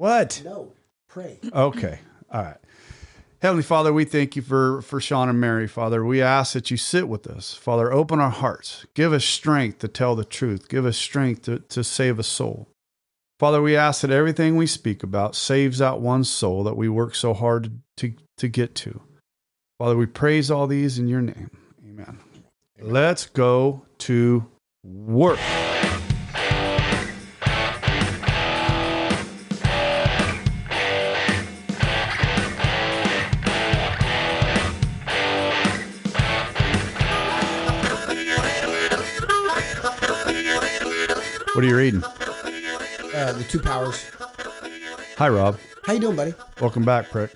What? No, pray. Okay. All right. Heavenly Father, we thank you for Shawn and Mary, Father. We ask that you sit with us. Father, open our hearts. Give us strength to tell the truth. Give us strength to save a soul. Father, we ask that everything we speak about saves out one soul that we work so hard to get to. Father, we praise all these in your name. Amen. Let's go to work. What are you reading? The Two Powers. Hi, Rob. How you doing, buddy? Welcome back, prick.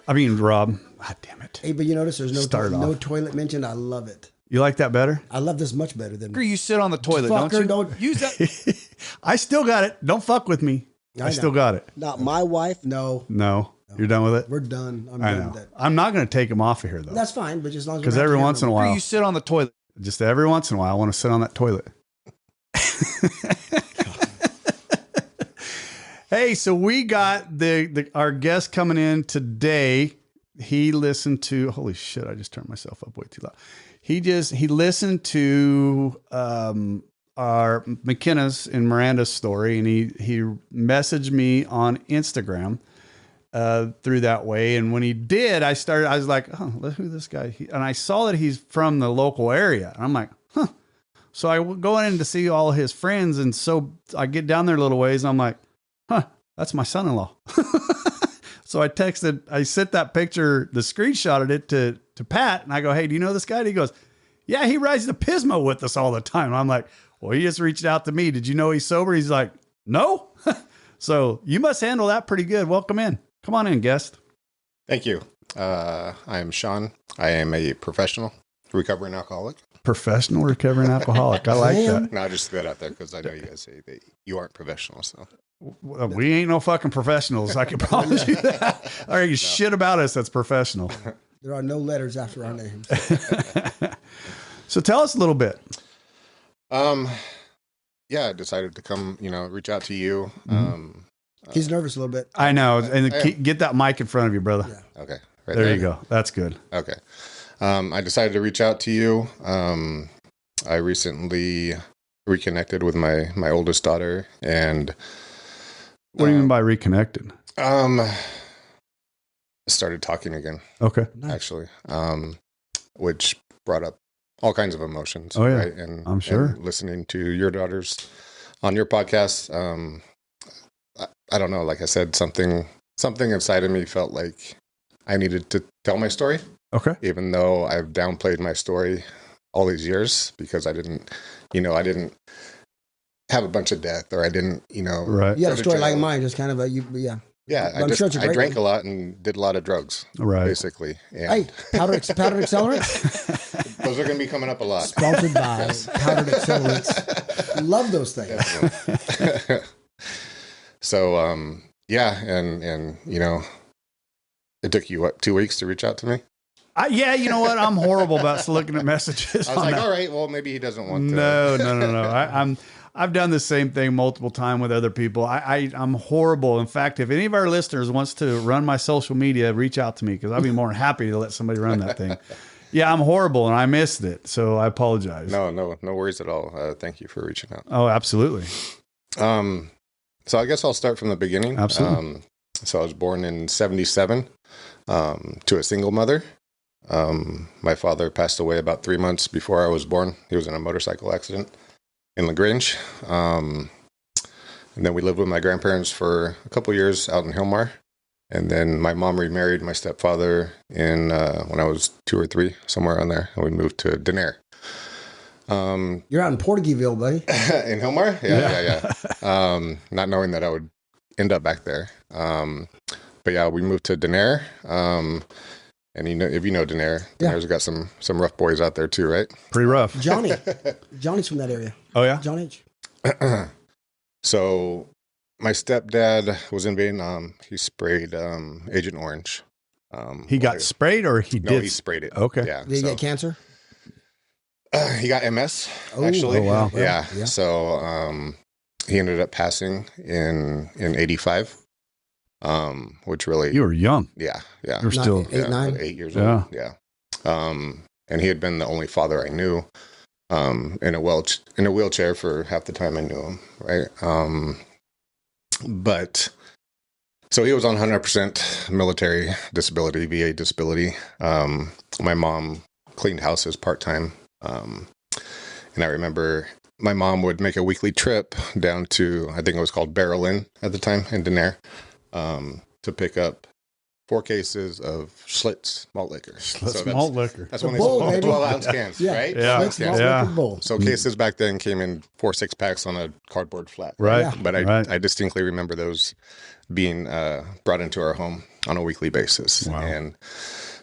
I mean, Rob. God damn it. Hey, but you notice there's no toilet mentioned. I love it. You like that better? I love this much better than... You sit on the toilet, Fucker, don't you? Use that. I still got it. Don't fuck with me. I still got it. Not my wife. No. You're done with it? We're done. I'm done with that. I'm not going to take him off of here, though. That's fine, but just as long as... Because every once in a while... You sit on the toilet. Just every once in a while, I want to sit on that toilet. Hey, so we got our guest coming in today. He listened to, holy shit, I just turned myself up way too loud. He listened to our McKenna's and Miranda's story, and he messaged me on Instagram through that way. And when he did, I was like, oh, look who this guy, and I saw that he's from the local area. And I'm like, huh. So I go in to see all his friends. And so I get down there a little ways and I'm like, huh, that's my son-in-law. So I sent that picture, the screenshot of it to Pat, and I go, hey, do you know this guy? And he goes, yeah, he rides the Pismo with us all the time. And I'm like, well, he just reached out to me. Did you know he's sober? He's like, no. So you must handle that pretty good. Welcome in. Come on in, guest. Thank you. I am Shawn. I am a professional recovering alcoholic. Professional recovering alcoholic. I like that. No, I just threw that out there because I know you guys say that you aren't professional. So we ain't no fucking professionals. I can promise you that. All right, shit about us that's professional. There are no letters after our names. So tell us a little bit. Yeah, I decided to come, reach out to you. Mm-hmm. He's nervous a little bit. I know. And get that mic in front of you, brother. Yeah. Okay. Right there you go. That's good. Okay. I decided to reach out to you. I recently reconnected with my oldest daughter, and what do you mean by reconnected? Started talking again. Okay. Actually, which brought up all kinds of emotions. Oh yeah, right? And I'm sure. And listening to your daughters on your podcast, I don't know. Like I said, something inside of me felt like I needed to tell my story. Okay. Even though I've downplayed my story all these years because I didn't have a bunch of death, or I didn't, right. You had a story like mine, just kind of yeah. Yeah, I drank a lot and did a lot of drugs, right? Basically. Yeah. Hey, powdered accelerants? Those are going to be coming up a lot. Sponsored by powdered accelerants. Love those things. So, yeah, and it took you, 2 weeks to reach out to me? Yeah, you know what? I'm horrible about looking at messages. I was like, all right, well, maybe he doesn't want to. No. I've done the same thing multiple times with other people. I'm horrible. In fact, if any of our listeners wants to run my social media, reach out to me because I'd be more than happy to let somebody run that thing. Yeah, I'm horrible and I missed it, so I apologize. No worries at all. Thank you for reaching out. Oh, absolutely. So I guess I'll start from the beginning. Absolutely. So I was born in 1977 to a single mother. My father passed away about 3 months before I was born. He was in a motorcycle accident in LaGrange. And then we lived with my grandparents for a couple years out in Hilmar. And then my mom remarried my stepfather when I was 2 or 3, somewhere around there. And we moved to Denair. You're out in Portuguesville, buddy. In Hilmar? Yeah. Not knowing that I would end up back there. But yeah, we moved to Denair. And if you know Denair's got some rough boys out there too, right? Pretty rough. Johnny's from that area. Oh yeah? John H. So my stepdad was in Vietnam. He sprayed Agent Orange. He got sprayed or he did? No, he sprayed it. Okay. Yeah. Did he get cancer? He got MS, actually. Oh, wow. Yeah. So he ended up passing in 1985. which really, You were young. yeah. You're still 8 years Yeah. old. Yeah. And he had been the only father I knew, in a wheelchair for half the time I knew him. Right. But so he was on 100% military disability, VA disability. My mom cleaned houses part-time. And I remember my mom would make a weekly trip down to, I think it was called Barrel Inn at the time in Denair, to pick up 4 cases of Schlitz malt liquor. Schlitz malt liquor. That's The when they bowl, sold baby. 12-ounce cans, Yeah. right? Yeah. 12-ounce cans. Yeah. Bowl. So cases back then came in 4 6-packs on a cardboard flat. Right. Yeah. But Right. I distinctly remember those being brought into our home on a weekly basis. Wow. And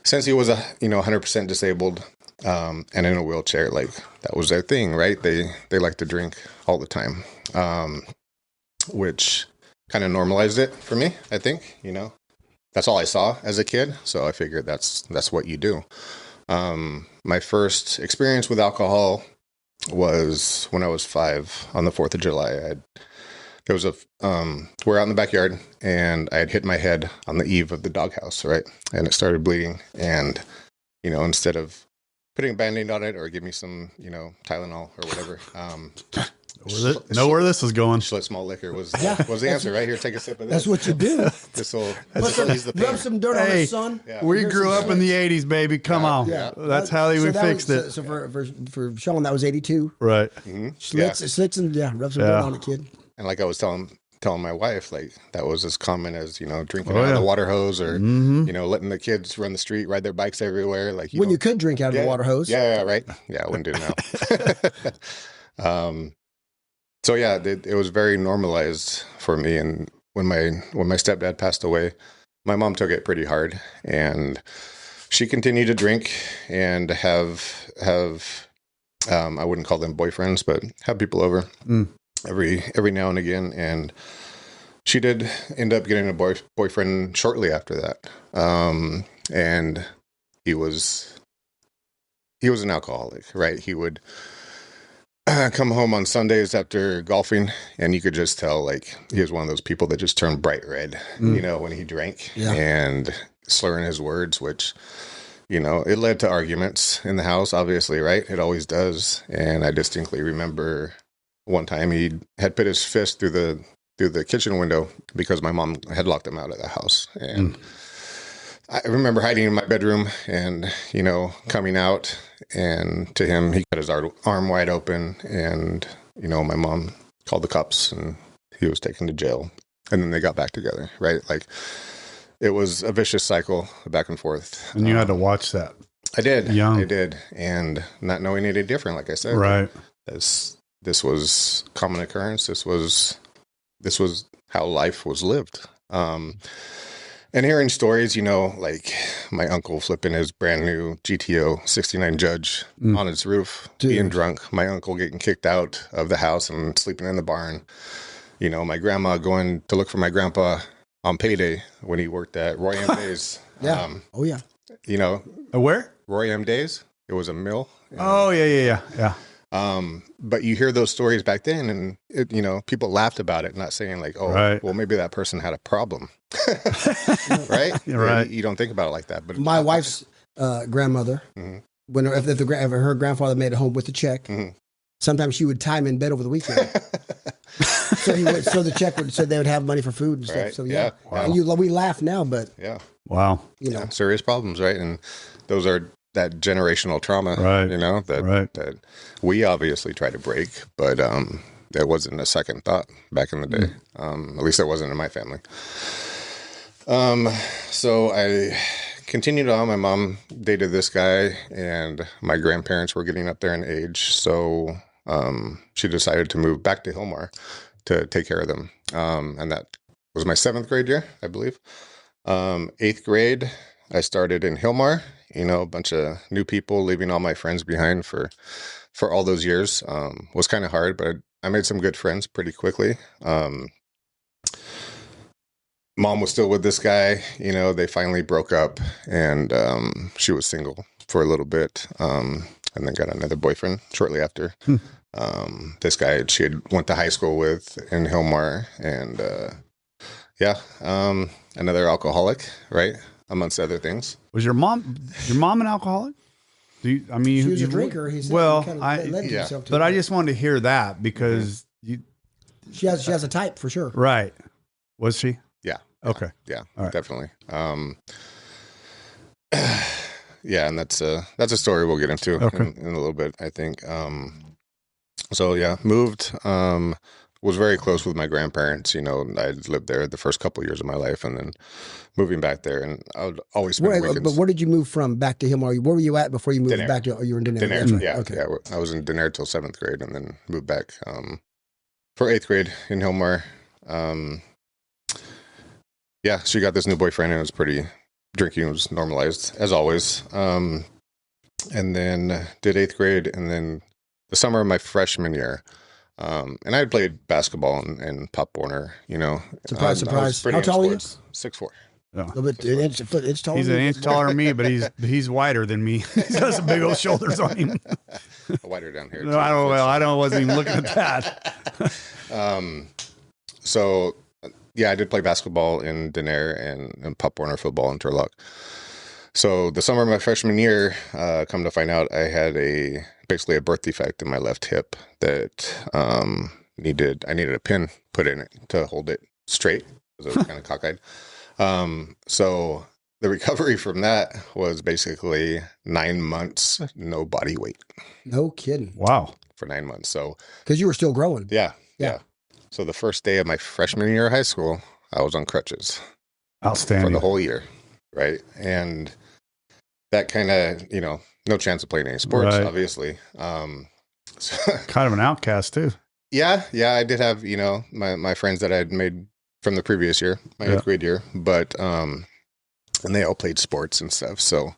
since he was 100% disabled, and in a wheelchair, like that was their thing, right? They like to drink all the time, which kind of normalized it for me. I think, that's all I saw as a kid. So I figured that's what you do. My first experience with alcohol was when I was 5 on the 4th of July. We're out in the backyard and I had hit my head on the eave of the doghouse, right? And it started bleeding. And, instead of putting a Band-Aid on it or give me some, Tylenol or whatever, Know where this is going. Schlitz malt liquor was the answer, right? Here, take a sip of this. That's what you do. This will ease the pain. Rub some dirt on Hey, it, son. Yeah. We Here's grew some up in the Schlitz. 80s, baby. Come on. Yeah. That's how we that fixed was, it. So for Shawn, that was 82. Right. Schlitz and rub some dirt on it, kid. And like I was telling my wife, like that was as common as drinking Oh, out of yeah. the water hose or letting the kids run the street, ride their bikes everywhere. Like When you could drink out of the water hose. Yeah, right. Yeah, I wouldn't do it now. So yeah, it was very normalized for me. And when my stepdad passed away, my mom took it pretty hard, and she continued to drink and have I wouldn't call them boyfriends, but have people over every now and again. And she did end up getting a boyfriend shortly after that, and he was an alcoholic, right? He would come home on Sundays after golfing, and you could just tell, like, he was one of those people that just turned bright red, when he drank, and slurring his words, which, it led to arguments in the house, obviously, right? It always does. And I distinctly remember one time he had put his fist through the kitchen window because my mom had locked him out of the house. And I remember hiding in my bedroom and, coming out, and to him, he cut his arm wide open, and, my mom called the cops and he was taken to jail, and then they got back together, right? Like, it was a vicious cycle back and forth. And you had to watch that. I did. Young. I did. And not knowing any different, like I said. Right. This was common occurrence. This was how life was lived. And hearing stories, like my uncle flipping his brand new GTO 69 Judge on his roof, being drunk, my uncle getting kicked out of the house and sleeping in the barn, my grandma going to look for my grandpa on payday when he worked at Roy M. Days. Yeah. Where? Roy M. Days. It was a mill. Oh, yeah. But you hear those stories back then, and people laughed about it, not saying like, "Oh, Right. well, maybe that person had a problem," right? You're right. You don't think about it like that. But My wife's grandmother, when if her grandfather made it home with the check, sometimes she would tie him in bed over the weekend. so the check so they would have money for food and stuff. Right. So yeah, Wow. And we laugh now, but yeah, Wow. serious problems, right? And those are that generational trauma, Right. that we obviously try to break, but there wasn't a second thought back in the day. At least there wasn't in my family. So I continued on. My mom dated this guy, and my grandparents were getting up there in age, so she decided to move back to Hillmar to take care of them. And that was my 7th grade year, I believe. 8th grade, I started in Hillmar. A bunch of new people, leaving all my friends behind for all those years. Was kind of hard, but I made some good friends pretty quickly. Mom was still with this guy. They finally broke up, and she was single for a little bit, and then got another boyfriend shortly after. This guy she had went to high school with in Hillmar, and another alcoholic, right? Amongst other things. Was your mom an alcoholic? I mean, She was a drinker. He said well, he kind of led himself to but it. I just wanted to hear that because She has a type for sure. right. Was she? Yeah. Okay. Yeah, All right. definitely. Yeah, and that's a story we'll get into in a little bit, I think. So yeah, moved. Was very close with my grandparents. You know, I lived there the first couple of years of my life, and then moving back there, and I would always spend weekends. But where did you move from back to him? Where were you at before you moved Denair. back to? You were in Denair. Denair, That's right. yeah, Okay. yeah. I was in Denair till 7th grade, and then moved back for 8th grade in Hilmar. Yeah, she got this new boyfriend, and it was pretty. Drinking was normalized as always. And then did 8th grade, and then the summer of my freshman year. And I had played basketball and Pop Warner, you know. Surprise, surprise. How tall are you? 6'4". A little bit, it's taller. He's an inch taller than me, but he's wider than me. He's got some big old shoulders on him. Wider down here. No, I wasn't even looking at that. So yeah, I did play basketball in Denair and Pop Warner football in Turlock. So the summer of my freshman year, come to find out, I had basically a birth defect in my left hip that I needed a pin put in it to hold it straight because I was kind of cockeyed. So the recovery from that was basically 9 months, no body weight. No kidding. Wow. For 9 months. So because you were still growing. Yeah. So the first day of my freshman year of high school, I was on crutches. Outstanding. For the whole year. Right. And that kind of, no chance of playing any sports, right. Obviously. So, kind of an outcast too. Yeah. I did have, my friends that I had made from the previous year, my 8th grade year, but, and they all played sports and stuff. So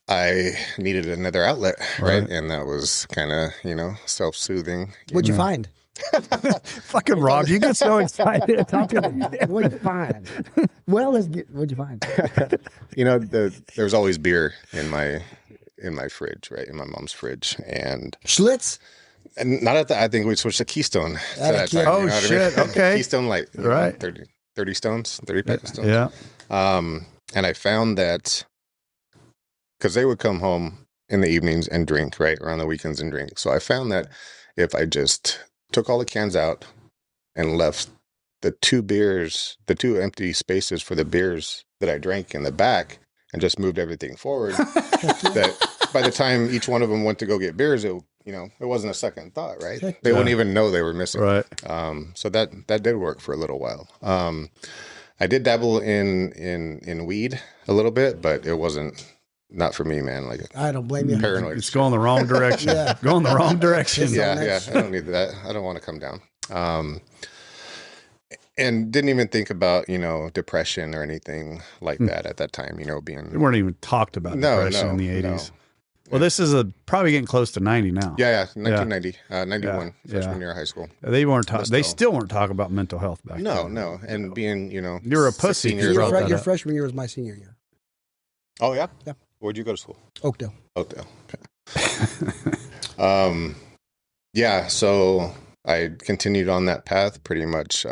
I needed another outlet. Right. And that was kind of, self-soothing. What'd you find? Fucking Rob, you get so excited. What'd you find? Well, what'd you find? There's always beer in my fridge, right? In my mom's fridge. And Schlitz? And not at I think we switched to Keystone. Time, oh, shit. Okay. Keystone Light. Right. 30 stones, 30 pack of stones. Yeah. And I found that because they would come home in the evenings and drink, right? Around the weekends and drink. So I found that if I just took all the cans out and left the two empty spaces for the beers that I drank in the back and just moved everything forward, that by the time each one of them went to go get beers, it wasn't a second thought, right? They wouldn't even know they were missing. Right. So that did work for a little while. I did dabble in weed a little bit, but it wasn't. Not for me, man. Like I don't blame you. Paranoid. It's going the wrong direction. Going the wrong direction. Yeah. I don't need that. I don't want to come down. And didn't even think about, depression or anything like that at that time, being. They weren't even talked about depression in the 80s. No. Well, this is probably getting close to 90 now. Yeah. 1990, 91, freshman year of high school. They weren't. They still weren't talking about mental health back then. No. And being, you're a pussy. Your freshman year was my senior year. Oh yeah. Yeah. Where'd you go to school? Oakdale. Okay. Yeah. So I continued on that path pretty much.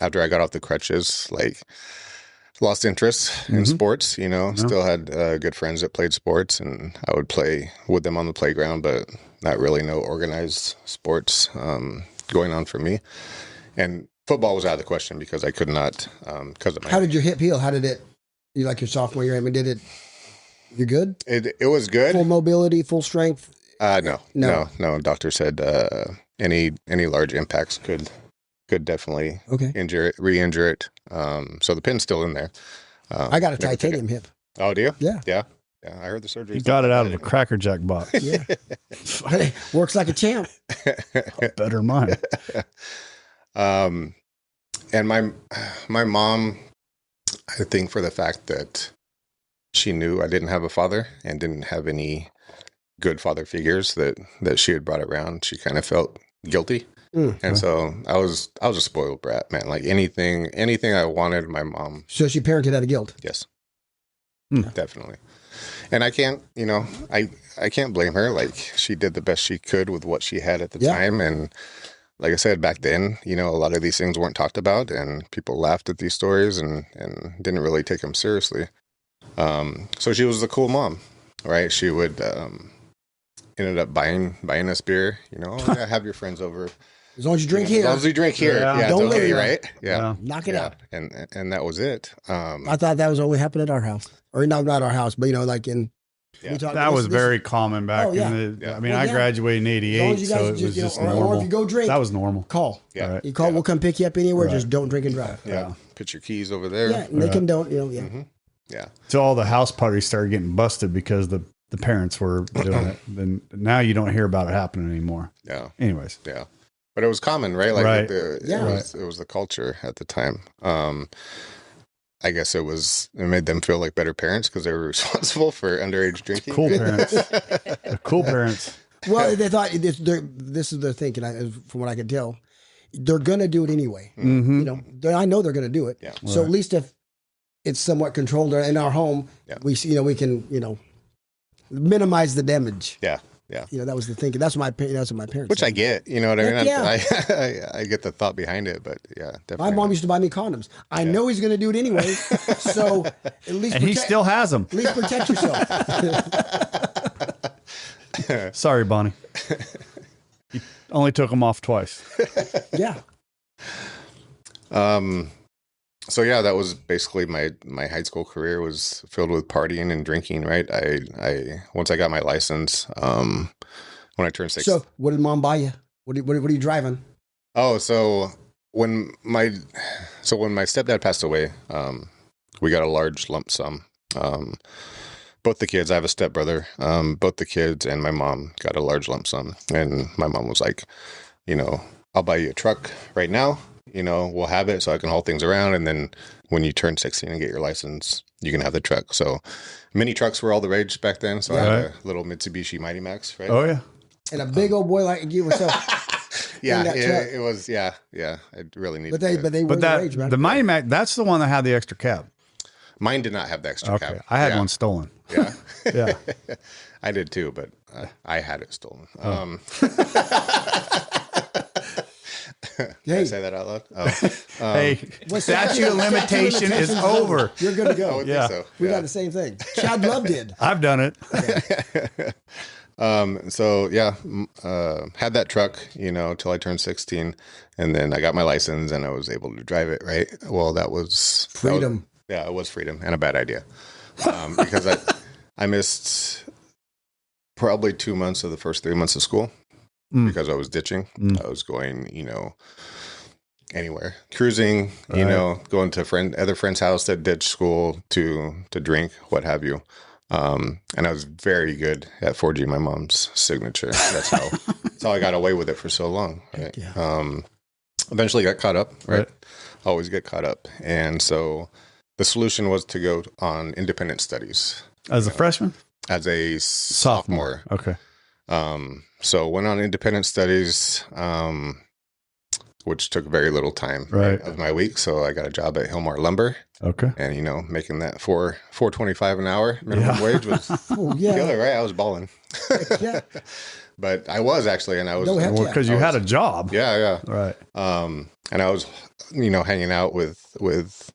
After I got off the crutches, lost interest in sports, still had good friends that played sports, and I would play with them on the playground, but not really no organized sports going on for me. And football was out of the question because I could not, because of my. How did your hip heal? How did it, you like your sophomore year? I mean, you good? It was good. Full mobility, full strength? No. Doctor said any large impacts could definitely re-injure it. So the pin's still in there. I got a titanium hip. Oh, do you? Yeah. I heard the surgery. You got it out of a Cracker Jack box. Yeah. Works like a champ. Better than mine. And my mom, I think for the fact that she knew I didn't have a father and didn't have any good father figures that she had brought around, she kind of felt guilty. And so I was a spoiled brat, man. Like anything I wanted, my mom. So she parented out of guilt. Yes, definitely. And I can't, I can't blame her. Like she did the best she could with what she had at the time, and like I said, back then, a lot of these things weren't talked about, and people laughed at these stories and didn't really take them seriously. So she was a cool mom, right? She would ended up buying us beer. Oh, yeah, have your friends over. As long as you drink here. As long as you drink here. Yeah, Don't it's okay, leave. right? Yeah. Knock it out. And that was it. I thought that was only happened at our house. Or not our house, but like in... Yeah. That was very common back in the... I mean, I graduated in 88, so it was just normal. Or if you go drink... That was normal. Call. Yeah. Right. You call, we'll come pick you up anywhere, just don't drink and drive. Yeah. Put your keys over there. Yeah, and they condone, Yeah. So all the house parties started getting busted because the parents were doing it. Then now you don't hear about it happening anymore. Yeah. Anyways. Yeah. But it was common, right? Like Right. It was the culture at the time. I guess it made them feel like better parents because they were responsible for underage drinking. Cool parents. They're cool parents. Well, they thought this is their thinking. From what I can tell, they're gonna do it anyway. Mm-hmm. I know they're gonna do it. Yeah. So at least if it's somewhat controlled in our home, we see, we can minimize the damage. Yeah. Yeah. That was the thinking. That's what my parents. Which said. I get. You know what I mean? Yeah. I get the thought behind it, but yeah, definitely. My mom used to buy me condoms. I know he's going to do it anyway. So at least he still has them. At least protect yourself. Sorry, Bonnie. You only took them off twice. Yeah. So yeah, that was basically my high school career was filled with partying and drinking, right? I once I got my license, when I turned 6. So what did mom buy you? What are you driving? Oh, so when my stepdad passed away, we got a large lump sum. Both the kids, I have a stepbrother, both the kids and my mom got a large lump sum. And my mom was like, I'll buy you a truck right now. We'll have it so I can haul things around. And then when you turn 16 and get your license, you can have the truck. So mini trucks were all the rage back then. So I had a little Mitsubishi Mighty Max, right? Oh, yeah. And a big old boy like you yourself. Yeah, it was, yeah. I really needed But they were the rage, man. The Mighty Mac, that's the one that had the extra cab. Mine did not have the extra cab. I had one stolen. Yeah. Yeah. I did too, but I had it stolen. Can I say that out loud? Oh. Hey, statute of limitation is over. You're good to go. Yeah. So. We got the same thing. Chad Love did. I've done it. So yeah, had that truck, till I turned 16, and then I got my license and I was able to drive it. Right. Well, that was freedom. It was freedom and a bad idea. Because I missed probably 2 months of the first 3 months of school. Because I was ditching. I was going, anywhere, cruising, going to other friends' house that ditched school to drink, what have you. And I was very good at forging my mom's signature. That's how I got away with it for so long. Right. Yeah. Eventually got caught up. Right. Always get caught up. And so the solution was to go on independent studies. As a freshman? As a sophomore. Okay. So went on independent studies, which took very little time of my week. So I got a job at Hillmar Lumber. Okay. And, making that $4.25 an hour minimum wage was killer, right? I was balling. Yeah. But I was actually, and I was because you had a job. Yeah. Right. And I was, hanging out with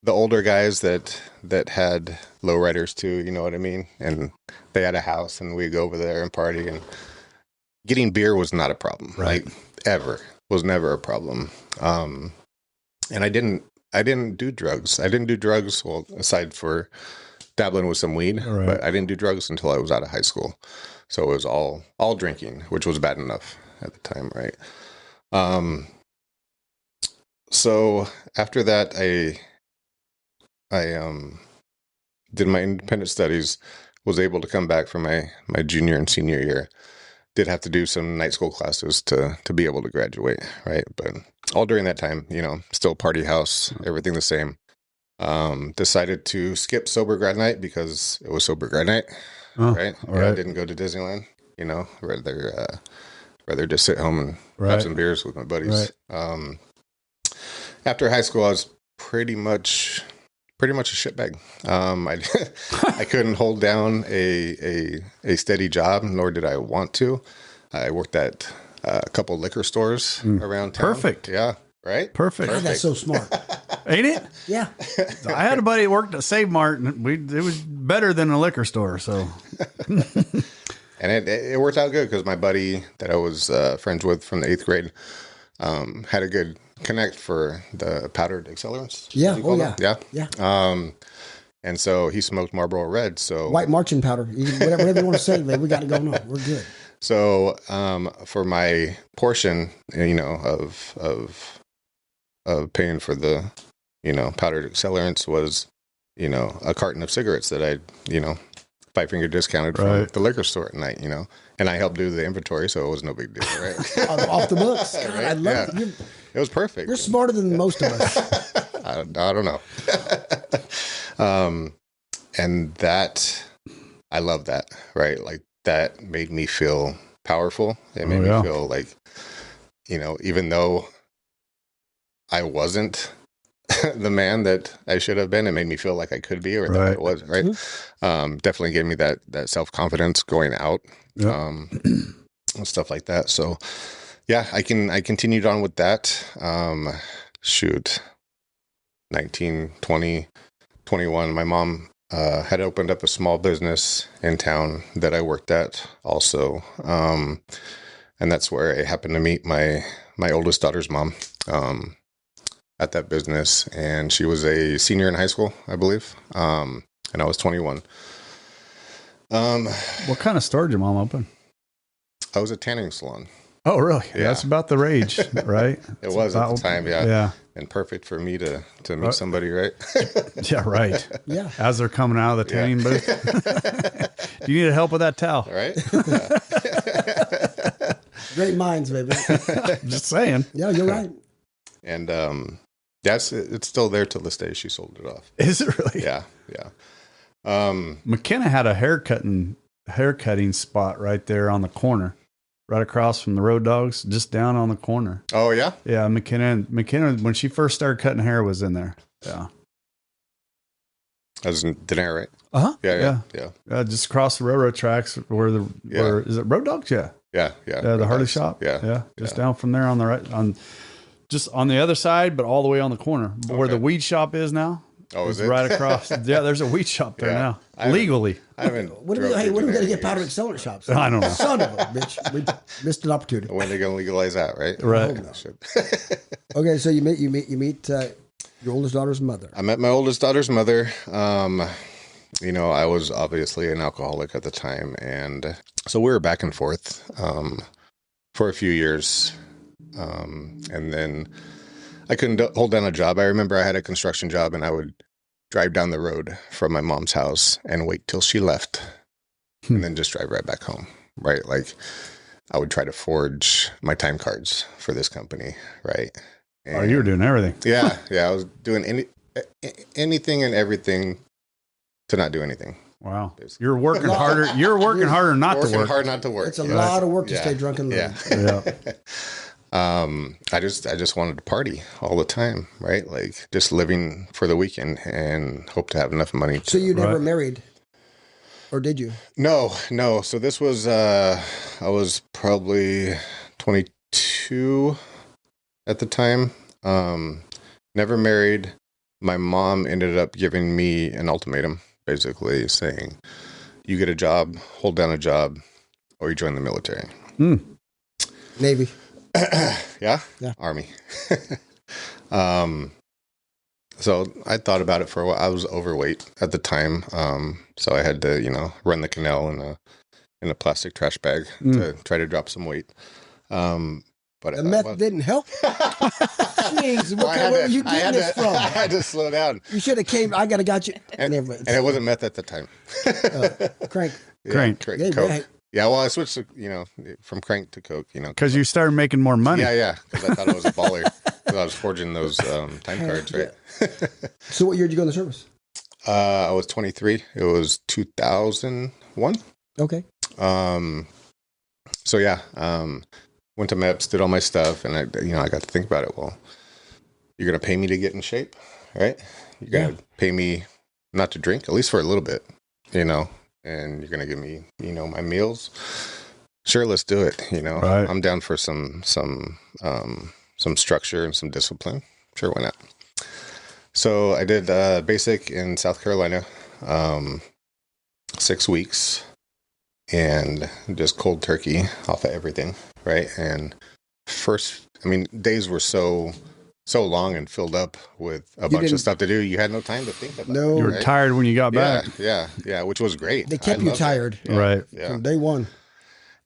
the older guys that had lowriders too, you know what I mean? And they had a house and we'd go over there and party, and getting beer was not a problem. Right. Like ever. Was never a problem. And I didn't do drugs. I didn't do drugs, well, aside for dabbling with some weed, but I didn't do drugs until I was out of high school. So it was all drinking, which was bad enough at the time, right? So after that, I did my independent studies, was able to come back for my junior and senior year. Did have to do some night school classes to be able to graduate, right? But all during that time, still party house, everything the same. Decided to skip sober grad night because it was sober grad night, right? I didn't go to Disneyland, rather just sit home and have some beers with my buddies. Right. After high school, I was pretty much a shitbag. I couldn't hold down a steady job, nor did I want to. I worked at a couple liquor stores around town. Perfect. Yeah. Right. Perfect. God, that's so smart. Ain't it? Yeah. I had a buddy that worked at Save Mart, and it was better than a liquor store. So, and it worked out good because my buddy that I was friends with from the 8th grade had a good connect for the powdered accelerants. Yeah. Oh, them? yeah. Yeah. And so he smoked Marlboro Red. So White marching powder. Whatever you want to say, man, we got it going on. We're good. So for my portion, of paying for the, powdered accelerants was, a carton of cigarettes that I, 5-finger discounted from the liquor store at night, and I helped do the inventory, so it was no big deal, right? Off the books. God, Right? I love it. It was perfect. You're smarter than most of us. I don't know. And that, I love that, right? Like that made me feel powerful. It made me feel like, even though I wasn't the man that I should have been, it made me feel like I could be, or that I was, right? Mm-hmm. Definitely gave me that self-confidence going out, and stuff like that. So yeah, I continued on with that. 19, 20, 21, my mom had opened up a small business in town that I worked at also. And that's where I happened to meet my oldest daughter's mom at that business. And she was a senior in high school, I believe. And I was 21. what kind of store did your mom open? I was a tanning salon. Oh, really? Yeah. That's about the rage, right? It was at the time, yeah. Yeah. And perfect for me to meet somebody, right? Yeah, right. Yeah. As they're coming out of the tanning booth. Do you need help with that towel? Right? Great minds, baby. Just saying. Yeah, you're right. And yes, it's still there till this day. She sold it off. Is it really? Yeah. McKenna had a haircutting spot right there on the corner, right across from the Road Dogs, just down on the corner. Oh yeah. Yeah, McKenna, when she first started cutting hair, was in there. Yeah. That was in Denair, right? Yeah. Just across the railroad tracks where is it Road Dogs? Yeah. Yeah. The Harley shop. Yeah. Just down from there on the right, just on the other side, but all the way on the corner where the weed shop is now. Oh, is it? Right across. Yeah, there's a weed shop there now. Legally. I haven't. When are we going to get powdered accelerant shops? I don't know. Son of a bitch. We missed an opportunity. When are they going to legalize that, right? Right. Okay, so you meet your oldest daughter's mother. I met my oldest daughter's mother. I was obviously an alcoholic at the time, and so we were back and forth for a few years, and then I couldn't hold down a job. I remember I had a construction job, and I would drive down the road from my mom's house and wait till she left, and then just drive right back home. Right, like I would try to forge my time cards for this company. Right. And you were doing everything. Yeah. I was doing anything and everything to not do anything. Wow. You're working harder. You're working harder not to work. Working hard not to work. It's a lot of work to stay drunk and live. Yeah. I just wanted to party all the time, right? Like just living for the weekend and hope to have enough money. So you never married, or did you? No. So this was, I was probably 22 at the time. Never married. My mom ended up giving me an ultimatum, basically saying, you get a job, hold down a job, or you join the military. Navy. Yeah. Army. So I thought about it for a while. I was overweight at the time. So I had to, run the canal in a plastic trash bag to try to drop some weight. But the meth didn't help. Jeez, where were you getting this from? I had to slow down. You should have came. I got you. And it wasn't meth at the time. Crank. Coke. Yeah, well, I switched to, from crank to Coke, Because you started making more money. Yeah, because I thought I was a baller. Because I was forging those time cards, right? So what year did you go in the service? I was 23. It was 2001. Okay. So yeah, went to MEPS, did all my stuff, and I got to think about it. Well, you're gonna pay me to get in shape, right? You're gonna pay me not to drink, at least for a little bit, and you're gonna give me, my meals. sure, let's do it. You know, Right. I'm down for some structure and some discipline. Sure, why not? So I did basic in South Carolina, 6 weeks, and just cold turkey off of everything, right? And days were so long and filled up with a bunch of stuff to do. You had no time to think about it. You were right? tired when you got back. Yeah, which was great. They kept you tired. Yeah, Right. Yeah. From day one.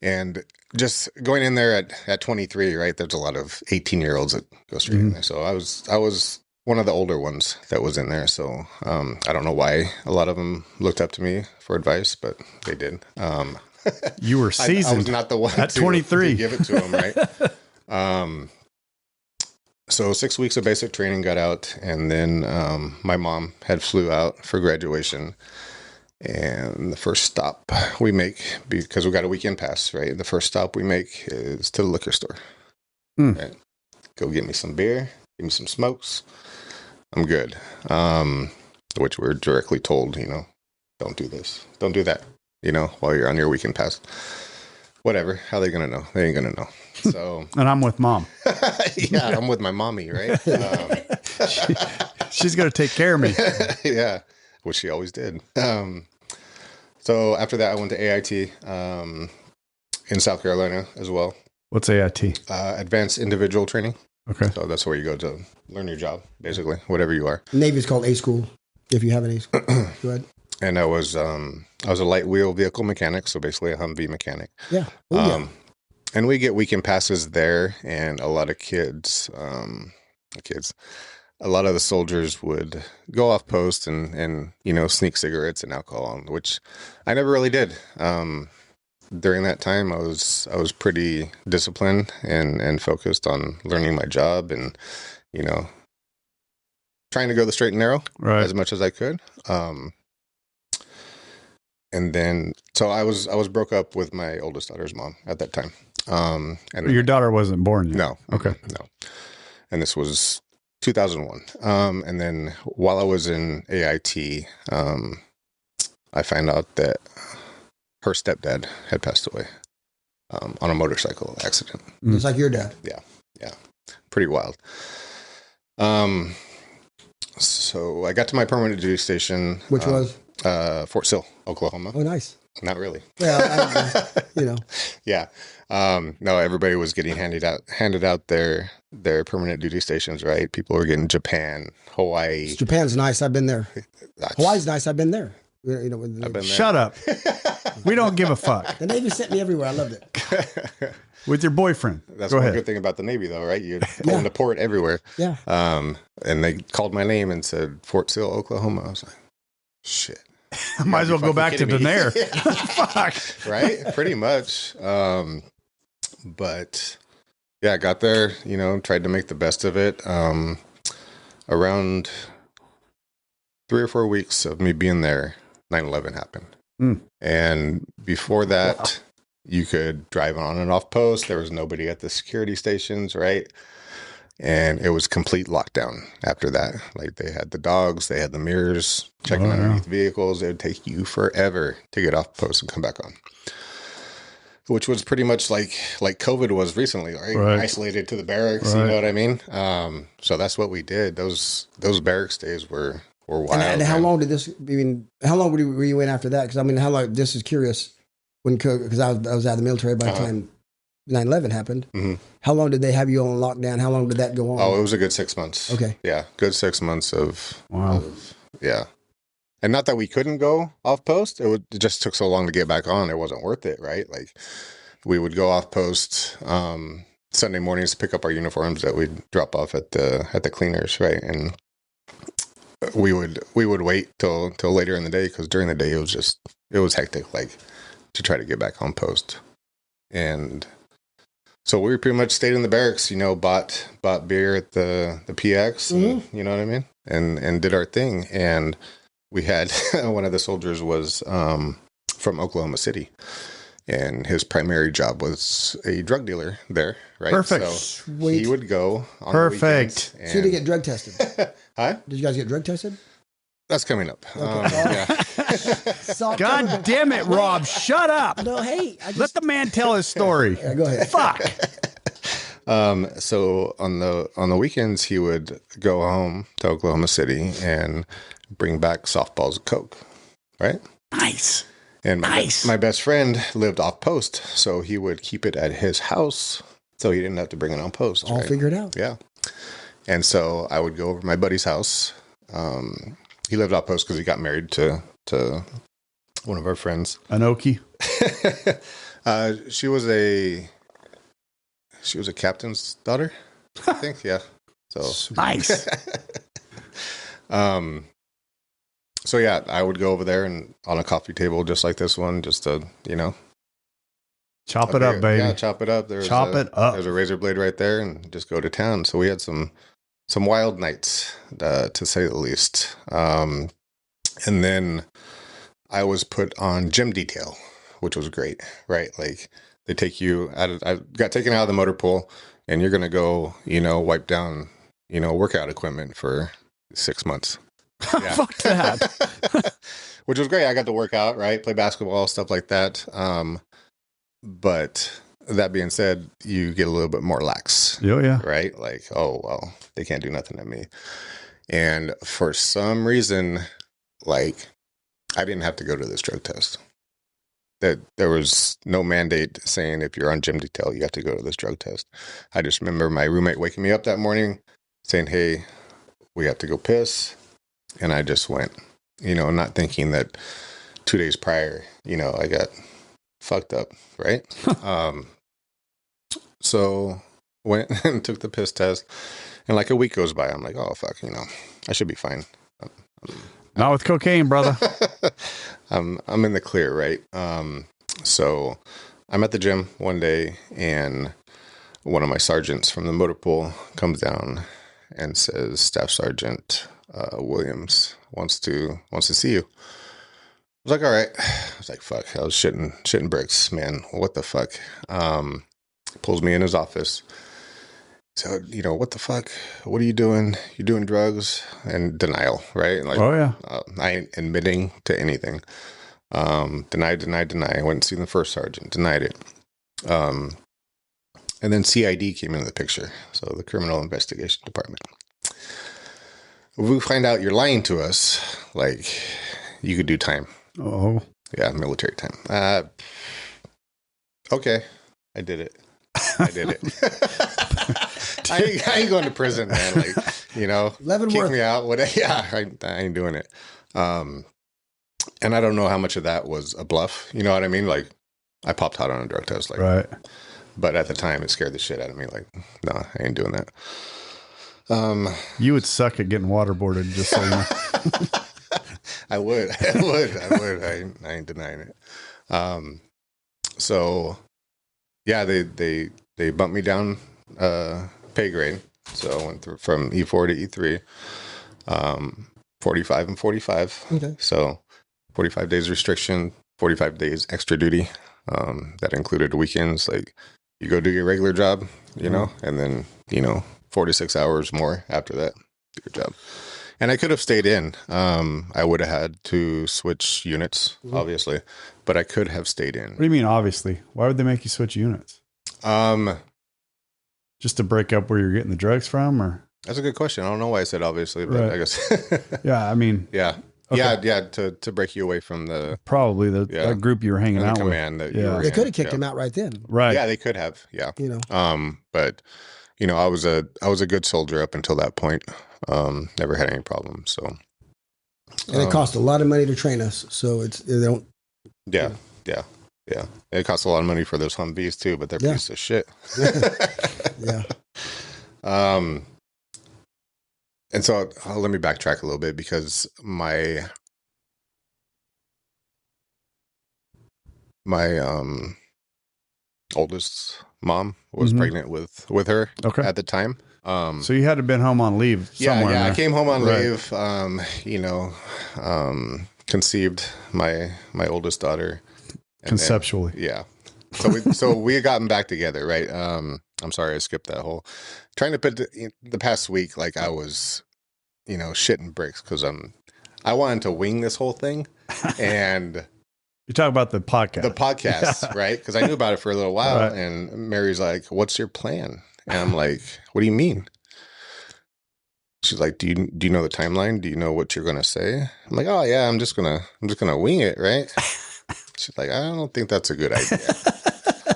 And just going in there at 23, right? There's a lot of 18-year-olds that go straight in there. So I was one of the older ones that was in there. So I don't know why a lot of them looked up to me for advice, but they did. You were seasoned. I was not the one at 23 to give it to them, right? So 6 weeks of basic training, got out, and then my mom had flew out for graduation. And the first stop we make, because we got a weekend pass, right? The first stop we make is to the liquor store. Right? Go get me some beer, give me some smokes. I'm good. Which we're directly told, you know, don't do this, don't do that, you know, while you're on your weekend pass. Whatever. How are they going to know? They ain't going to know. So, and I'm with mom. Yeah, I'm with my mommy, right? She's going to take care of me. Yeah, which she always did. So after that, I went to AIT in South Carolina as well. What's AIT? Advanced Individual Training. Okay. So that's where you go to learn your job, basically, whatever you are. Navy's called A school, if you have an A school. Go ahead. And I was a light wheel vehicle mechanic, so basically a Humvee mechanic. Yeah. Oh, yeah. And we get weekend passes there, and a lot of kids, a lot of the soldiers would go off post and you know, sneak cigarettes and alcohol, which I never really did. During that time, I was pretty disciplined and focused on learning my job and, you know, trying to go the straight and narrow as much as I could. And then, so I was broke up with my oldest daughter's mom at that time. And your daughter wasn't born yet? No. Okay. No. And this was 2001. And then while I was in AIT, I found out that her stepdad had passed away on a motorcycle accident. Just like your dad. Yeah. Pretty wild. So I got to my permanent duty station. Which was? Fort Sill, Oklahoma. Oh, nice. Not really. Well, you know. Yeah. No, everybody was getting handed out their permanent duty stations, right? People were getting Japan, Hawaii. Japan's nice. I've been there. Hawaii's nice. I've been there. You know, I've been there. Shut up. We don't give a fuck. The Navy sent me everywhere. I loved it. With your boyfriend. That's Go one ahead. good thing about the Navy, though, right? You're pulling the port everywhere. Yeah. And they called my name and said Fort Sill, Oklahoma. I was like, shit. Might as well go back to Denair. Fuck. Right? Pretty much. But yeah, I got there, you know, tried to make the best of it. Around 3 or 4 weeks of me being there, 9/11 happened. And before that, you could drive on and off post. There was nobody at the security stations, right? And it was complete lockdown after that. Like, they had the dogs, they had the mirrors, checking underneath vehicles. It would take you forever to get off post and come back on. Which was pretty much like COVID was recently, right? Isolated to the barracks, you know what I mean? So that's what we did. Those barracks days were wild. And how long did this? I mean, how long were you in after that? Because I mean, how long? This is curious. Because I was out of the military by the time 9/11 happened. Mm-hmm. How long did they have you on lockdown? How long did that go on? Oh, it was a good 6 months. Okay. Yeah, good 6 months of Wow. Yeah. And not that we couldn't go off post. It just took so long to get back on. It wasn't worth it, right? Like, we would go off post Sunday mornings to pick up our uniforms that we'd drop off at the cleaners, right? And we would wait till later in the day, because during the day it was hectic, like, to try to get back on post. And so we pretty much stayed in the barracks, you know, bought beer at the PX, and, you know what I mean? And did our thing. And we had one of the soldiers was from Oklahoma City, and his primary job was a drug dealer there, right? Perfect. So Sweet. he would go on Perfect. the weekends. So you did get drug tested? Huh? Did you guys get drug tested? That's coming up. Okay. Salt, pepper, God damn it, Rob! Shut up. No, hey, I just, Let the man tell his story. yeah, go ahead. Fuck. So on the weekends, he would go home to Oklahoma City and bring back softballs of Coke, right? Nice. And Nice. my best friend lived off post, so he would keep it at his house, so he didn't have to bring it on post. All right? figured out. Yeah. And so I would go over to my buddy's house. He lived off post because he got married to one of our friends. Anoki. She was a captain's daughter, I think. Yeah. So Nice. So yeah, I would go over there and on a coffee table just like this one, just to, Chop it up, baby. Yeah, chop it up. Chop it up. There's a razor blade right there, and just go to town. So we had some wild nights, to say the least. And then I was put on gym detail, which was great, right? Like they take you I got taken out of the motor pool, and you're gonna go, wipe down, workout equipment for 6 months. Yeah. Fuck that. Which was great. I got to work out, right? Play basketball, stuff like that. But that being said, you get a little bit more lax, Oh, yeah. right? Like, oh, well, they can't do nothing to me. And for some reason, like, I didn't have to go to this drug test. That there was no mandate saying if you're on gym detail, you have to go to this drug test. I just remember my roommate waking me up that morning saying, hey, we have to go piss. And I just went, not thinking that 2 days prior, I got fucked up, right? So went and took the piss test, and like a week goes by, I'm like, oh fuck, I should be fine. Not with cocaine, brother. I'm in the clear, right? So I'm at the gym one day, and one of my sergeants from the motor pool comes down and says, Staff Sergeant Williams wants to see you. I was like, all right. I was like, fuck. I was shitting bricks, man. What the fuck? Pulls me in his office. So, what the fuck? What are you doing? You doing drugs? And denial, right? Like, Oh, yeah. I ain't admitting to anything. Deny. I went and seen the first sergeant. Denied it. And then CID came into the picture. So the Criminal Investigation Department. If we find out you're lying to us, like, you could do time. Oh. Yeah, military time. Okay. I did it. I ain't going to prison, man. Like, Leavenworth. kick me out. Yeah, I ain't doing it. And I don't know how much of that was a bluff. You know what I mean? Like, I popped hot on a drug test. Like, Right. But at the time, it scared the shit out of me. Like, no, I ain't doing that. You would suck at getting waterboarded, just so you know. I would. I ain't denying it. So yeah, they bumped me down pay grade. So I went through from E4 to E3, 45 and 45. Okay. So 45 days restriction, 45 days extra duty. That included weekends. Like, you go do your regular job, and then, 4 to 6 hours more after that, do your job. And I could have stayed in. I would have had to switch units, obviously, but I could have stayed in. What do you mean, obviously? Why would they make you switch units? Just to break up where you're getting the drugs from, or? That's a good question. I don't know why I said obviously, but Right. I guess. Yeah, I mean. Yeah. Okay. Yeah. To break you away from the Probably that group you were hanging out with. command that you Yeah. were They in. could have kicked Yeah. him out right then. Right. Yeah, they could have. Yeah. But I was a good soldier up until that point. Never had any problems. So. And it cost a lot of money to train us. So they don't. Yeah. It costs a lot of money for those Humvees too, but they're Yeah. piece of shit. Yeah. And so let me backtrack a little bit, because my oldest mom was pregnant with her Okay. at the time. So you had to have been home on leave somewhere. Yeah. I came home on Right. leave. Conceived my oldest daughter. And Conceptually. then, yeah. So we had gotten back together, right? I'm sorry I skipped that whole. Trying to put the past week, like, I was, shitting bricks because I'm I wanted to wing this whole thing, and You're talking about the podcast. the podcast, right? Because I knew about it for a little while, Right. and Mary's like, "What's your plan?" And I'm like, "What do you mean?" She's like, "Do you know the timeline? Do you know what you're gonna say?" I'm like, "Oh yeah, I'm just gonna wing it, right?" She's like, "I don't think that's a good idea."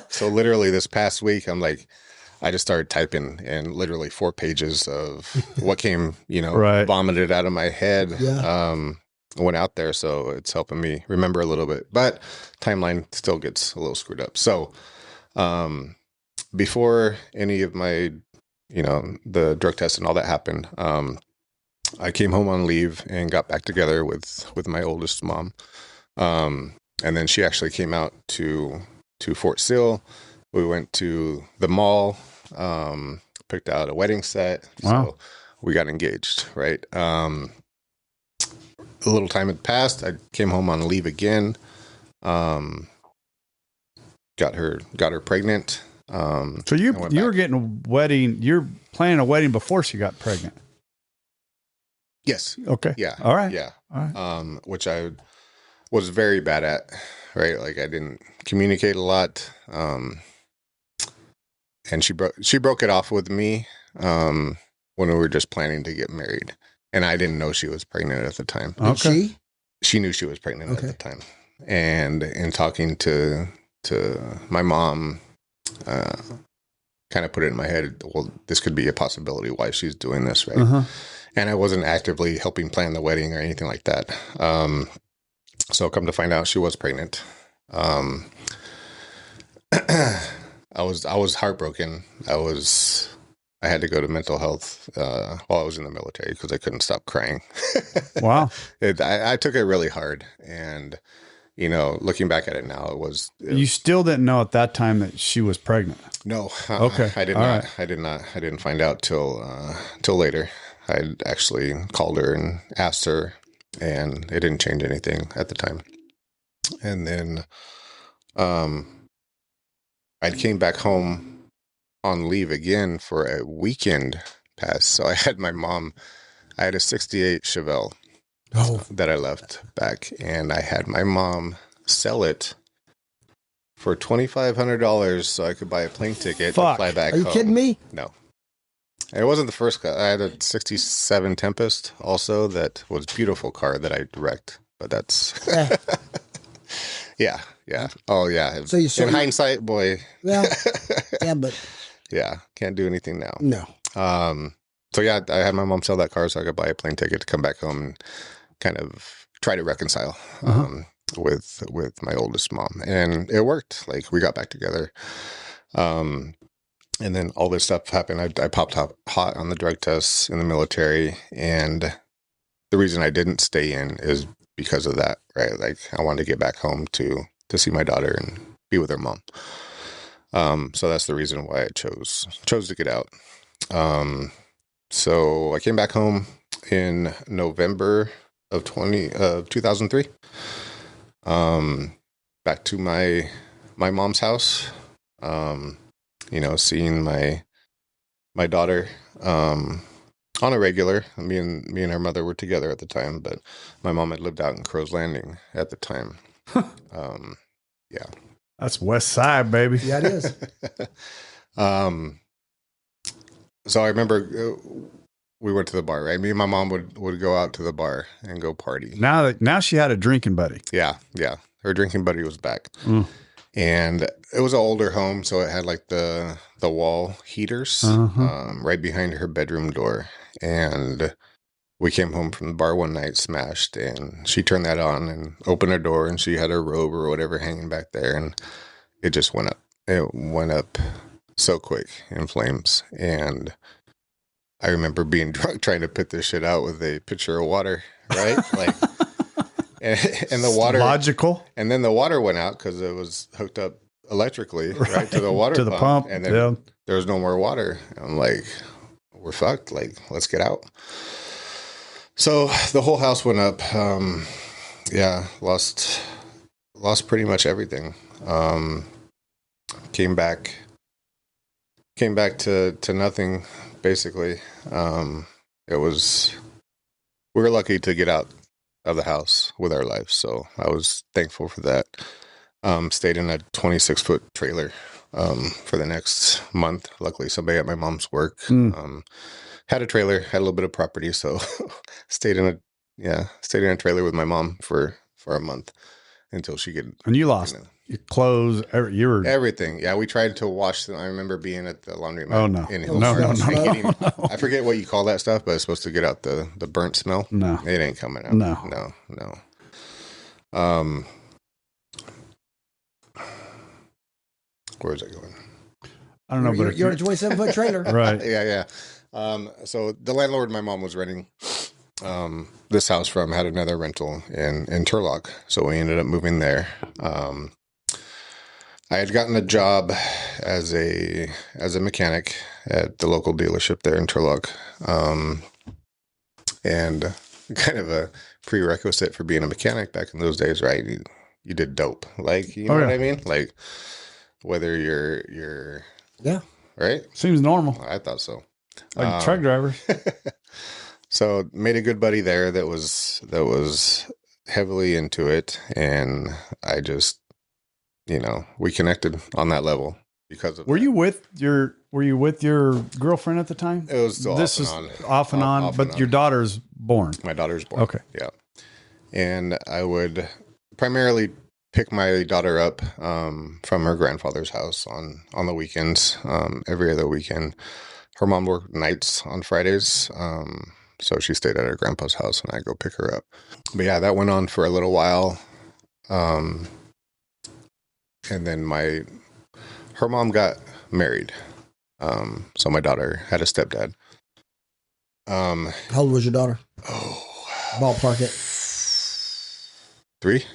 So literally this past week, I'm like, I just started typing, and literally 4 pages of what came, Right. vomited out of my head. Yeah. Went out there, so it's helping me remember a little bit, but timeline still gets a little screwed up. So before any of my, the drug test and all that happened, I came home on leave and got back together with my oldest mom. And then she actually came out to Fort Sill. We went to the mall, picked out a wedding set. Wow. So we got engaged, right? A little time had passed. I came home on leave again. Got her pregnant. So you were getting a wedding. You're planning a wedding before she got pregnant. Yes. Okay. Yeah. All right. Yeah. All right. Which I was very bad at, right? Like I didn't communicate a lot. And she broke it off with me when we were just planning to get married. And I didn't know she was pregnant at the time. Okay. She knew she was pregnant at the time. And in talking to my mom, kind of put it in my head, well, this could be a possibility why she's doing this, right? Uh-huh. And I wasn't actively helping plan the wedding or anything like that. So come to find out, she was pregnant. I was heartbroken. I had to go to mental health while I was in the military because I couldn't stop crying. Wow. I took it really hard, and looking back at it now, You still didn't know at that time that she was pregnant. No. Okay. I did All not. right. I did not. I didn't find out till later. I actually called her and asked her, and it didn't change anything at the time. And then I came back home on leave again for a weekend pass. So I had I had a 68 Chevelle that I left back, and I had my mom sell it for $2,500 so I could buy a plane ticket to fly back home. Are you kidding me? No. It wasn't the first car. I had a 67 Tempest also that was a beautiful car that I wrecked, but that's... Yeah. Oh, yeah. So in hindsight, boy. Well, yeah, but... Yeah, can't do anything now. No. So yeah, I had my mom sell that car so I could buy a plane ticket to come back home and kind of try to reconcile with my oldest mom, and it worked. Like we got back together, and then all this stuff happened. I popped hot on the drug tests in the military, and the reason I didn't stay in is because of that. Right, like I wanted to get back home to see my daughter and be with her mom. So that's the reason why I chose to get out. So I came back home in November of 2003. Back to my mom's house. Seeing my daughter on a regular. Me and her mother were together at the time, but my mom had lived out in Crow's Landing at the time. Yeah. That's West Side, baby. Yeah, it is. So I remember we went to the bar, right? Me and my mom would go out to the bar and go party. Now she had a drinking buddy. Yeah. Her drinking buddy was back. And it was an older home, so it had like the wall heaters right behind her bedroom door. And we came home from the bar one night smashed, and she turned that on and opened her door, and she had her robe or whatever hanging back there, and it just went up. It went up so quick in flames. And I remember being drunk trying to put this shit out with a pitcher of water, right? Like, and the water logical. And then the water went out because it was hooked up electrically, right, to the water to the pump. And then there was no more water. I'm like, we're fucked. Like, let's get out. So the whole house went up. Lost pretty much everything. Came back to nothing, basically. We were lucky to get out of the house with our life. So I was thankful for that. Stayed in a 26-foot trailer for the next month. Luckily, somebody at my mom's work had a trailer, had a little bit of property, so stayed in a trailer with my mom for a month until she could. And you lost your clothes, everything. Yeah, we tried to wash them. I remember being at the laundromat. Oh no, in no. I forget what you call that stuff, but it's supposed to get out the burnt smell. No, it ain't coming out. No. Where's it going? I don't know, but you're in a 27-foot trailer, right? Yeah. So the landlord my mom was renting this house from had another rental in Turlock, so we ended up moving there. I had gotten a job as a mechanic at the local dealership there in Turlock, and kind of a prerequisite for being a mechanic back in those days, right? You did dope, like you know what I mean, like whether you're right. Seems normal. I thought so. Like truck drivers. So made a good buddy there that was heavily into it, and I just, we connected on that level because of. Were you with your girlfriend at the time? It was still off and on, but your daughter's born. My daughter's born. Okay. Yeah, and I would primarily pick my daughter up from her grandfather's house on the weekends, every other weekend. Her mom worked nights on Fridays, so she stayed at her grandpa's house, and I go pick her up. But yeah, that went on for a little while, and then her mom got married, so my daughter had a stepdad. How old was your daughter? Ballpark it. 3. Okay.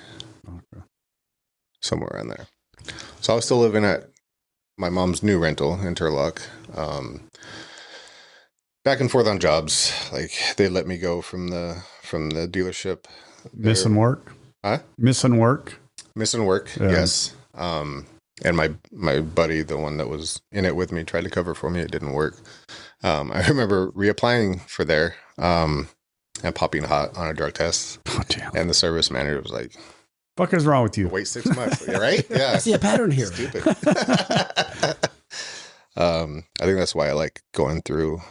Somewhere around there. So I was still living at my mom's new rental in Turlock. Back and forth on jobs. Like they let me go from the dealership. Missing work? Huh? Missing work? Missing work, yeah. Yes. And my buddy, the one that was in it with me, tried to cover for me. It didn't work. I remember reapplying for there and popping hot on a drug test. Oh, damn. And the service manager was like, "Fuck is wrong with you? Wait 6 months." Right? Yeah. I see a pattern here. Stupid. I think that's why I like going through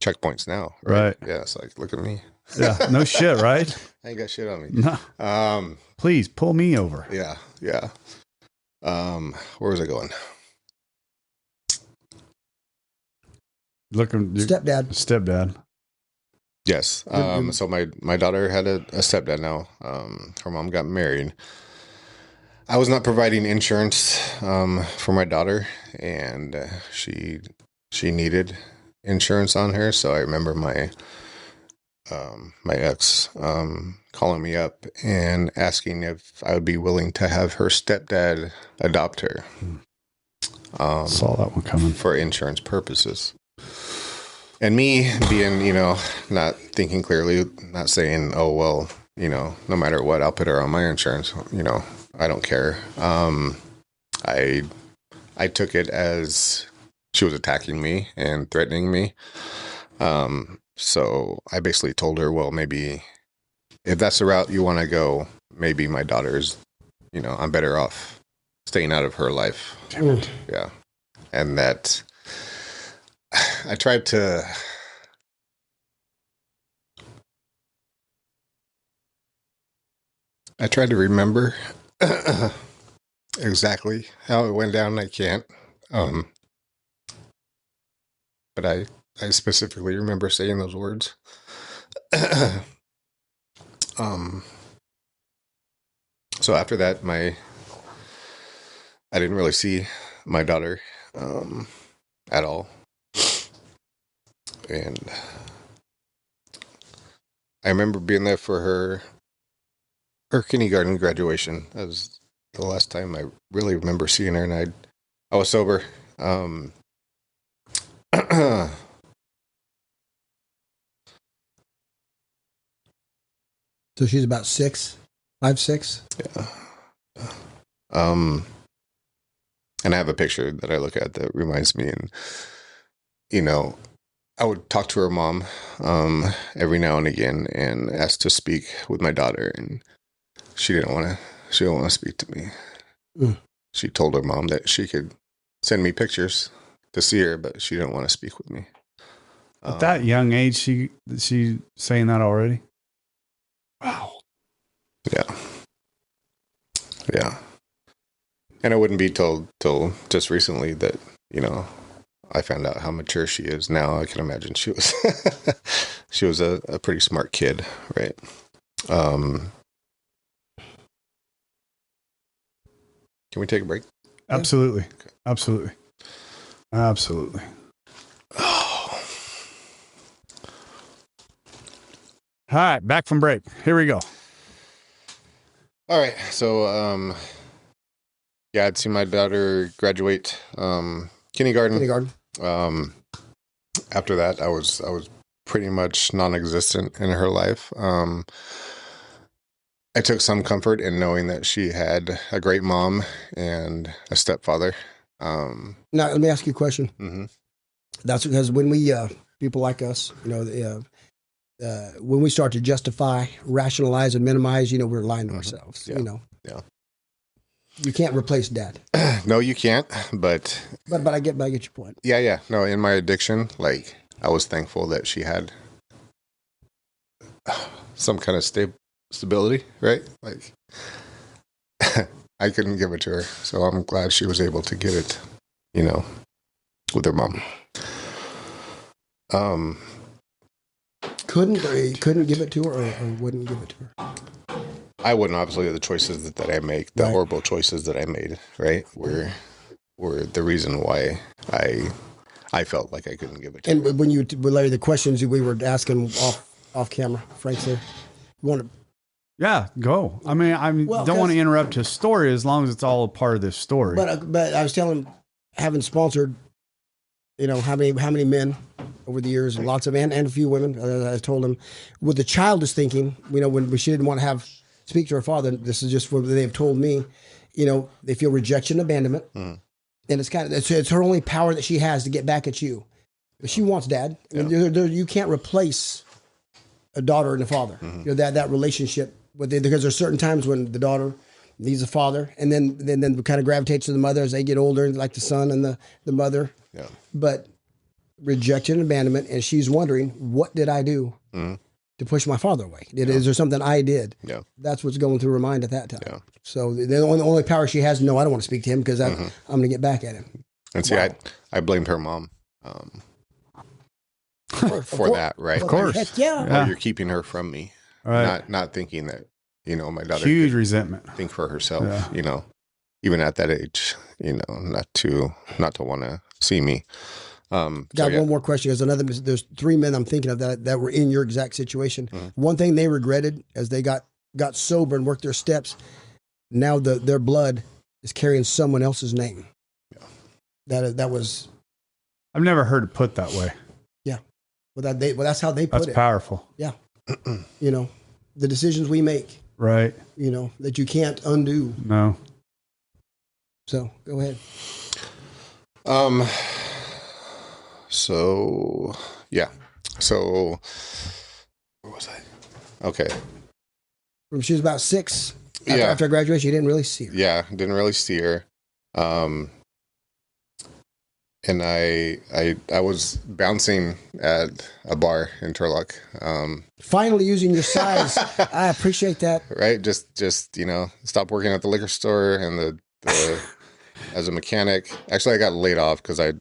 checkpoints now. Right? Yeah. It's like, look at me. Yeah. No shit, right? I ain't got shit on me. No. Please pull me over. Yeah. Yeah. Where was I going? Looking. Stepdad. Yes. So my daughter had a stepdad now. Her mom got married. I was not providing insurance for my daughter, and she needed insurance on her. So I remember my ex calling me up and asking if I would be willing to have her stepdad adopt her. Saw that one coming. For insurance purposes. And me being, not thinking clearly, not saying, oh, well, no matter what, I'll put her on my insurance. I don't care. I took it as she was attacking me and threatening me. So I basically told her, well, maybe if that's the route you want to go, maybe my daughter's, I'm better off staying out of her life. Yeah. And that I tried to remember exactly how it went down. I can't. But I specifically remember saying those words. So after that, I didn't really see my daughter at all. And I remember being there for her kindergarten graduation. That was the last time I really remember seeing her, and I was sober. So she's about 5, 6. Yeah. And I have a picture that I look at that reminds me, and I would talk to her mom every now and again and ask to speak with my daughter, and she didn't want to speak to me. Mm. She told her mom that she could send me pictures to see her, but she didn't want to speak with me. At that young age, she saying that already? Wow. Yeah. Yeah. And it wouldn't be till just recently that, I found out how mature she is. Now I can imagine she was a pretty smart kid, right? Can we take a break? Absolutely. Okay. Absolutely. Absolutely. Oh. All right, back from break. Here we go. All right. So, I'd seen my daughter graduate kindergarten. After that, I was pretty much non-existent in her life. I took some comfort in knowing that she had a great mom and a stepfather. Now, let me ask you a question. Mm-hmm. That's because when we, people like us, when we start to justify, rationalize, and minimize, we're lying to ourselves, Yeah. You can't replace dad. No, you can't, but I get your point. Yeah. No, in my addiction, like, I was thankful that she had some kind of stability, right? Like, I couldn't give it to her, so I'm glad she was able to get it, with her mom. Couldn't give it to her, or wouldn't give it to her? I wouldn't. Obviously, the choices that I make, the horrible choices that I made, right, were the reason why I felt like I couldn't give it to her. And when you relay the questions we were asking off camera, Frank's there. You want to? Yeah, go. I mean, don't want to interrupt his story as long as it's all a part of this story. But I was telling him, having sponsored, how many men over the years, lots of and a few women. I told him, what the child is thinking, when she didn't want to speak to her father. This is just what they've told me. They feel rejection, abandonment, and it's her only power that she has to get back at you. But she wants dad. I mean, you can't replace a daughter and a father. Mm-hmm. That relationship. Because there's certain times when the daughter needs a father, and then kind of gravitates to the mother as they get older, like the son and the mother. Yeah. But rejection, abandonment, and she's wondering, what did I do to push my father away? Is there something I did? Yeah. That's what's going through her mind at that time. Yeah. So the only power she has, no, I don't want to speak to him because I'm going to get back at him. And see, I blamed her mom for that, right? Of course. Heck yeah. Or you're keeping her from me. Right. Not thinking that, my daughter huge resentment. think for herself, even at that age, not to want to see me. Got one more question. There's three men I'm thinking of that were in your exact situation. Mm-hmm. One thing they regretted as they got sober and worked their steps, now their blood is carrying someone else's name. Yeah. That was. I've never heard it put that way. Yeah. Well, that's how they put it. That's powerful. Yeah. The decisions we make. Right. That you can't undo. No. So go ahead. So yeah. So where was I? Okay. When she was about 6. Yeah. After graduation, you didn't really see her. Yeah, didn't really see her. And I was bouncing at a bar in Turlock. Finally using your size. I appreciate that. Right? Just stopped working at the liquor store and the as a mechanic. Actually, I got laid off because I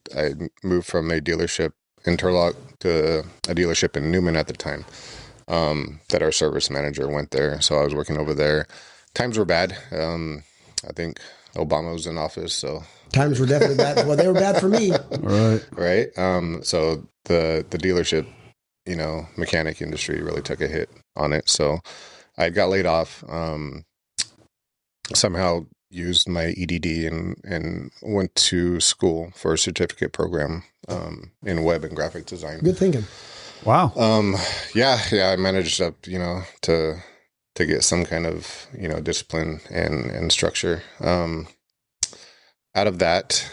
moved from a dealership in Turlock to a dealership in Newman at the time. That our service manager went there, so I was working over there. Times were bad. I think Obama was in office, so times were definitely bad. Well, they were bad for me. Right. So the dealership, mechanic industry really took a hit on it. So I got laid off. Somehow used my EDD and went to school for a certificate program in web and graphic design. Good thinking. Wow. Yeah. I managed up, to get some kind of, discipline and structure. Out of that,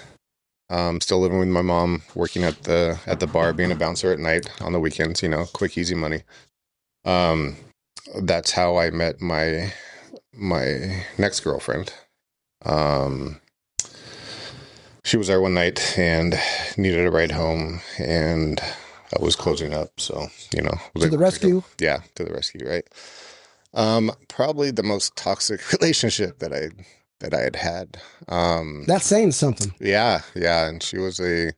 Still living with my mom, working at the bar, being a bouncer at night on the weekends, quick, easy money. That's how I met my next girlfriend. She was there one night and needed a ride home, and I was closing up. So, to the rescue. Yeah, to the rescue, right? Probably the most toxic relationship that I had. That's saying something. Yeah. And she was a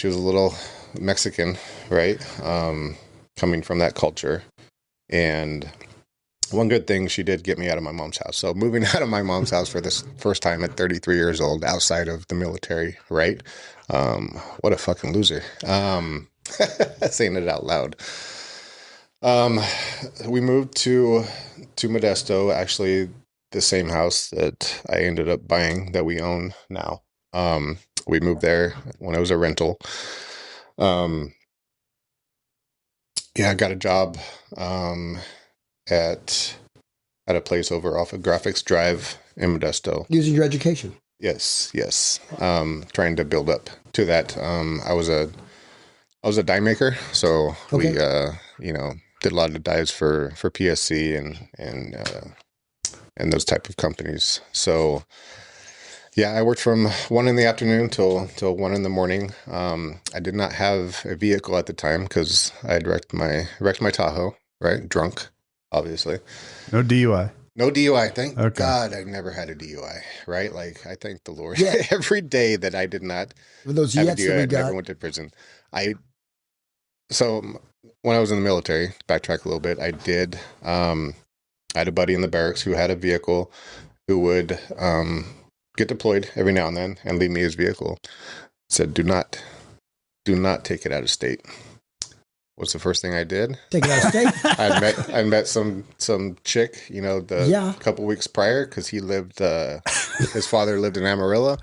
little Mexican, right? Coming from that culture. And one good thing, she did get me out of my mom's house. So moving out of my mom's house for this first time at 33 years old, outside of the military, right? What a fucking loser. Saying it out loud. We moved to Modesto, actually the same house that I ended up buying that we own now. We moved there when it was a rental. I got a job at a place over off of Graphics Drive in Modesto. Using your education. Yes. Trying to build up to that. I was a dye maker, so we did a lot of dyes for PSC and those type of companies. So yeah, I worked from 1 p.m. till 1 a.m. I did not have a vehicle at the time because I had wrecked my Tahoe, right? Drunk, obviously. No DUI. No DUI. Thank God I never had a DUI, right? Like, I thank the Lord every day that I did not have a DUI. I never went to prison. So when I was in the military, backtrack a little bit, I had a buddy in the barracks who had a vehicle who would get deployed every now and then and leave me his vehicle. Said, do not take it out of state. What's the first thing I did? Take it out of state. I met some chick, couple weeks prior, because his father lived in Amarillo.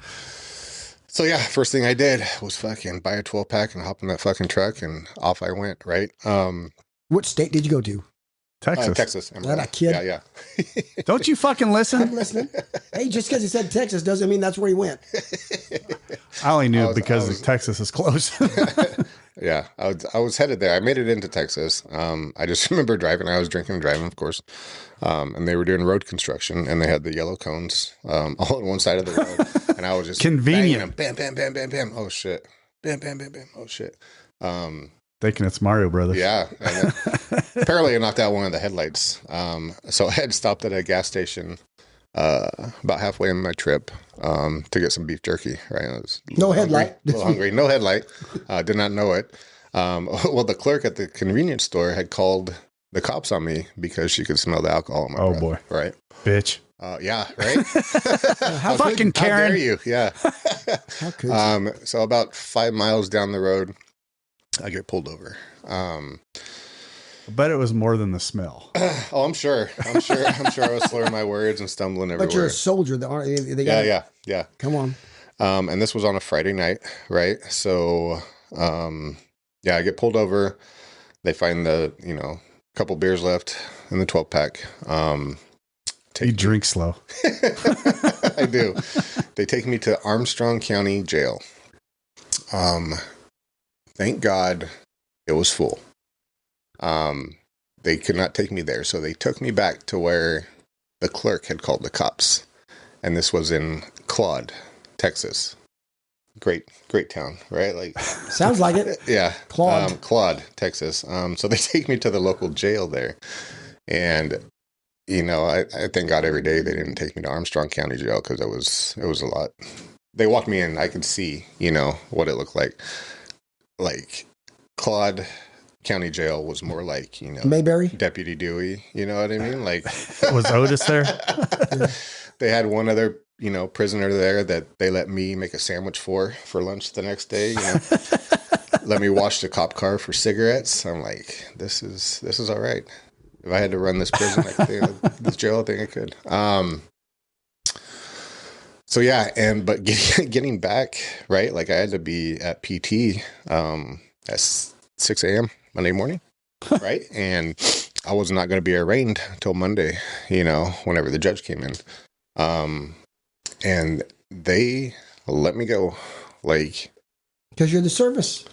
So yeah, first thing I did was fucking buy a 12-pack and hop in that fucking truck, and off I went, right? What state did you go to? Texas. Texas. Is that a kid? Yeah. Don't you fucking listen? I'm listening. Hey, just because he said Texas doesn't mean that's where he went. I only knew because Texas is close. Yeah, I was headed there. I made it into Texas. I just remember driving. I was drinking and driving, of course. And they were doing road construction, and they had the yellow cones all on one side of the road. And I was just convenient. Bam, bam, bam, bam, bam. Oh shit. Bam, bam, bam, bam. Oh shit. Thinking it's Mario Brothers. Yeah. And apparently I knocked out one of the headlights. So I had stopped at a gas station about halfway in my trip to get some beef jerky. Right. I was no headlight. A little hungry. No headlight. Did not know it. Well, the clerk at the convenience store had called the cops on me because she could smell the alcohol in my breath. Boy. Right. Bitch. Yeah. Right. How fucking Karen. How dare you? Yeah. How could you? So about 5 miles down the road, I get pulled over. I bet it was more than the smell. Oh, I'm sure I was slurring my words and stumbling everywhere. But you're a soldier. Yeah. Come on. And this was on a Friday night, right? So, I get pulled over. They find the, couple beers left in the 12-pack. You drink slow. I do. They take me to Armstrong County Jail. Thank God it was full. They could not take me there, so they took me back to where the clerk had called the cops. And this was in Claude, Texas. Great town, right? Like, sounds like it. Yeah. Claude. Claude, Texas. So they take me to the local jail there. And, I thank God every day they didn't take me to Armstrong County Jail because it was a lot. They walked me in. I could see, what it looked like. Like, Claude County Jail was more like, Mayberry? Deputy Dewey. You know what I mean? Like, was Otis there? They had one other, prisoner there that they let me make a sandwich for lunch the next day. Let me wash the cop car for cigarettes. I'm like, this is all right. If I had to run this prison, this jail, I think I could. So yeah, but getting back, right? Like I had to be at PT at 6 a.m. Monday morning, right? And I was not going to be arraigned until Monday, whenever the judge came in. And they let me go. Like, Because you're the service.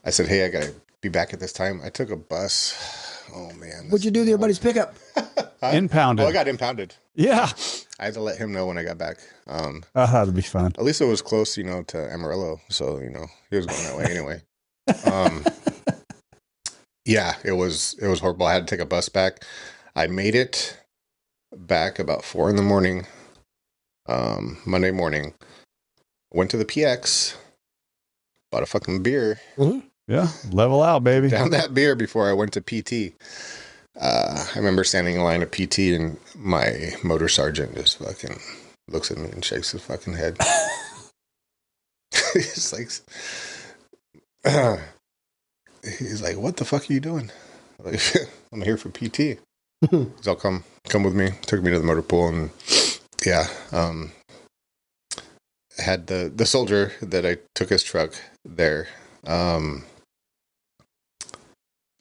I said, hey, I got to be back at this time. I took a bus. Oh, man. What'd you do to everybody's pickup? Impounded. Oh, I got impounded. Yeah. I had to let him know when I got back. That'd be fun. At least it was close, to Amarillo. So, he was going that way anyway. Yeah, it was horrible. I had to take a bus back. I made it back about 4 a.m, Monday morning. Went to the PX, bought a fucking beer. Mm-hmm. Yeah. Level out, baby. Down that beer before I went to PT. I remember standing in line at PT and my motor sergeant just fucking looks at me and shakes his fucking head. He's like, what the fuck are you doing? Like, I'm here for PT. He's all, come with me. Took me to the motor pool and yeah, had the soldier that I took his truck there.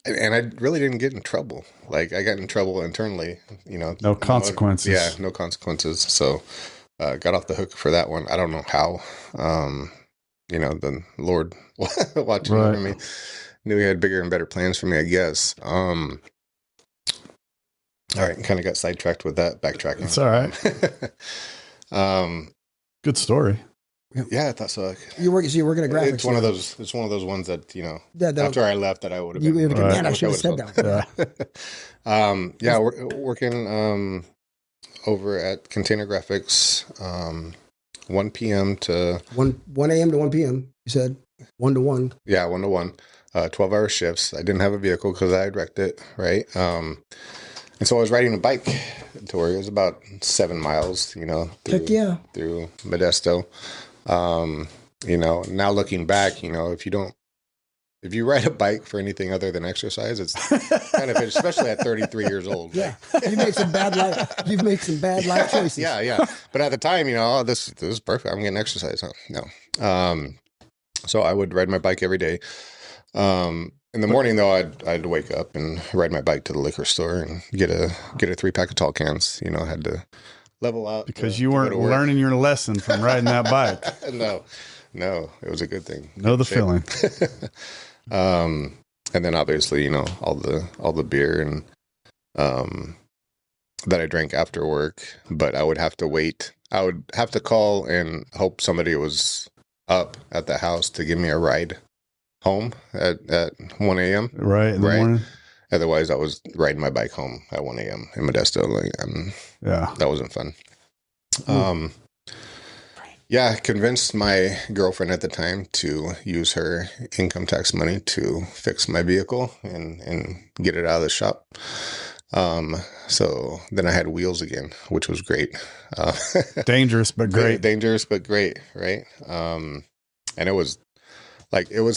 And I really didn't get in trouble. Like, I got in trouble internally, No consequences. Yeah, no consequences. So, got off the hook for that one. I don't know how. The Lord watching over me knew he had bigger and better plans for me, I guess. All right, kind of got sidetracked with that, backtracking. It's all right. Good story. Yeah, I thought so. You're working at graphics. It's one of those ones that Yeah, after I left, that I would have. You been. man, I should have said that. Yeah, we're working over at Container Graphics, 1 p.m. to 1 a.m. to 1 p.m. You said 1 to 1. Yeah, 1 to 1. 12-hour shifts. I didn't have a vehicle because I had wrecked it, right? And so I was riding a bike to where it was about 7 miles, through Modesto. Now looking back, if you ride a bike for anything other than exercise, it's kind of, especially at 33 years old. Yeah. You've made some bad life choices. Yeah. But at the time, this is perfect. I'm getting exercise. Huh? No. So I would ride my bike every day. In the morning though, I'd wake up and ride my bike to the liquor store and get a 3-pack of tall cans. I had to level out because you weren't learning your lesson from riding that bike. No, it was a good thing. Know the feeling. And then obviously, all the beer and that I drank after work, but I would have to wait. I would have to call and hope somebody was up at the house to give me a ride home at 1 a.m. Right in the morning. Otherwise, I was riding my bike home at 1 a.m. in Modesto. That wasn't fun. Yeah, convinced my girlfriend at the time to use her income tax money to fix my vehicle and get it out of the shop. So then I had wheels again, which was great. Dangerous, but great. Dangerous, but great, right? And it was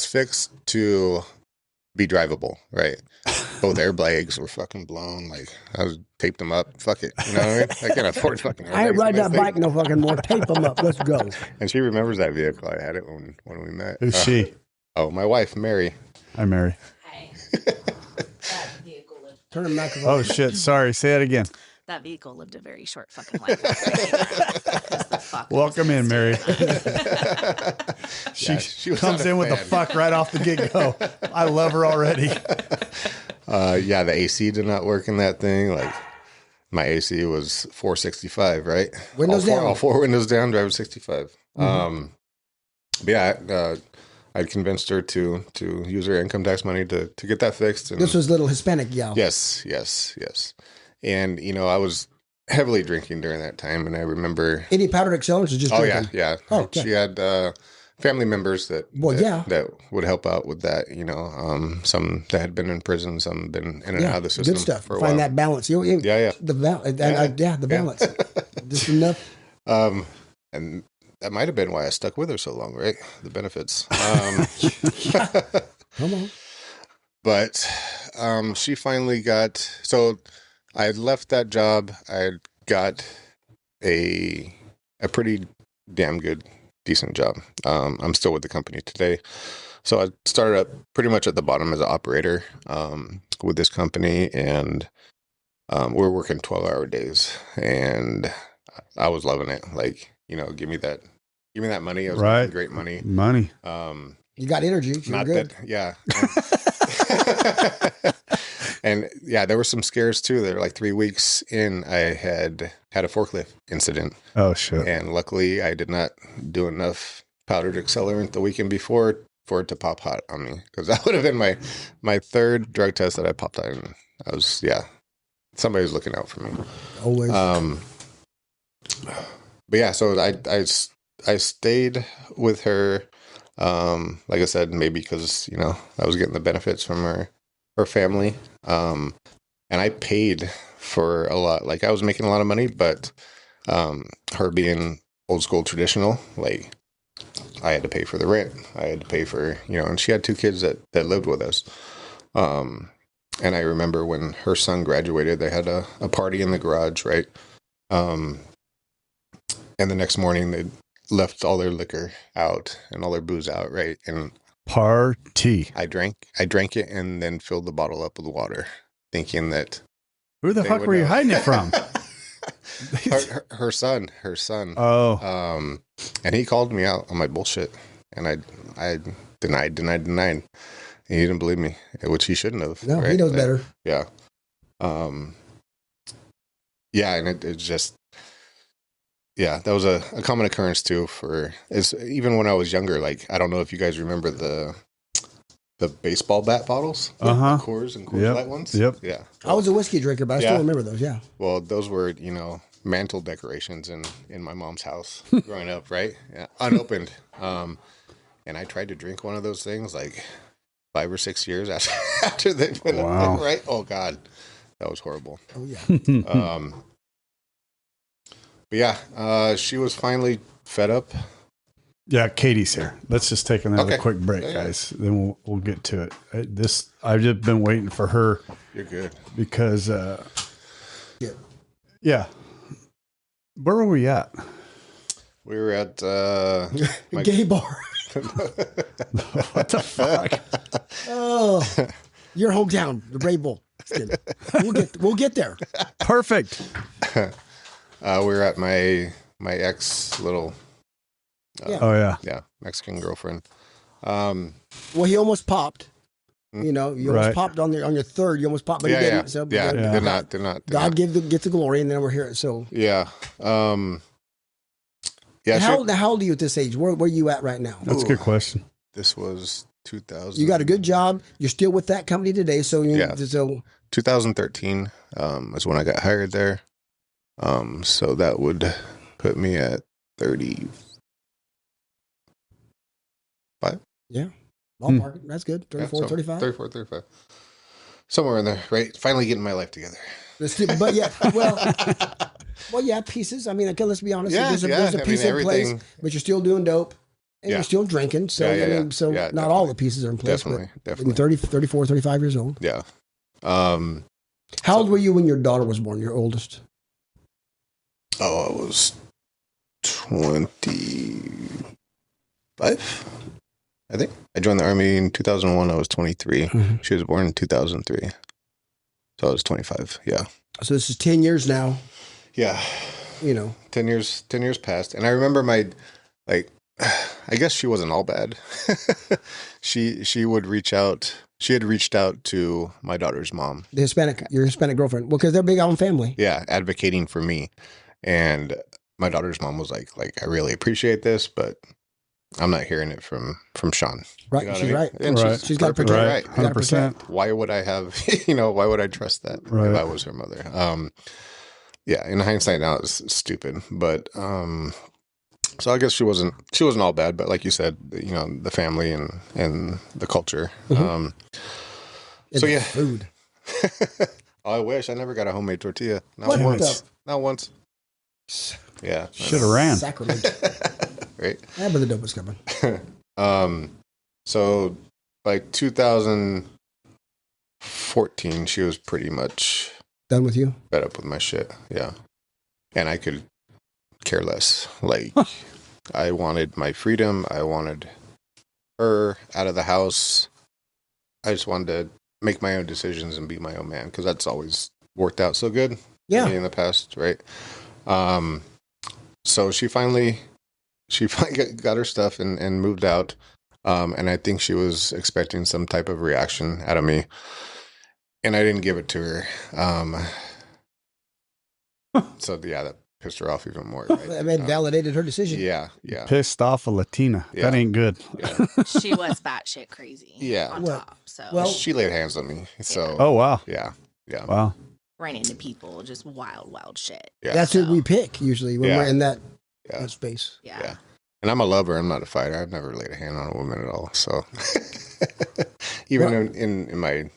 fixed to be drivable, right? Both air bags were fucking blown. Like, I was taped them up. Fuck it. You know what I mean? I can't afford fucking airbags. I ain't ride that bike no fucking more. Tape them up. Let's go. And she remembers that vehicle. I had it when we met. Who's she? Oh, my wife, Mary. Hi, Mary. Hi. That vehicle lived. Turn the microphone. Oh, shit. Sorry. Say it again. That vehicle lived a very short fucking life. Welcome in, Mary. She comes in with the fuck right off the get-go. I love her already. Yeah, the AC did not work in that thing. Like, my AC was 465, right? Windows down. All 4 windows down, driving 65. But yeah, I convinced her to use her income tax money to get that fixed. And this was little Hispanic gal. Yes. And, I was heavily drinking during that time. And I remember... Any powdered accelerants or just drinking? Yeah. Oh, okay. She had family members that would help out with that, some that had been in prison, some been in and out of the system. Good stuff. For a Find while. that balance. Yeah. The balance. Just enough. And that might have been why I stuck with her so long, right? The benefits. Come on. But she finally got... So I had left that job. I had got a pretty damn good, decent job. I'm still with the company today. So I started up pretty much at the bottom as an operator with this company. And we're working 12-hour days. And I was loving it. Like, give me that Give me that money. I was Right. making great money. Money. You got energy. You're Not good. that, yeah. And yeah, there were some scares too. There were like 3 weeks in, I had a forklift incident. Oh shit. And luckily I did not do enough powdered accelerant the weekend before for it to pop hot on me. Because that would have been my third drug test that I popped on. I was, somebody was looking out for me. Always. But yeah, so I stayed with her. Like I said, maybe because, I was getting the benefits from her family. And I paid for a lot. Like I was making a lot of money, but her being old school traditional, like I had to pay for the rent. I had to pay for, and she had 2 kids that lived with us. And I remember when her son graduated, they had a party in the garage, right? And the next morning they left all their liquor out and all their booze out, right? And Party. I drank it and then filled the bottle up with water, thinking that Who the they fuck would were you know. hiding it from? her son. Oh, And he called me out on my bullshit, and I denied. And he didn't believe me, which he shouldn't have. No, right? he knows better. Yeah. Yeah, and it's just, that was a common occurrence too even when I was younger. Like, I don't know if you guys remember the baseball bat bottles, Uh-huh. the Coors and Coors Light ones. Yep. Yeah. I was a whiskey drinker, but I still remember those. Yeah. Well, those were, mantle decorations in my mom's house growing up, right? Yeah, unopened. And I tried to drink one of those things like 5 or 6 years after they went Wow. up, right? Oh God, that was horrible. Oh yeah. But yeah, she was finally fed up. Yeah, Katie's here. Let's just take another Okay. quick break, Yeah. guys. Then we'll get to it. I've just been waiting for her You're good. because Yeah. yeah. Where were we at? We were at Gay bar. What the fuck? Oh, your hometown, the Brave Bull. We'll get there. Perfect. we were at my ex little Oh yeah. Mexican girlfriend. Well, he almost popped. You almost Right. popped on your third. You almost popped, but he didn't. So Did not. God gets the glory, and then we're here. So Yeah. how old are you at this age? Where are you at right now? That's a good question. This was 2000. You got a good job. You're still with that company today. So so 2013 is when I got hired there. So that would put me at 35. yeah, ballpark. That's good. 34, Yeah, 35. 34, 35. Somewhere in there, right? Finally getting my life together. But yeah, well, yeah, pieces. I mean, okay, let's be honest. Yeah, there's a I mean, piece in place, everything- but you're still doing dope. And Yeah. you're still drinking. So, Yeah, I mean, so yeah, not definitely. all the pieces are in place. Definitely. But 30, 34, 35 years old. Yeah. How old were you when your daughter was born, your oldest? I was 25, I think. I joined the Army in 2001. I was 23. Mm-hmm. She was born in 2003. So I was 25. Yeah. So this is 10 years now. Yeah. 10 years passed. And I remember I guess she wasn't all bad. She would reach out. She had reached out to my daughter's mom. Your Hispanic girlfriend. Well, because they're big on family. Yeah. Advocating for me. And my daughter's mom was like, I really appreciate this, but I'm not hearing it from Shawn. Right. You know what She's I mean? right. And Right. She's got to perfectly protect. right. You gotta 100%. Why would I have, why would I trust that Right. if I was her mother? Yeah, in hindsight now it's stupid, but so I guess she wasn't all bad, but like you said, the family and the culture. Mm-hmm. So yeah, Food. I wish I never got a homemade tortilla. Not What once. the- Not once. Yeah. Should have ran. Sacrilege. Right. Yeah, but the dope was coming. So like 2014, she was pretty much Done with you? fed up with my shit. Yeah. And I could care less. Like, I wanted my freedom. I wanted her out of the house. I just wanted to make my own decisions and be my own man, because that's always worked out so good for Yeah. me in the past, right? So she finally she finally got her stuff and moved out. And I think she was expecting some type of reaction out of me, and I didn't give it to her. So yeah, that pissed her off even more. Right? I mean, validated her decision. Yeah, yeah, Pissed off a Latina. Yeah. That ain't good. yeah. She was batshit crazy. Yeah. On Well- top. So well- She laid hands on me. So Oh, wow. yeah, yeah, Wow. ran into people, just wild shit. yeah. That's So- who we pick usually when Yeah. we're in that Yeah. space. Yeah. Yeah. And I'm a lover. I'm not a fighter. I've never laid a hand on a woman at all. So even in my,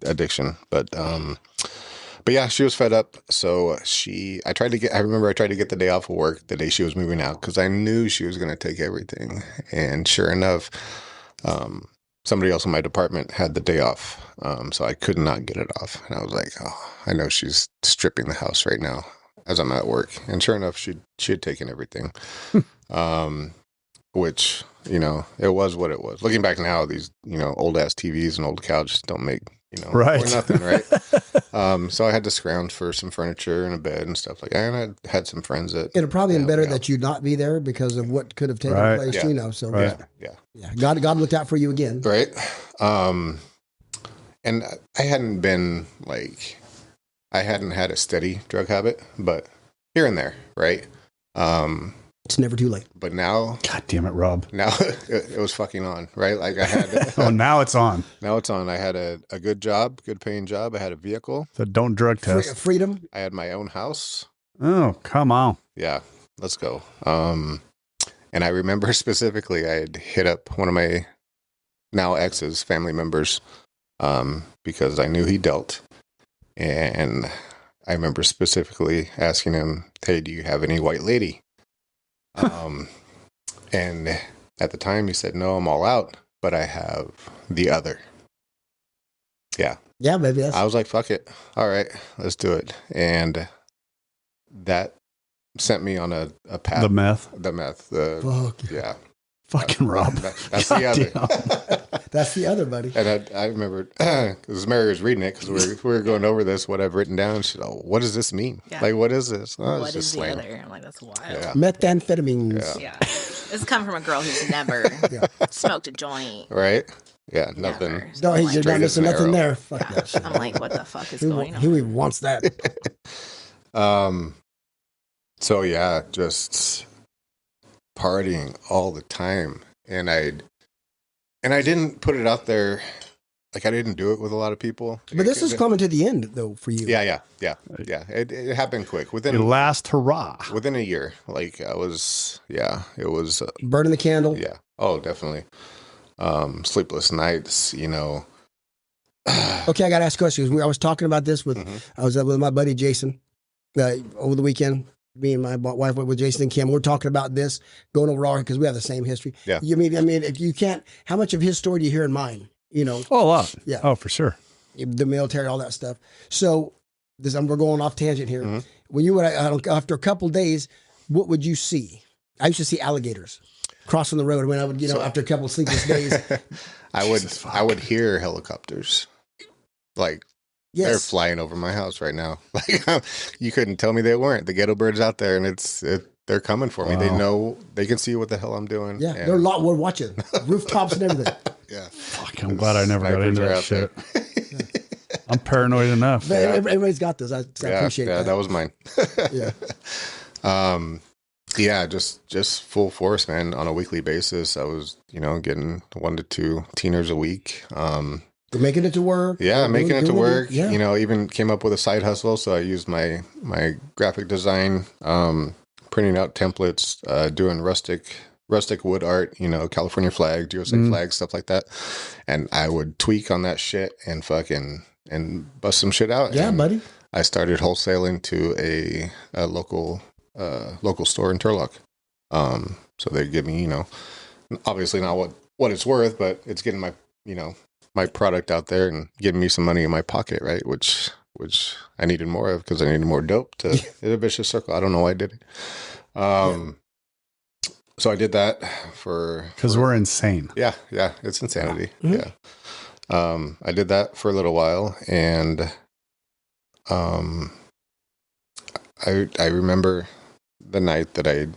addiction, but yeah, she was fed up. So I remember I tried to get the day off of work the day she was moving out, cause I knew she was going to take everything. And sure enough, somebody else in my department had the day off. So I could not get it off. And I was like, oh, I know she's stripping the house right now as I'm at work. And sure enough, she had taken everything. Which, it was what it was. Looking back now, these, old ass TVs and old couches don't make, Right. or nothing, right? So I had to scrounge for some furniture and a bed and stuff like that. And I had some friends that, It'd probably been better yeah. that you not be there because of what could have taken Right. place, Yeah. So Right. yeah. God looked out for you again. Right. And I hadn't been I hadn't had a steady drug habit, but here and there, right? It's never too late. But now God damn it, Rob. it was fucking on, right? Like I had, Oh, now it's on. now it's on. I had a good job, good paying job. I had a vehicle. So don't drug test. Freedom. I had my own house. Oh, come on. Yeah, let's go. And I remember specifically, I had hit up one of my now ex's family members, because I knew he dealt. And I remember specifically asking him, hey, do you have any white lady? And at the time he said, no, I'm all out, but I have the other. Yeah. Yeah, baby. That's I was like, fuck it. All right, let's do it. And that sent me on a path. The meth. The meth. fuck. Yeah. Fucking Rob. That's the other. That's the other buddy. And I remember, because Mary was reading it, because we were going over this, what I've written down. She said, oh, what does this mean? Yeah. Like, what is this? Oh, it's What just is the slang. other? I'm like, that's wild. Yeah. Methamphetamines. Yeah. This has come from a girl who's never smoked a joint. Right? Yeah, nothing. Never. No, So, you're like, not missing as an nothing arrow. there. Fuck that shit. I'm like, what the fuck is Who, going on? who even wants that? So yeah, just partying all the time. And I didn't put it out there. Like, I didn't do it with a lot of people. But this is coming to the end, though, for you. Yeah. It happened quick. The Within last hurrah. a year. Like, it was, Burning the candle. yeah. Oh, definitely. Sleepless nights, Okay, I got to ask questions. I was talking about this with, I was with my buddy Jason over the weekend. Me and my wife went with Jason and Kim. We're talking about this, going over all, because we have the same history. Yeah. I mean, if you can't, how much of his story do you hear in mine? Oh, a lot. Yeah. Oh, for sure. The military, all that stuff. So we're going off tangent here. When you would, after a couple of days, what would you see? I used to see alligators crossing the road when I would, after a couple of sleepless days. I would hear helicopters. Like, they're Yes. flying over my house right now. Like, you couldn't tell me they weren't. The ghetto birds out there, and they're coming for me. They know, they can see what the hell I'm doing. Yeah. and- They're we're watching rooftops and everything. yeah. Fuck, I'm glad I never got Snipers into are that out shit. there. I'm paranoid enough. But everybody's got this. I appreciate yeah, that. that was mine. Yeah. Yeah, just full force, man. On a weekly basis, I was, getting 1 to 2 teeners a week. You're making it to work. Yeah, making it to work. Yeah. Even came up with a side hustle. So I used my graphic design, printing out templates, doing rustic wood art, California flag, USA flag, stuff like that. And I would tweak on that shit and bust some shit out. Yeah, and buddy. I started wholesaling to a local store in Turlock. So they give me, obviously not what it's worth, but it's getting my, my product out there and giving me some money in my pocket, right? Which I needed more of, because I needed more dope to hit a vicious circle. I don't know why I did it. So I did that Because we're insane. yeah, it's insanity. Yeah. I did that for a little while, and I remember the night that I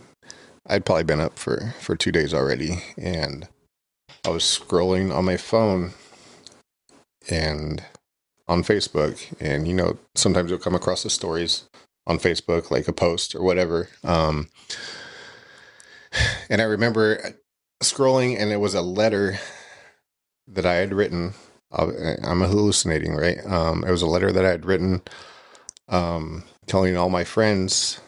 I'd probably been up for 2 days already, and I was scrolling on my phone and on Facebook, and sometimes you'll come across the stories on Facebook, like a post or whatever. And I remember scrolling, and it was a letter that I had written. I'm hallucinating, right? It was a letter that I had written, telling all my friends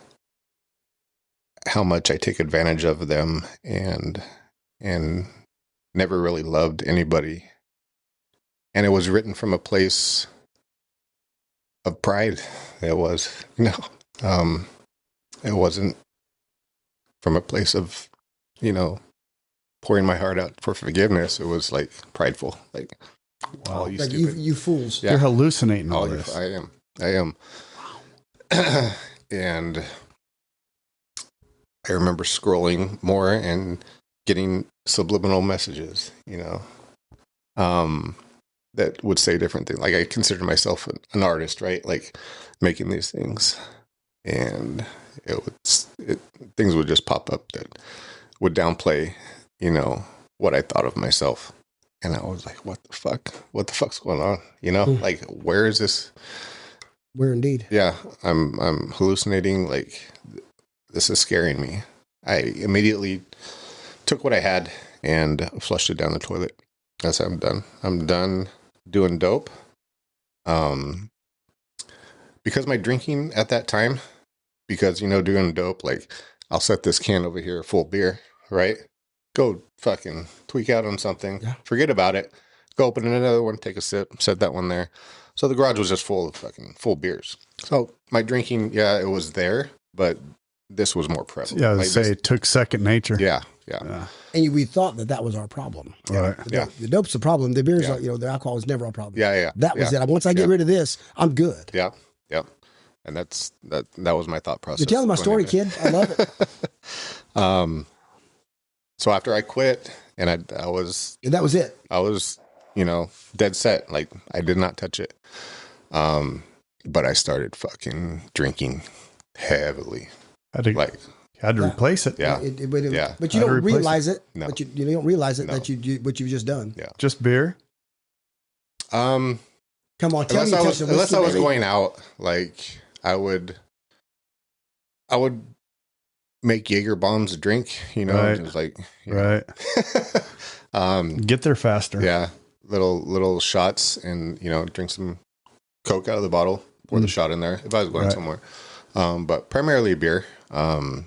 how much I take advantage of them and never really loved anybody. And it was written from a place of pride. It was, it wasn't from a place of, pouring my heart out for forgiveness. It was like prideful, like, Wow. oh, you Like stupid. you fools. Yeah. You're hallucinating all Oh, this. I am. And I remember scrolling more and getting subliminal messages, that would say different things. Like, I consider myself an artist, right? Like, making these things, and things would just pop up that would downplay, what I thought of myself. And I was like, what the fuck? What the fuck's going on? Like, where is this? Where indeed. Yeah, I'm hallucinating. Like, this is scaring me. I immediately took what I had and flushed it down the toilet. I said, I'm done. I'm done doing dope. Because my drinking at that time, doing dope, like, I'll set this can over here full beer, right? Go fucking tweak out on something. Yeah. Forget about it. Go open another one, take a sip, set that one there. So the garage was just full of full beers. So my drinking, yeah, it was there, but this was more prevalent. Yeah, Like it took second nature. Yeah. And we thought that was our problem. Right. The dope's the problem. The beer's, Yeah. the alcohol was never a problem. Yeah. That was it. Once I get rid of this, I'm good. Yeah. And that was my thought process. You're telling my story, kid. I love it. So after I quit, and I was And that was it. dead set. Like, I did not touch it. But I started fucking drinking heavily. Had to replace it. Yeah. But you How to don't replace realize it. No. But you don't realize it No. that what you've just done. Yeah. Just beer. Come on, tell Unless me. I was going out, like, I would make Jaeger bombs to drink, Right. just like, Right. Get there faster. yeah, little shots, and drink some Coke out of the bottle, pour the shot in there if I was going Right. somewhere. But primarily beer. And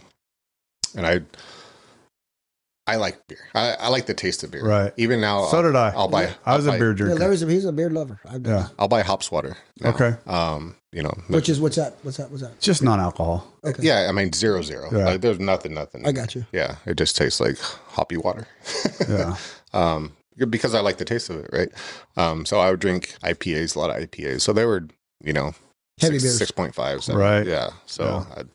I like beer. I like the taste of beer. Right. Even now, So did I. I'll buy. I was a beer Yeah, drinker. he's a beer lover. Yeah. I'll buy hops water. Now. Okay. What's that? What's that? Just non-alcohol. Okay. Yeah, I mean 0. Yeah. Like, there's nothing. I got you. Yeah, it just tastes like hoppy water. Yeah. Because I like the taste of it, right? So I would drink IPAs, a lot of IPAs. So they were, Heavy beers. 6.5. Right. Yeah. So Yeah. I'd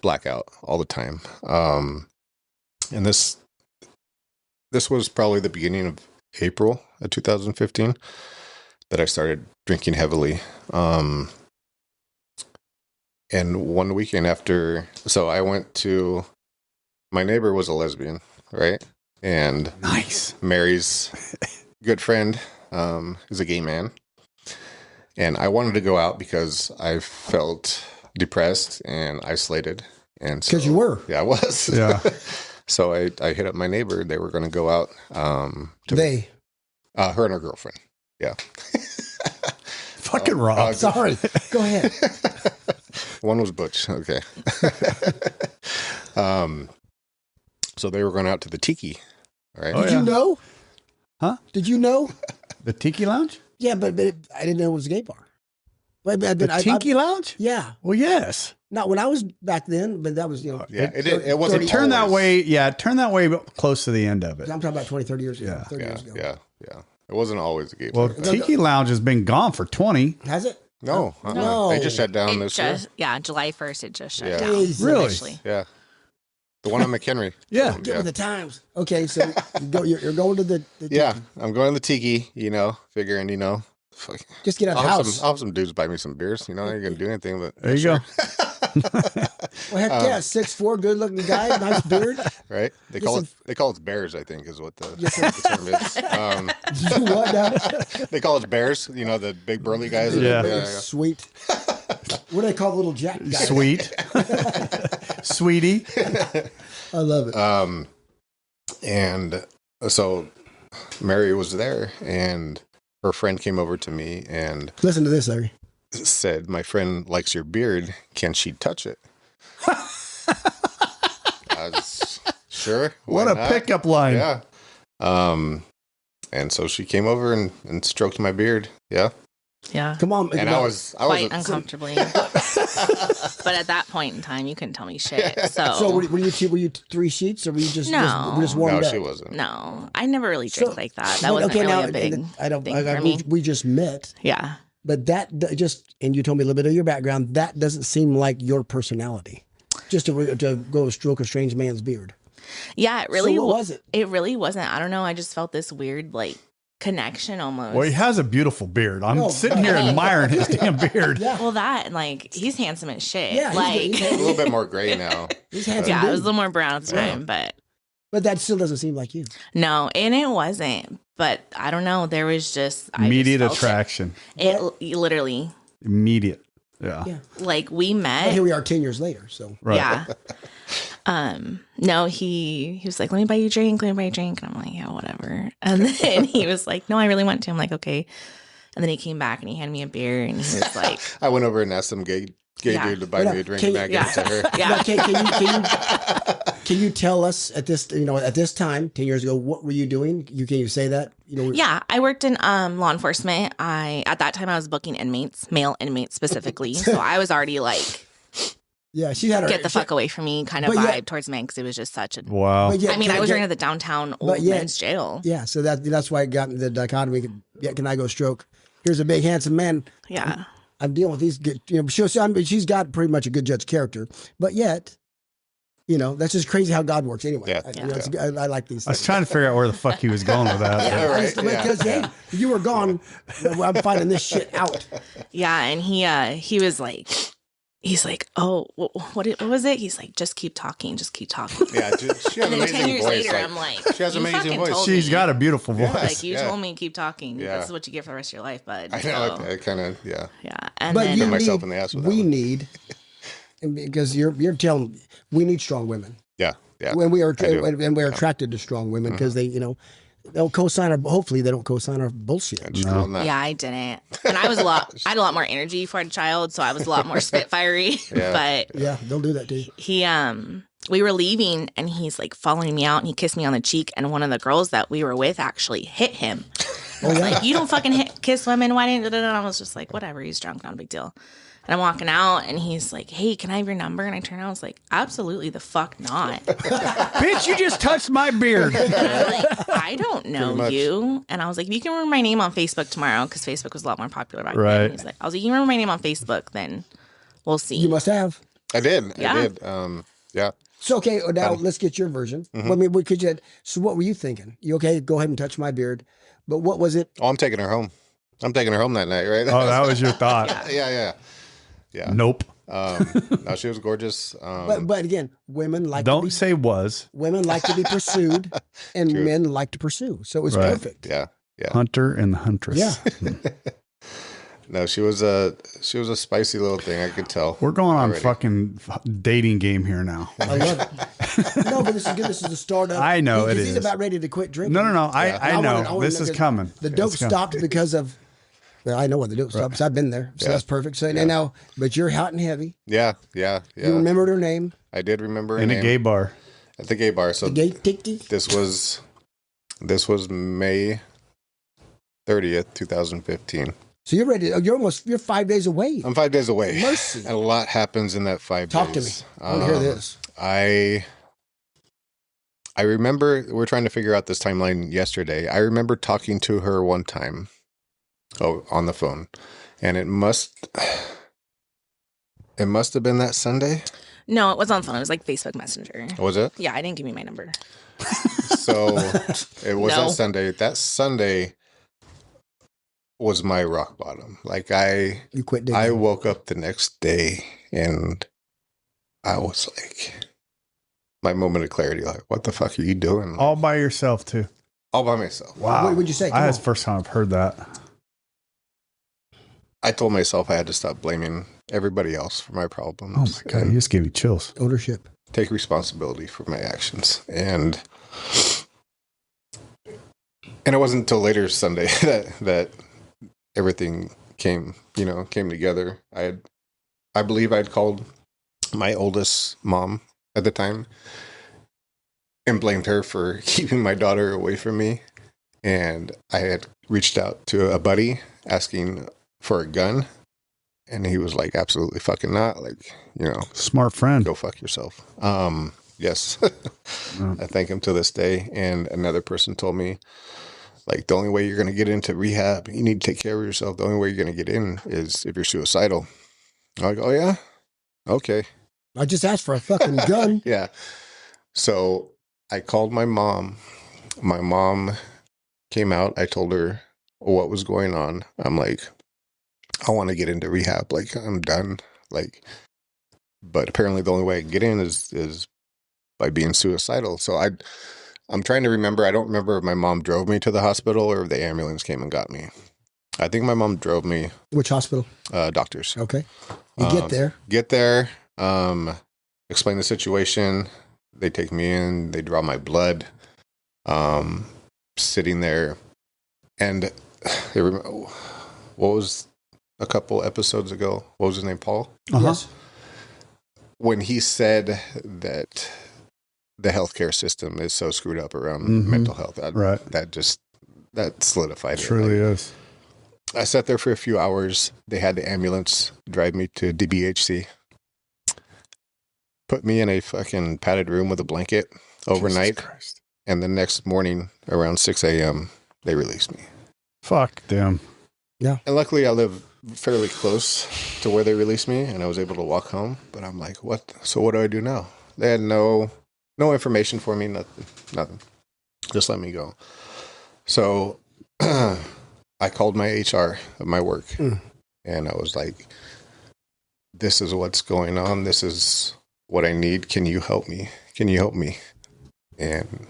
black out all the time. And this was probably the beginning of April of 2015 that I started drinking heavily. And one weekend after, so I went to, my neighbor was a lesbian, right? And Nice. Mary's good friend is a gay man. And I wanted to go out because I felt depressed and isolated. And Because you were. Yeah, I was. Yeah. So I hit up my neighbor. They were going to go out. Her Her and her girlfriend. Yeah. Fucking Rob. Sorry. Go ahead. One was Butch. Okay. So they were going out to the Tiki. All right. Oh, Did yeah. you know? Huh? Did you know? The Tiki Lounge? Yeah, but I didn't know it was a gay bar. The Tiki Lounge? Yeah. Well, yes. Not when I was back then, but that was, Yeah. It wasn't It turned that always. way. Yeah, it turned that way but close to the end of it. I'm talking about 20, 30 years ago. Yeah. 30 Yeah. years ago. Yeah. It wasn't always a gay Well, bar. Tiki Lounge has been gone for 20. Has it? No. No. They just shut down It this year. just, July 1st, it just shut Yeah. down. Jeez. Really? Officially. Yeah. The one on McHenry. Yeah. Get with the times. Okay, so you're going to the Yeah. I'm going to the Tiki, figuring, fuck. Just get out of the house. I'll have some dudes buy me some beers. I ain't going to do anything, but There you go. Well, heck yeah, 6'4", good looking guy, nice beard. Right? They call it bears, I think, is what the term is. You what now? They call it bears, you know, the big burly guys. Yeah. Sweet. What do they call the little jack guy? Sweet. Sweetie. I love it. And so Mary was there, and her friend came over to me and Listen to this, Larry. said, "My friend likes your beard. Can she touch it?" I was sure. What a pickup line. Yeah. And so she came over and stroked my beard. Yeah. Yeah. Come on. And I was Quite uncomfortably. But at that point in time, you couldn't tell me shit. So were you 3 sheets, or were you just No. just warmed No, up? she wasn't. No, I never really drank So- like that. That wasn't really a big thing for me. we just met, Yeah. but just, and you told me a little bit of your background. That doesn't seem like your personality. Just to go stroke a strange man's beard. Yeah, it really So what was it? It really wasn't. I don't know. I just felt this weird like connection almost. Well, he has a beautiful beard. I'm No, sitting here admiring his damn beard. Yeah. Well, that and like he's handsome as shit. Yeah, like A little bit more gray now. He's handsome. yeah, it was a dude. little more brown at the time, but But that still doesn't seem like you. no, and it wasn't. But I don't know. There was just Immediate I just felt attraction. It literally Immediate. Yeah. Yeah. like we But met. here we are 10 years later. So Right. Yeah. No, he was like, let me buy you a drink, And I'm like, yeah, whatever. And then he was like, no, I really want to. I'm like, okay. And then he came back and he handed me a beer and he was like, I went over and asked some gay Yeah. dude to buy me a drink, and I gave it to her. yeah. Now, can you tell us at this time, 10 years ago, what were you doing? Can you say that? Yeah, I worked in law enforcement. At that time I was booking inmates, male inmates specifically. So I was already like, Yeah, she had her. get the fuck away from me kind of But vibe yeah. towards men because it was just such a. Wow. But yeah, I mean, can I was get- running the downtown old But yeah. men's jail. Yeah, so that's why it got the dichotomy. Yeah, can I go stroke? Here's a big handsome man. Yeah. I'm dealing with these. She's got pretty much a good judge character, but yet, that's just crazy how God works. Anyway, Yeah. I like these I was things. trying to figure out where the fuck he was going with that. Yeah, right, because hey, you were gone. I'm finding this shit out. Yeah, and he was like, he's like, oh, what was it? He's like, just keep talking. Yeah, she has And an then 10 amazing years voice. later, I'm like, she has you amazing fucking voice. told She's me. got a beautiful voice. Like, you Yeah. told me keep talking. Yeah. This is what you get for the rest of your life, bud. I know, So, I kind of, yeah. yeah. And But then, you myself need, in the ass with that we one. need, and because you're telling, we need strong women. Yeah, yeah. When we are I do. and we're attracted to strong women because they, they'll co-sign our. Hopefully, they don't co-sign our bullshit. And she's doing that. yeah, I didn't. And I had a lot more energy for a child, so I was a lot more spitfirey. Yeah. But Yeah, they'll do that to you. he we were leaving and he's like following me out and he kissed me on the cheek and one of the girls that we were with actually hit him. I was like, you don't fucking kiss women, why didn't and I was just like, whatever, he's drunk, not a big deal. And I'm walking out and he's like, hey, can I have your number? And I turn around, I was like, absolutely the fuck not. Bitch, you just touched my beard. And I'm like, I don't know much. you. And I was like, if you can remember my name on Facebook tomorrow, because Facebook was a lot more popular back Right. then. He's like, I was like, you remember my name on Facebook, then we'll see. You must have. I did. Yeah. I did. Yeah. So okay, now let's get your version. I mean, so what were you thinking? You okay? Go ahead and touch my beard. But what was it? Oh, I'm taking her home. I'm taking her home that night, right? Oh, that was your thought. yeah. Nope. No, she was gorgeous. But again, women like Don't say was. women like to be pursued, and men like to pursue. So it was Right. perfect. yeah. Hunter and the Huntress. Yeah. No, she was a spicy little thing. I could tell. We're going on already. fucking dating game here now. I love it. No, but this is good. This is the start of. I know it He's is. about ready to quit drinking. No. I know. wanna This is know, coming. The dope It's coming. stopped because of. Well, I know what the dope stopped. So I've been there, so Yeah. that's perfect. So and now, but you're hot and heavy. Yeah. You remembered her name, I did remember her In a name gay bar. at the gay bar. So the gate ticky. this was May 30th, 2015. So you're ready. You're 5 days away. I'm 5 days away. Mercy. And a lot happens in that 5 Talk to me. days. I want to hear this. I remember we're trying to figure out this timeline yesterday. I remember talking to her one time, on the phone, and it must have been that Sunday. No, it was on phone. It was like Facebook Messenger. Was it? Yeah, I didn't give you my number. So it was No. that Sunday. That Sunday was my rock bottom. Like You quit I digging. woke up the next day and I was like, my moment of clarity, like, what the fuck are you doing? Like, All by yourself too. all by myself. Wow. What would you say? Come That's on. the first time I've heard that. I told myself I had to stop blaming everybody else for my Oh problems my God. and You just gave me chills. Ownership. take responsibility for my actions. And it wasn't until later Sunday that everything came together. I believe I'd called my oldest mom at the time and blamed her for keeping my daughter away from me. And I had reached out to a buddy asking for a gun. And he was like, absolutely fucking not. Like, Smart friend. go fuck yourself. Yes. Yeah. I thank him to this day. And another person told me, like, the only way you're going to get into rehab, you need to take care of yourself. The only way you're going to get in is if you're suicidal. I'm like, oh, yeah? Okay. I just asked for a fucking gun. Yeah. So I called my mom. My mom came out. I told her what was going on. I'm like, I want to get into rehab. Like, I'm done. Like, but apparently the only way I can get in is by being suicidal. So I'm trying to remember. I don't remember if my mom drove me to the hospital or if the ambulance came and got me. I think my mom drove me. Which hospital? Doctors. Okay. You get there. Get there. Explain the situation. They take me in. They draw my blood. Sitting there, and what was a couple episodes ago? What was his name? Paul. Yes. When he said that the healthcare system is so screwed up around mental health, that solidified it. Truly is. I sat there for a few hours. They had the ambulance drive me to DBHC, put me in a fucking padded room with a blanket overnight, and the next morning around 6 a.m. they released me. Fuck them. Yeah. And luckily I live fairly close to where they released me, and I was able to walk home. But I'm like, what? So what do I do now? They had no information for me, nothing. Just let me go. So I called my HR at my work, and I was like, this is what's going on. This is what I need. Can you help me? Can you help me? And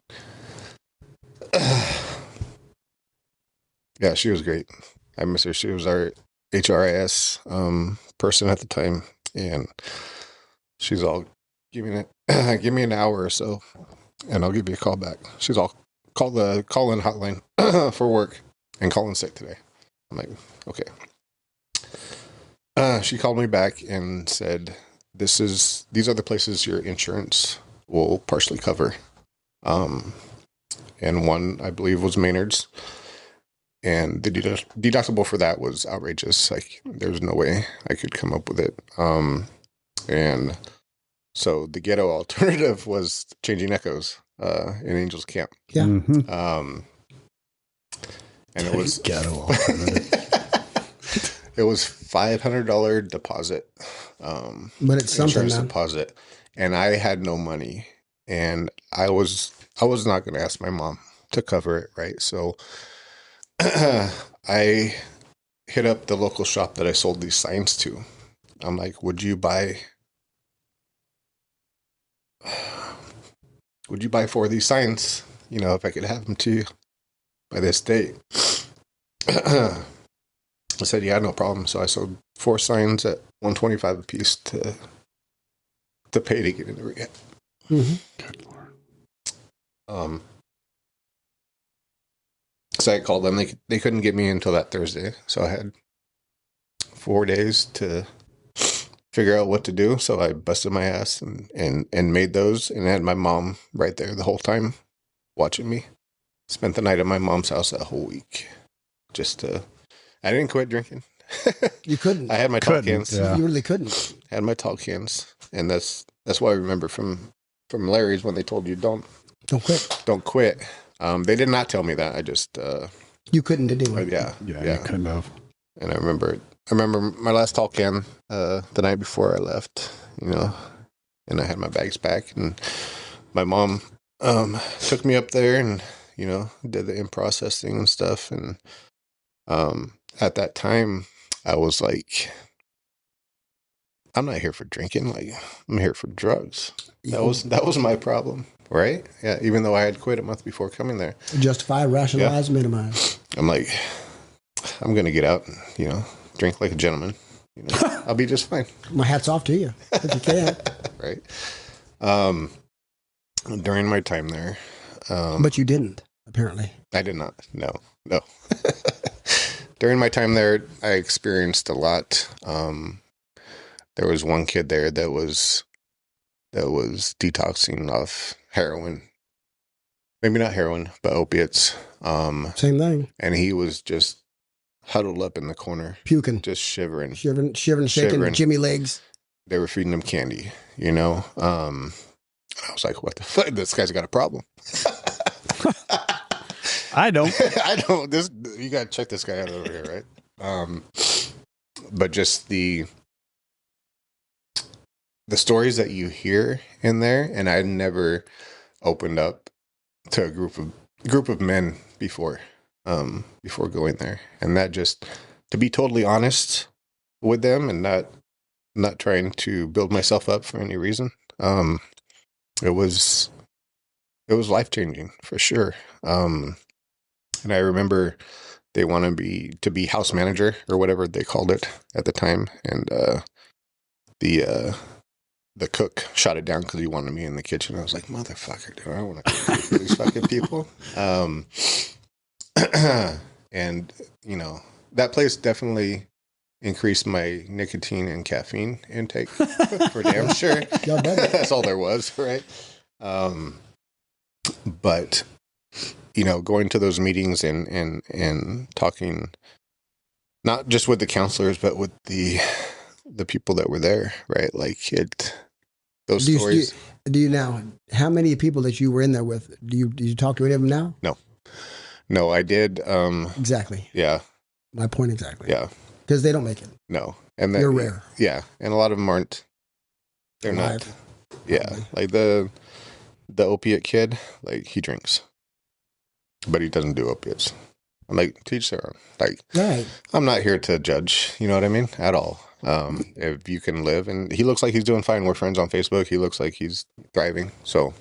yeah, she was great. I miss her. She was our HRIS person at the time, and she's all, give me an hour or so, and I'll give you a call back. She's all, call the call-in hotline for work and call in sick today. I'm like, okay. She called me back and said, these are the places your insurance will partially cover. And one, I believe, was Maynard's. And the deductible for that was outrageous. Like, there's no way I could come up with it. And so the ghetto alternative was changing echoes in Angels Camp. Yeah. Mm-hmm. And it was ghetto alternative. It was $500 deposit. But it's something, insurance man. deposit, and I had no money, and I was not going to ask my mom to cover it, right? So I hit up the local shop that I sold these signs to. I'm like, would you buy 4 of these signs? You know, if I could have them to you by this date. I said, yeah, no problem. So I sold 4 signs at $125 a piece to pay to get into rehab. Mm-hmm. Good Lord. So I called them. They couldn't get me until that Thursday. So I had 4 days to figure out what to do. So I busted my ass and made those, and I had my mom right there the whole time watching me. Spent the night at my mom's house that whole week. I didn't quit drinking. You couldn't. I had my tall cans. Yeah. You really couldn't. I had my tall cans, and that's what I remember from Larry's when they told you don't quit. They did not tell me that. I just you couldn't anyway. Yeah, You couldn't have. And I remember my last tall can the night before I left, and I had my bags packed, and my mom took me up there and did the in-process thing and stuff, and at that time I was like I'm not here for drinking. Like, I'm here for drugs. That was my problem, right? Yeah, even though I had quit a month before coming there. Justify, rationalize, minimize. I'm like, I'm gonna get out and, you know, drink like a gentleman. You know, I'll be just fine. My hat's off to you if you can. Right. During my time there, But you didn't, apparently. I did not. No. During my time there, I experienced a lot. There was one kid there that was detoxing off heroin. Maybe not heroin, but opiates. Same thing. And he was just huddled up in the corner, Puking. just shivering. Shaking, Jimmy legs. They were feeding him candy, you know? I was like, what the fuck? This guy's got a problem. I don't. I don't. You got to check this guy out over here, right? But just the stories that you hear in there, and I never opened up to a group of men before going there, and that just, to be totally honest with them and not trying to build myself up for any reason, it was life-changing for sure. And I remember they wanted me to be house manager or whatever they called it at the time, and the cook shot it down because he wanted me in the kitchen. I was like, motherfucker, dude, I don't want to cook for these fucking people. And, you know, that place definitely increased my nicotine and caffeine intake for damn sure. That's all there was, right? But, you know, going to those meetings and talking, not just with the counselors, but with the people that were there, right? Like those stories. Do you now, how many people that you were in there with, did you talk to any of them now? No, I did. Exactly. Yeah. My point exactly. Yeah. Because they don't make it. No. And you're rare. Yeah. And a lot of them aren't, they're not. Yeah. Probably. Like the opiate kid, like he drinks, but he doesn't do opiates. I'm like, teach their own. Like, right. I'm not here to judge, you know what I mean? At all. If you can live, and he looks like he's doing fine. We're friends on Facebook. He looks like he's thriving. So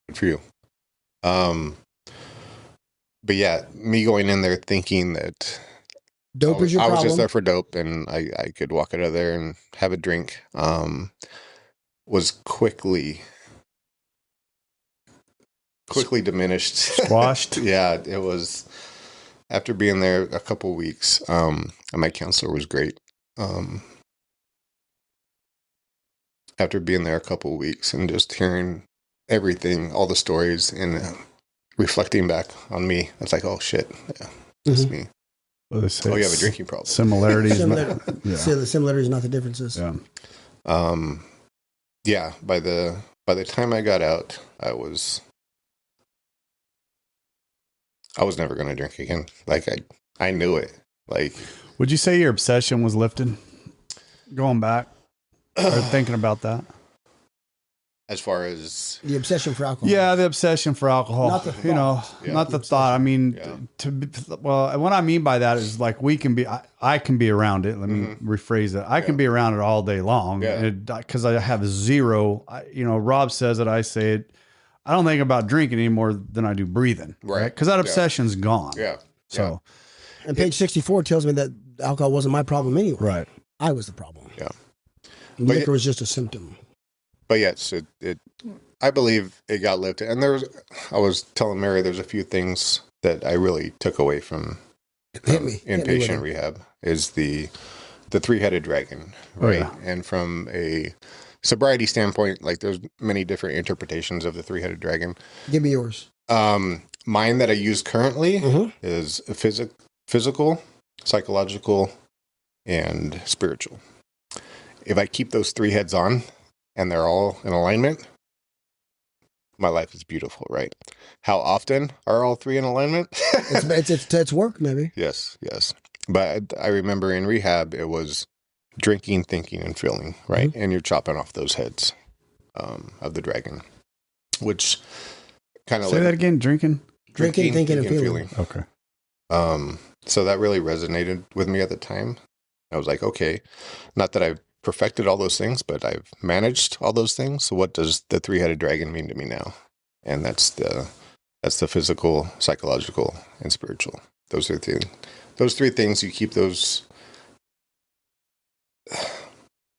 good for you. But yeah, me going in there thinking that dope is your problem. I was just there for dope, and I could walk out of there and have a drink. Was quickly diminished, squashed. Yeah, it was. After being there a couple weeks, and my counselor was great. After being there a couple weeks and just hearing everything, all the stories, and reflecting back on me, it's like, oh shit, yeah, that's me. Well, oh, you have a drinking problem. Similarities. See the similarities, not the differences. Yeah. Yeah. By the time I got out, I was never going to drink again. Like I knew it. Like, would you say your obsession was lifted going back or thinking about that? As far as the obsession for alcohol. Yeah, the obsession for alcohol. Not the thought. You know, not the thought. I mean, Yeah. Well, what I mean by that is like I can be around it. Let me rephrase that. I can be around it all day long because I have zero. Rob says it. I say it. I don't think about drinking any more than I do breathing. Right. Because that obsession's gone. Yeah. So. And page 64 tells me that alcohol wasn't my problem anyway. Right. I was the problem. Yeah. Liquor was just a symptom. But yes, I believe it got lifted. And I was telling Mary, there's a few things that I really took away from inpatient rehab is the three-headed dragon, right? Oh, yeah. And from a sobriety standpoint, like there's many different interpretations of the three-headed dragon. Give me yours. Mine that I use currently is physical, psychological, and spiritual. If I keep those three heads on and they're all in alignment, my life is beautiful, right? How often are all three in alignment? It's work, maybe. Yes. But I remember in rehab, it was drinking, thinking, and feeling, right? And you're chopping off those heads of the dragon, which kind of say that again. Drinking, thinking, and feeling. Okay. So that really resonated with me at the time. I was like, okay, not that I've perfected all those things, but I've managed all those things. So what does the three-headed dragon mean to me now? And that's the physical, psychological, and spiritual. Those three things. You keep those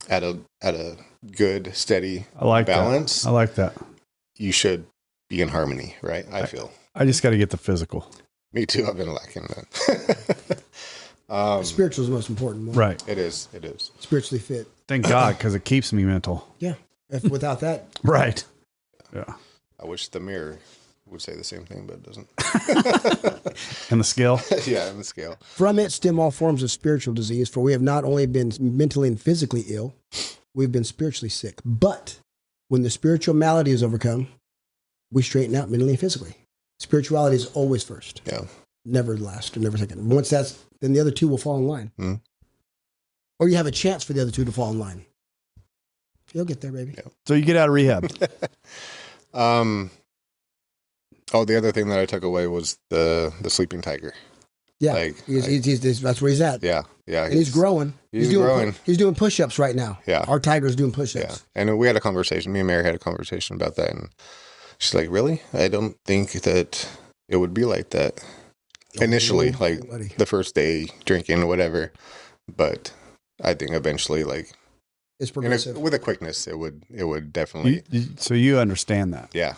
at a good, steady balance. I like that. You should be in harmony, right? I feel. I just got to get the physical. Me too. I've been lacking that. Spiritual is the most important one. Right. It is. Spiritually fit. Thank God, because it keeps me mental. Yeah. If without that. Right. Yeah. I wish the mirror would say the same thing, but it doesn't. And the scale? Yeah, and the scale. From it stem all forms of spiritual disease, for we have not only been mentally and physically ill, we've been spiritually sick. But when the spiritual malady is overcome, we straighten out mentally and physically. Spirituality is always first. Yeah. Never last or never second. Once that's, then the other two will fall in line. Mm. Or you have a chance for the other two to fall in line. You'll get there, baby. Yeah. So you get out of rehab. The other thing that I took away was the sleeping tiger. Yeah. Like, he's that's where he's at. Yeah. Yeah. And he's growing. He's growing. He's doing push-ups right now. Yeah. Our tiger's doing push-ups. Yeah. And we had a conversation. Me and Mary had a conversation about that. And she's like, really? I don't think that it would be like that initially, like the first day drinking or whatever. But I think eventually, like, it's progressive. with a quickness, it would definitely. So you understand that? Yeah.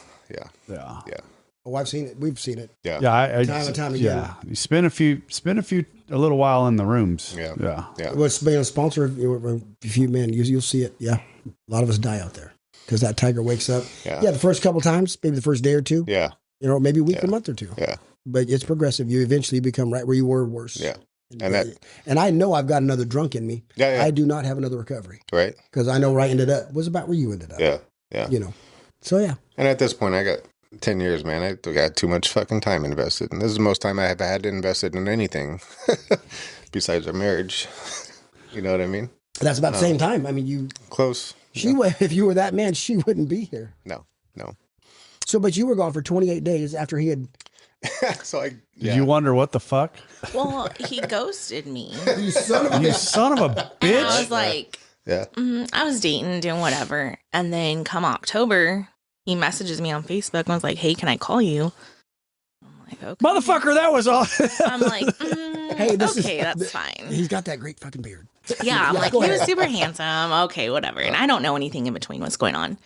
Oh, I've seen it. We've seen it. Yeah. Yeah. Time and time again. Yeah. You spend a little while in the rooms. Yeah. Yeah. Yeah. Well, it's being a sponsor of a few men. You'll see it. Yeah. A lot of us die out there because that tiger wakes up. Yeah. The first couple times, maybe the first day or two. Yeah. Maybe a week or a month or two. Yeah. But it's progressive. You eventually become right where you were, worse. Yeah. And I know I've got another drunk in me. Yeah. I do not have another recovery. Right. Because I know where I ended up was about where you ended up. Yeah. Yeah. So yeah. And at this point, I got 10 years, man. I got too much fucking time invested. And this is the most time I have had invested in anything besides our marriage. You know what I mean? That's about the same time. I mean, you. Close. If you were that man, she wouldn't be here. No. So, but you were gone for 28 days after he had. Did you wonder what the fuck? Well, he ghosted me. You son of a You son of a bitch. And I was like, Yeah. I was dating, doing whatever. And then come October, he messages me on Facebook and was like, hey, can I call you? I'm like, okay. Motherfucker, that was all. I'm like, Hey, that's fine. He's got that great fucking beard. Yeah, I'm like, go he ahead. was super handsome. Okay, whatever. And I don't know anything in between what's going on.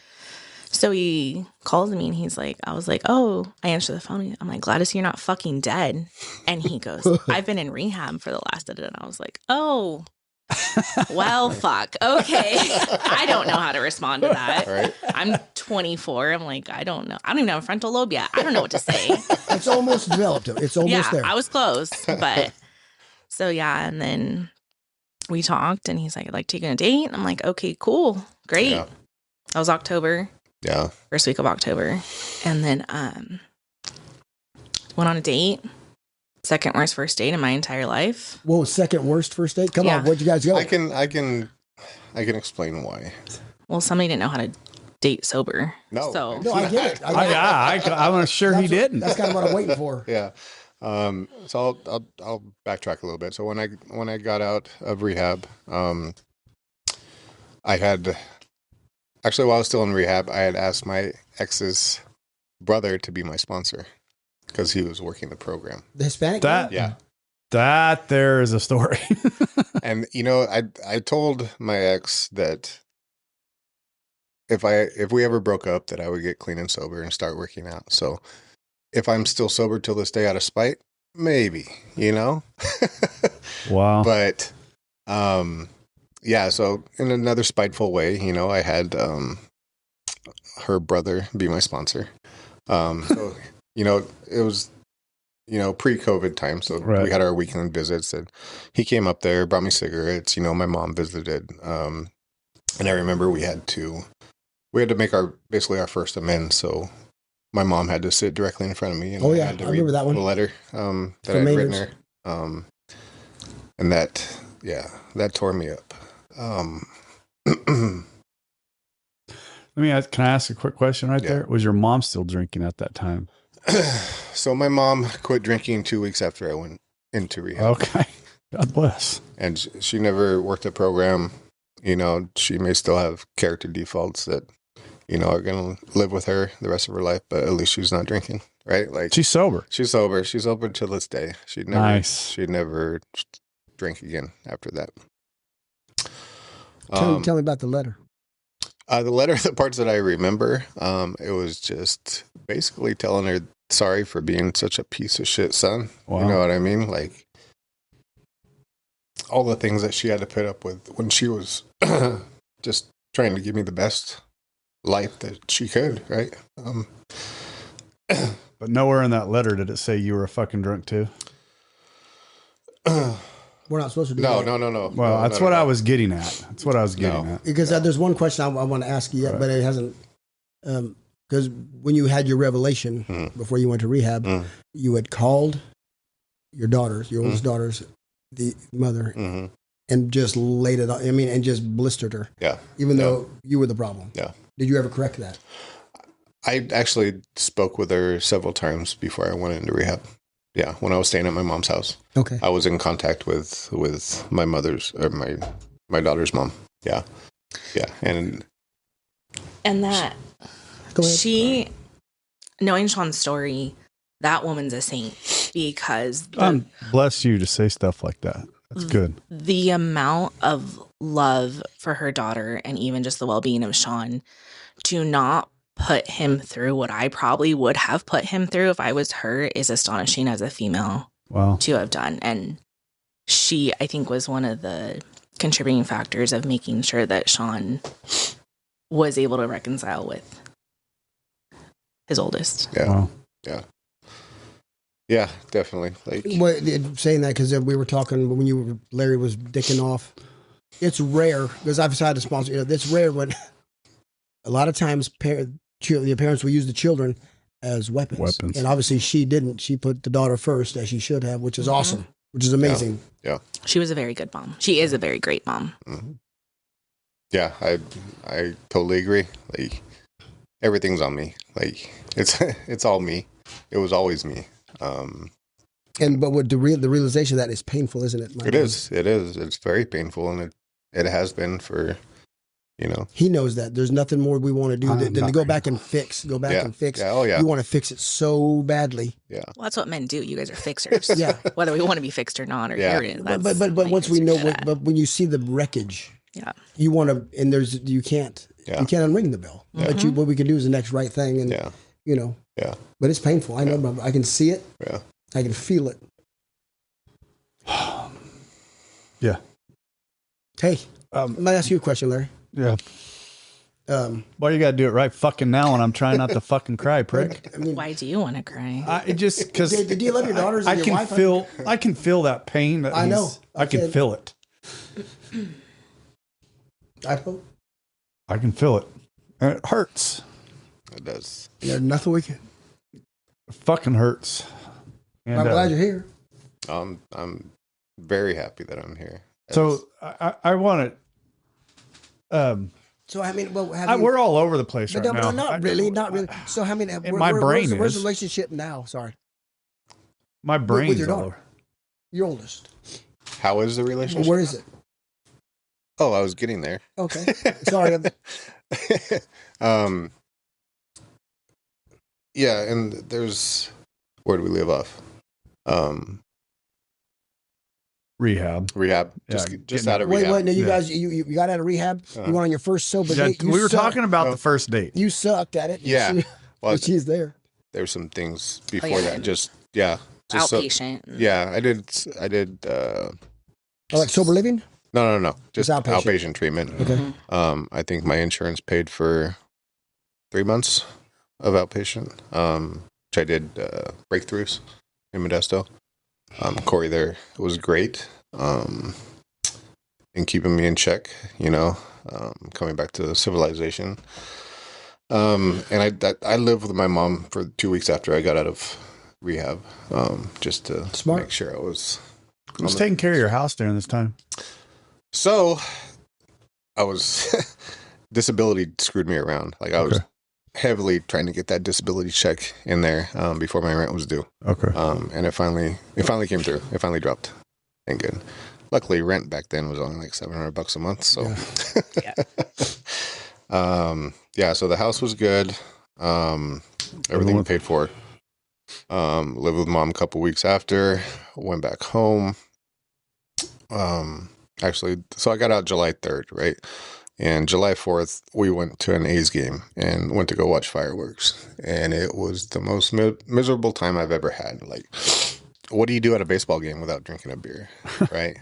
So he calls me and he's like, I was like, oh, I answer the phone. I'm like, Gladys, you're not fucking dead. And he goes, I've been in rehab for the last, and I was like, oh, well, fuck. Okay. I don't know how to respond to that. Right. I'm 24. I'm like, I don't know. I don't even have a frontal lobe yet. I don't know what to say. It's almost developed. It's almost there. I was close. But so, yeah. And then we talked and he's like, I'd like taking a date. I'm like, okay, cool. Great. Yeah. That was October. Yeah. First week of October. And then went on a date. Second worst first date in my entire life. Whoa, second worst first date? Come Yeah. on, where'd you guys go? I can explain why. Well, somebody didn't know how to date sober. No. So No, I get it. I'm sure he didn't. That's kind of what I'm waiting for. Yeah. So I'll backtrack a little bit. So when I got out of rehab, I had actually, while I was still in rehab, I had asked my ex's brother to be my sponsor because he was working the program. The Hispanic That guy? Yeah. That there is a story. And I told my ex that if we ever broke up, that I would get clean and sober and start working out. So if I'm still sober till this day out of spite, maybe, Wow. But yeah, so in another spiteful way, I had her brother be my sponsor. So it was pre-COVID time, so Right. we had our weekend visits, and he came up there, brought me cigarettes. My mom visited, and I remember we had to make our first amends. So my mom had to sit directly in front of me, and Oh, yeah. I had to I remember that one. the letter that From I had written Maynard's. her, and that tore me up. Can I ask a quick question right Yeah. there? Was your mom still drinking at that time? So my mom quit drinking 2 weeks after I went into rehab. Okay. God bless. And she never worked a program, you know, she may still have character defaults that, you know, are going to live with her the rest of her life, but at least she's not drinking, right? Like She's sober. she's sober. She's sober till this day. She'd never drink again after that. Tell me about the letter. The letter, the parts that I remember, it was just basically telling her sorry for being such a piece of shit son. Wow. You know what I mean? Like all the things that she had to put up with when she was just trying to give me the best life that she could, right? But nowhere in that letter did it say you were a fucking drunk too. We're not supposed to do No. Well, No, that's no, what no. I was getting at. That's what I was getting at. Because there's one question I want to ask you yet, but it hasn't. Because when you had your revelation before you went to rehab, you had called your daughters, your oldest daughters, the mother, and just laid it on. I mean, and just blistered her. Yeah. Even though you were the problem. Yeah. Did you ever correct that? I actually spoke with her several times before I went into rehab. Yeah, when I was staying at my mom's house. Okay. I was in contact with my mother's or my daughter's mom. Yeah. Yeah. And that Go ahead. she, knowing Shawn's story, that woman's a saint because Bless you to say stuff like that. That's good. the amount of love for her daughter and even just the well-being of Shawn to not put him through what I probably would have put him through if I was her is astonishing as a female Wow. to have done. And she, I think, was one of the contributing factors of making sure that Shawn was able to reconcile with his oldest. yeah. Wow. Yeah. Yeah, definitely. Like Well, saying that because we were talking when Larry was dicking off. It's rare because I've decided to sponsor. You know, it's rare when a lot of times the parents will use the children as weapons. And obviously she didn't. She put the daughter first, as she should have, which is awesome, which is amazing. Yeah. She was a very good mom. She is a very great mom. Yeah, I totally agree. Like everything's on me. Like it's all me. It was always me. But with the realization of that is painful, isn't it? It is. It's very painful, and it has been for, you know. He knows that. There's nothing more we want to do than to go back and fix. Go back and fix. Yeah. Oh yeah. You want to fix it so badly. Yeah. Well, that's what men do. You guys are fixers. Yeah. Whether we want to be fixed or not, or Yeah. here it is. But once we know, but when you see the wreckage, you want to, and you can't unring the bell. But what we can do is the next right thing, and you know. Yeah. But it's painful. I know, but I can see it. Yeah. I can feel it. Yeah. Hey, let me ask you a question, Larry. Yeah. Why you got to do it right fucking now when I'm trying not to fucking cry, prick? I mean, Why do you want to cry? I just because do you love your daughters and your wife? I can feel that pain. That I know. I can feel it. I hope. I can feel it, and it hurts. It does. There's nothing we can. It fucking hurts. And, I'm glad you're here. I'm very happy that I'm here. So I want to. So I mean, well, We're all over the place right no, now. not really. So I mean, my brain where's the is. relationship now? Sorry, My brain's with your all daughter, over. your oldest. How is the relationship? Where is it? Oh, I was getting there. Okay, sorry. Yeah, and there's where do we live off? Rehab. Just out of rehab. Wait, no, you guys, you got out of rehab. You went on your first sober date. We were talking about the first date. You sucked at it. Yeah. Well, she's there. There's some things before that. Just Outpatient. I did. Like sober living? No. Just outpatient. outpatient treatment. Okay. I think my insurance paid for 3 months of outpatient. Which I did breakthroughs in Modesto. Corey there was great in keeping me in check, you know, coming back to civilization. And I lived with my mom for 2 weeks after I got out of rehab, just to make sure I was. Who's taking care of your house during this time? So I was disability screwed me around. Like I was heavily trying to get that disability check in there before my rent was due. Okay. And it finally came through. It finally dropped. Thank good. luckily rent back then was only like $700 a month. So, so the house was good. Everything paid for. Lived with mom a couple weeks after, went back home. Actually, so I got out July 3rd, right? And July 4th, we went to an A's game and went to go watch fireworks. And it was the most miserable time I've ever had. Like, what do you do at a baseball game without drinking a beer, right?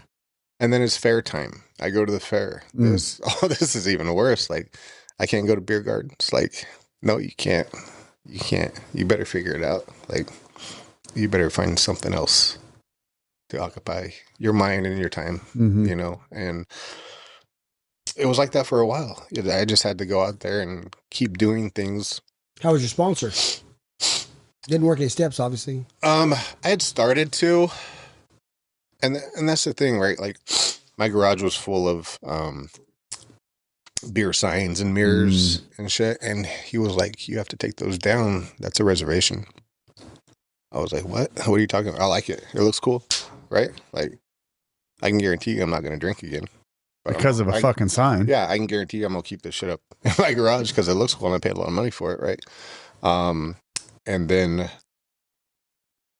And then it's fair time. I go to the fair. This is even worse. Like, I can't go to beer gardens. Like, no, you can't. You can't. You better figure it out. Like, you better find something else to occupy your mind and your time, you know? And it was like that for a while. I just had to go out there and keep doing things. How was your sponsor? Didn't work any steps, obviously. I had started to, and that's the thing, right? Like, my garage was full of beer signs and mirrors and shit. And he was like, "You have to take those down. That's a reservation." I was like, "What? What are you talking about? I like it. It looks cool." Right? Like, I can guarantee you I'm not going to drink again. Because of a fucking sign. Yeah, I can guarantee you I'm going to keep this shit up in my garage because it looks cool and I paid a lot of money for it, right? And then,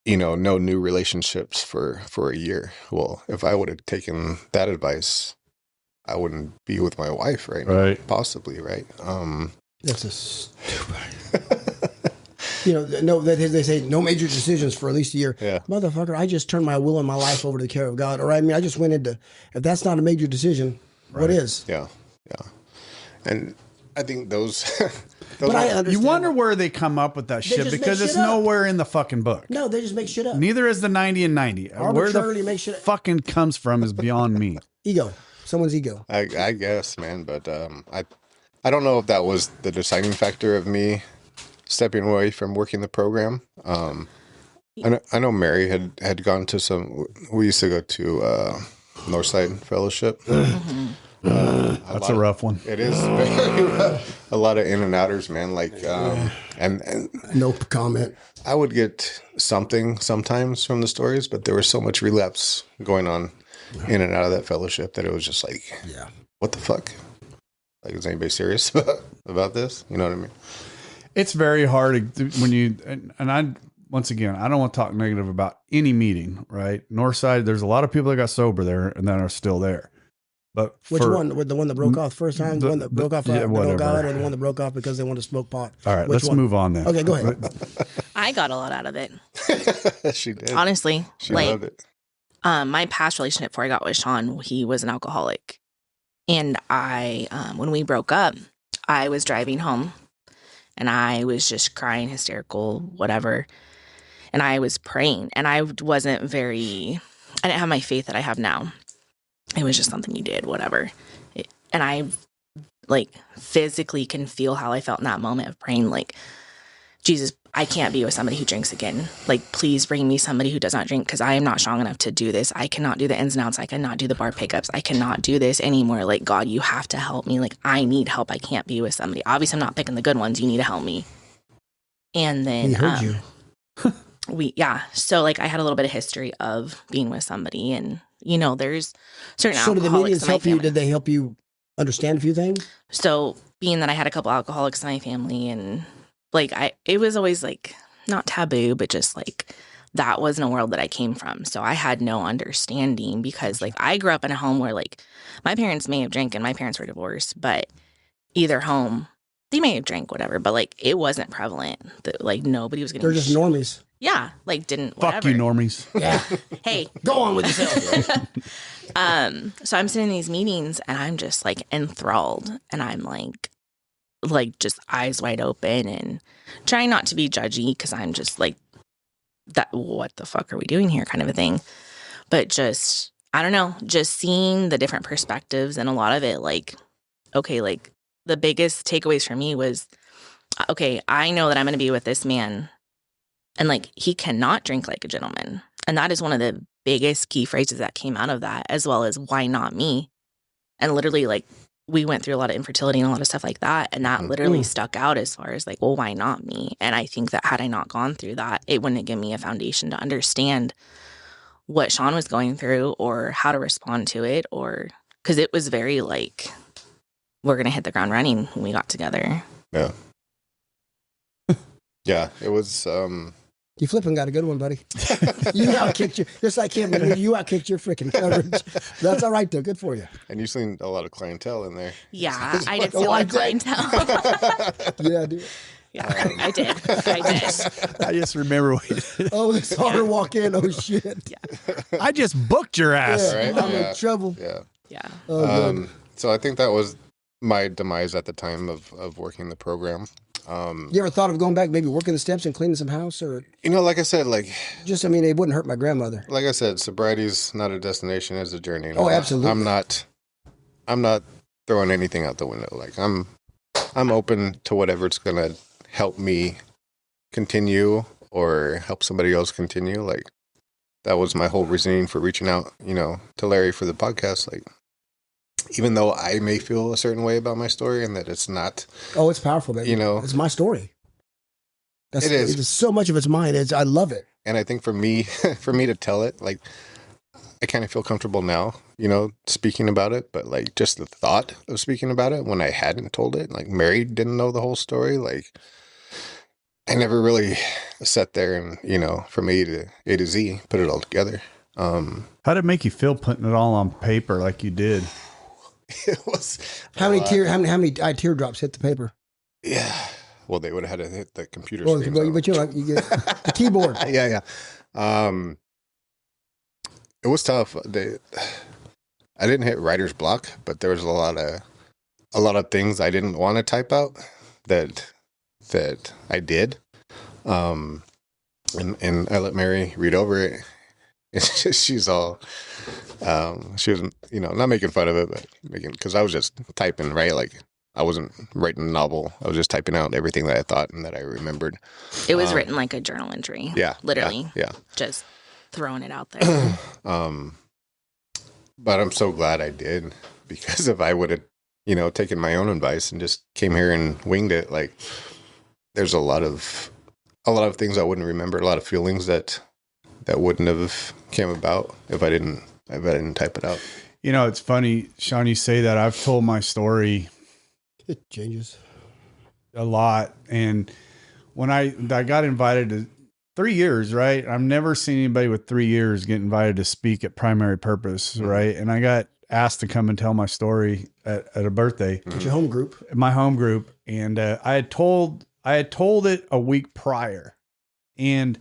you know, no new relationships for a year. Well, if I would have taken that advice, I wouldn't be with my wife right now. Right. Possibly, right? That's a stupid... You know, no, they say no major decisions for at least a year. Yeah. Motherfucker, I just turned my will and my life over to the care of God. Or I mean, I just went into, if that's not a major decision, what is? Yeah. And I think those but I understand. You wonder where they come up with that shit because it's nowhere in the fucking book. No, they just make shit up. Neither is the 90 and 90. Where the make shit up. fucking comes from is beyond me. Ego. Someone's ego. I guess, man. But I don't know if that was the deciding factor of me stepping away from working the program. I know Mary had gone to some. We used to go to Northside Fellowship. That's a rough one. It is very rough. A lot of in and outers, man. Like, and no comment. I would get something sometimes from the stories, but there was so much relapse going on in and out of that fellowship that it was just like, what the fuck? Like, is anybody serious about this? You know what I mean? It's very hard when you, and I, once again, I don't want to talk negative about any meeting, right? Northside, there's a lot of people that got sober there and that are still there. But which one? The one that broke off first time? The one that broke off God, or the one that broke off because they wanted to smoke pot? All right, let's move on then. Okay, go ahead. I got a lot out of it. She did. Honestly. She loved it. My past relationship before I got with Shawn, he was an alcoholic. And I, when we broke up, I was driving home. And I was just crying, hysterical, whatever. And I was praying. And I didn't have my faith that I have now. It was just something you did, whatever. And I, like, physically can feel how I felt in that moment of praying, like, Jesus, I can't be with somebody who drinks again. Like, please bring me somebody who does not drink because I am not strong enough to do this. I cannot do the ins and outs. I cannot do the bar pickups. I cannot do this anymore. Like, God, you have to help me. Like, I need help. I can't be with somebody. Obviously, I'm not picking the good ones. You need to help me. And then he heard you. So, like, I had a little bit of history of being with somebody, and you know, there's certain So did the alcoholics meetings in my help you? family. Did they help you understand a few things? So, being that I had a couple alcoholics in my family, and like, it was always like not taboo, but just like that wasn't a world that I came from. So I had no understanding because like I grew up in a home where like my parents may have drank and my parents were divorced, but either home they may have drank whatever, but like it wasn't prevalent that like nobody was getting. They're just normies. Yeah, like didn't fuck whatever. you normies. Yeah. Hey, go on with yourself. So I'm sitting in these meetings and I'm just like enthralled, and I'm like just eyes wide open and trying not to be judgy because I'm just like, that what the fuck are we doing here kind of a thing. But just, I don't know, just seeing the different perspectives, and a lot of it like, okay, like the biggest takeaways for me was, okay, I know that I'm going to be with this man and like he cannot drink like a gentleman. And that is one of the biggest key phrases that came out of that, as well as why not me? And literally like we went through a lot of infertility and a lot of stuff like that. And that literally stuck out as far as like, well, why not me? And I think that had I not gone through that, it wouldn't have given me a foundation to understand what Shawn was going through or how to respond to it, or because it was very like, we're going to hit the ground running when we got together. Yeah. Yeah, it was. You flipping got a good one, buddy. You outkicked your, just like him, you outkicked your freaking coverage. That's all right, though. Good for you. And you seen a lot of clientele in there. Yeah, I did see a lot of clientele. Yeah, dude. Yeah, I did. I just remember what you did. Oh, it's hard to walk in. Oh, shit. Yeah. I just booked your ass. Yeah, Right? I'm in trouble. Yeah. Yeah. Oh, good. So I think that was my demise at the time of working the program. You ever thought of going back, maybe working the steps and cleaning some house, or You know, like I said, just? I mean, it wouldn't hurt my grandmother. like I said, sobriety's not a destination; it's a journey. Oh, absolutely. I'm not throwing anything out the window. Like I'm open to whatever's gonna help me continue or help somebody else continue. Like that was my whole reasoning for reaching out, to Larry for the podcast. Like, even though I may feel a certain way about my story and that it's not, Oh, it's powerful, baby. It's my story. It is. It's so much of it's mine. I love it. and I think for me to tell it, like, I kind of feel comfortable now, speaking about it, but like just the thought of speaking about it when I hadn't told it, like Mary didn't know the whole story. Like I never really sat there and, from A to Z, put it all together. How did it make you feel putting it all on paper like you did? It was How many teardrops hit the paper? Yeah. Well, they would have had to hit the computer Well, screen. but you get the keyboard. Yeah. It was tough. I didn't hit writer's block, but there was a lot of things I didn't want to type out that I did. And I let Mary read over it. She's all, she was, not making fun of it, but because I was just typing, right? Like I wasn't writing a novel. I was just typing out everything that I thought and that I remembered. It was written like a journal entry. Yeah. Literally. Yeah. Just throwing it out there. But I'm so glad I did, because if I would have, taken my own advice and just came here and winged it, like there's a lot of things I wouldn't remember, a lot of feelings that wouldn't have came about if I didn't type it out. It's funny, Shawn, you say that. I've told my story. It changes a lot. And when I got invited to 3 years, right? I've never seen anybody with 3 years get invited to speak at Primary Purpose, right? And I got asked to come and tell my story at a birthday. It's your home group. My home group. And I had told it a week prior. And